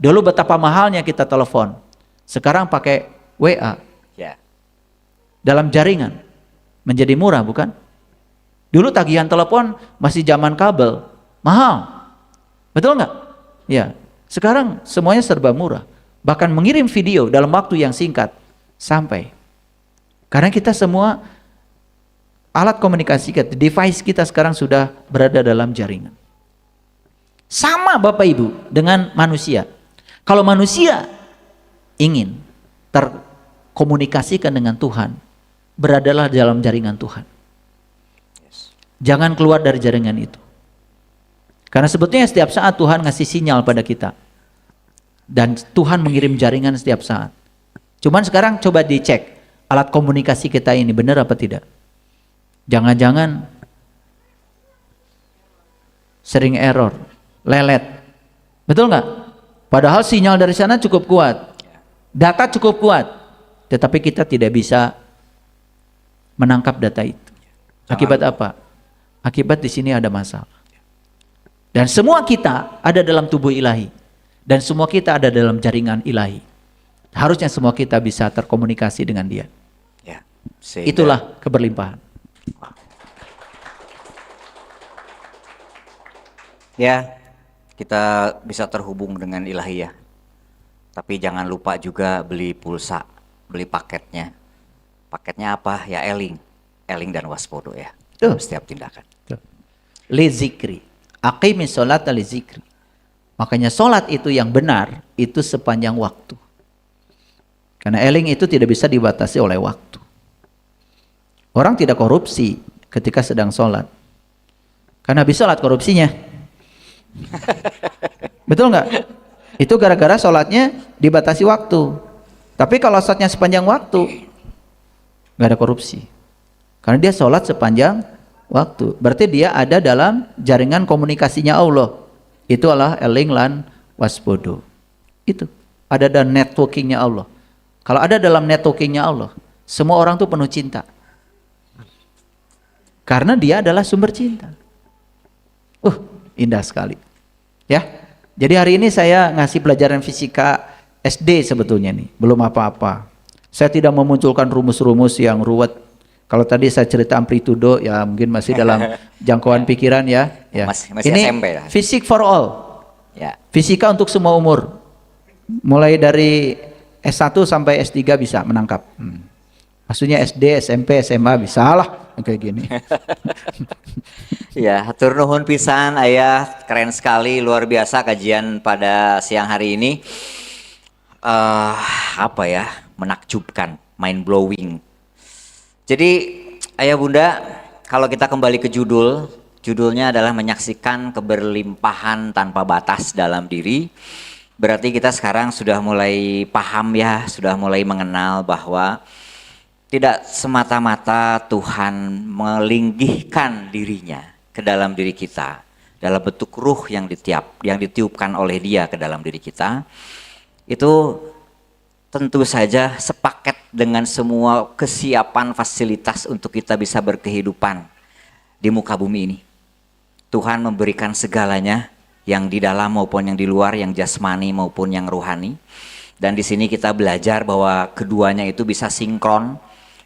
Dulu betapa mahalnya kita telepon. Sekarang pakai WA. Ya. Dalam jaringan. Menjadi murah bukan? Dulu tagihan telepon masih zaman kabel, mahal. Betul nggak? Ya. Sekarang semuanya serba murah. Bahkan mengirim video dalam waktu yang singkat sampai. Karena kita semua alat komunikasi kita, device kita sekarang sudah berada dalam jaringan. Sama Bapak Ibu dengan manusia. Kalau manusia ingin terkomunikasikan dengan Tuhan, beradalah dalam jaringan Tuhan. Jangan keluar dari jaringan itu. Karena sebetulnya setiap saat Tuhan ngasih sinyal pada kita. Dan Tuhan mengirim jaringan setiap saat. Cuman sekarang coba dicek alat komunikasi kita ini benar apa tidak. Jangan-jangan sering error, lelet. Betul nggak? Padahal sinyal dari sana cukup kuat. Data cukup kuat. Tetapi kita tidak bisa menangkap data itu. Akibat apa? Akibat di sini ada masalah. Dan semua kita ada dalam tubuh ilahi. Dan semua kita ada dalam jaringan ilahi. Harusnya semua kita bisa terkomunikasi dengan dia. Ya. Itulah keberlimpahan. Ya, kita bisa terhubung dengan ilahiyah. Tapi jangan lupa juga beli pulsa, beli paketnya. Paketnya apa? Ya eling dan waspodo ya. Dalam setiap tindakan. Li zikri. Aqimis sholata li zikri. Makanya sholat itu yang benar, itu sepanjang waktu. Karena eling itu tidak bisa dibatasi oleh waktu. Orang tidak korupsi ketika sedang sholat. Karena habis sholat korupsinya. Betul nggak? Itu gara-gara sholatnya dibatasi waktu. Tapi kalau sholatnya sepanjang waktu, nggak ada korupsi. Karena dia sholat sepanjang waktu. Berarti dia ada dalam jaringan komunikasinya Allah. Itu adalah eling lan waspodo. Itu ada dalam networkingnya Allah. Kalau ada dalam networkingnya Allah, semua orang tuh penuh cinta. Karena dia adalah sumber cinta. Indah sekali. Ya. Jadi hari ini saya ngasih pelajaran fisika SD sebetulnya nih, belum apa-apa. Saya tidak memunculkan rumus-rumus yang ruwet. Kalau tadi saya cerita amplitudo, ya mungkin masih dalam jangkauan pikiran ya. Masih ini SMP lah. Fisik for all. Ya. Fisika untuk semua umur. Mulai dari S1 sampai S3 bisa menangkap. Maksudnya SD, SMP, SMA bisa lah kayak gini. Ya, hatur nuhun pisan Ayah, keren sekali, luar biasa kajian pada siang hari ini. Apa ya, menakjubkan, mind blowing. Jadi Ayah Bunda, kalau kita kembali ke judul, Judulnya adalah menyaksikan keberlimpahan tanpa batas dalam diri. Berarti kita sekarang sudah mulai paham ya, sudah mulai mengenal bahwa tidak semata-mata Tuhan melinggihkan dirinya ke dalam diri kita dalam bentuk ruh yang ditiupkan oleh Dia ke dalam diri kita. Itu tentu saja sepaket dengan semua kesiapan fasilitas untuk kita bisa berkehidupan di muka bumi ini. Tuhan memberikan segalanya, yang di dalam maupun yang di luar, yang jasmani maupun yang rohani. Dan di sini kita belajar bahwa keduanya itu bisa sinkron.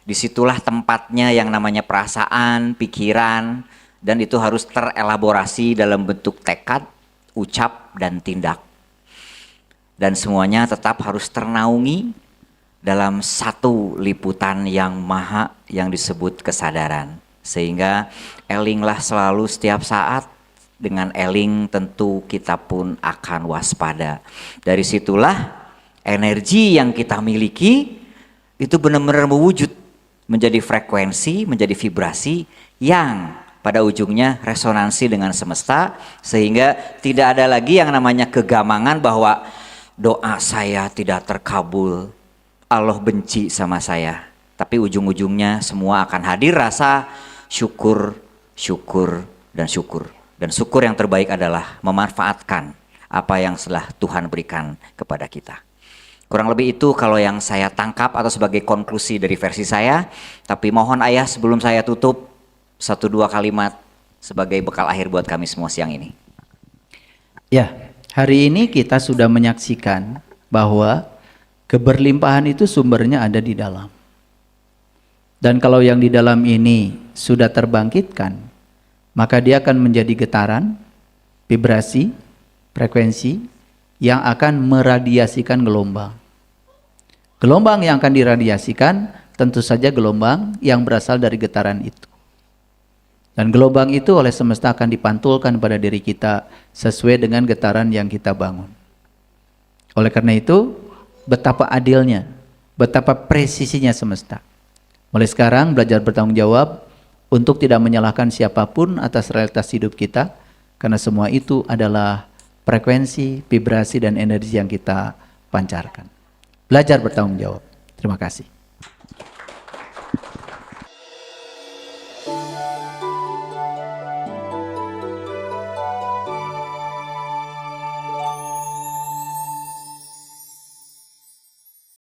Disitulah tempatnya yang namanya perasaan, pikiran, dan itu harus terelaborasi dalam bentuk tekad, ucap, dan tindak. Dan semuanya tetap harus ternaungi dalam satu liputan yang maha yang disebut kesadaran. Sehingga elinglah selalu setiap saat, dengan eling tentu kita pun akan waspada. Dari situlah energi yang kita miliki itu benar-benar mewujud menjadi frekuensi, menjadi vibrasi yang pada ujungnya resonansi dengan semesta, sehingga tidak ada lagi yang namanya kegamangan bahwa doa saya tidak terkabul, Allah benci sama saya. Tapi ujung-ujungnya semua akan hadir rasa syukur, syukur, dan syukur. Dan syukur yang terbaik adalah memanfaatkan apa yang telah Tuhan berikan kepada kita. Kurang lebih itu kalau yang saya tangkap atau sebagai konklusi dari versi saya. Tapi mohon ayah sebelum saya tutup, 1-2 kalimat sebagai bekal akhir buat kami semua siang ini. Ya, hari ini kita sudah menyaksikan bahwa keberlimpahan itu sumbernya ada di dalam. Dan kalau yang di dalam ini sudah terbangkitkan, maka dia akan menjadi getaran, vibrasi, frekuensi yang akan meradiasikan gelombang. Gelombang yang akan diradiasikan tentu saja gelombang yang berasal dari getaran itu. Dan gelombang itu oleh semesta akan dipantulkan pada diri kita sesuai dengan getaran yang kita bangun. Oleh karena itu, betapa adilnya, betapa presisinya semesta. Mulai sekarang belajar bertanggung jawab untuk tidak menyalahkan siapapun atas realitas hidup kita, karena semua itu adalah frekuensi, vibrasi, dan energi yang kita pancarkan. Belajar bertanggung jawab. Terima kasih.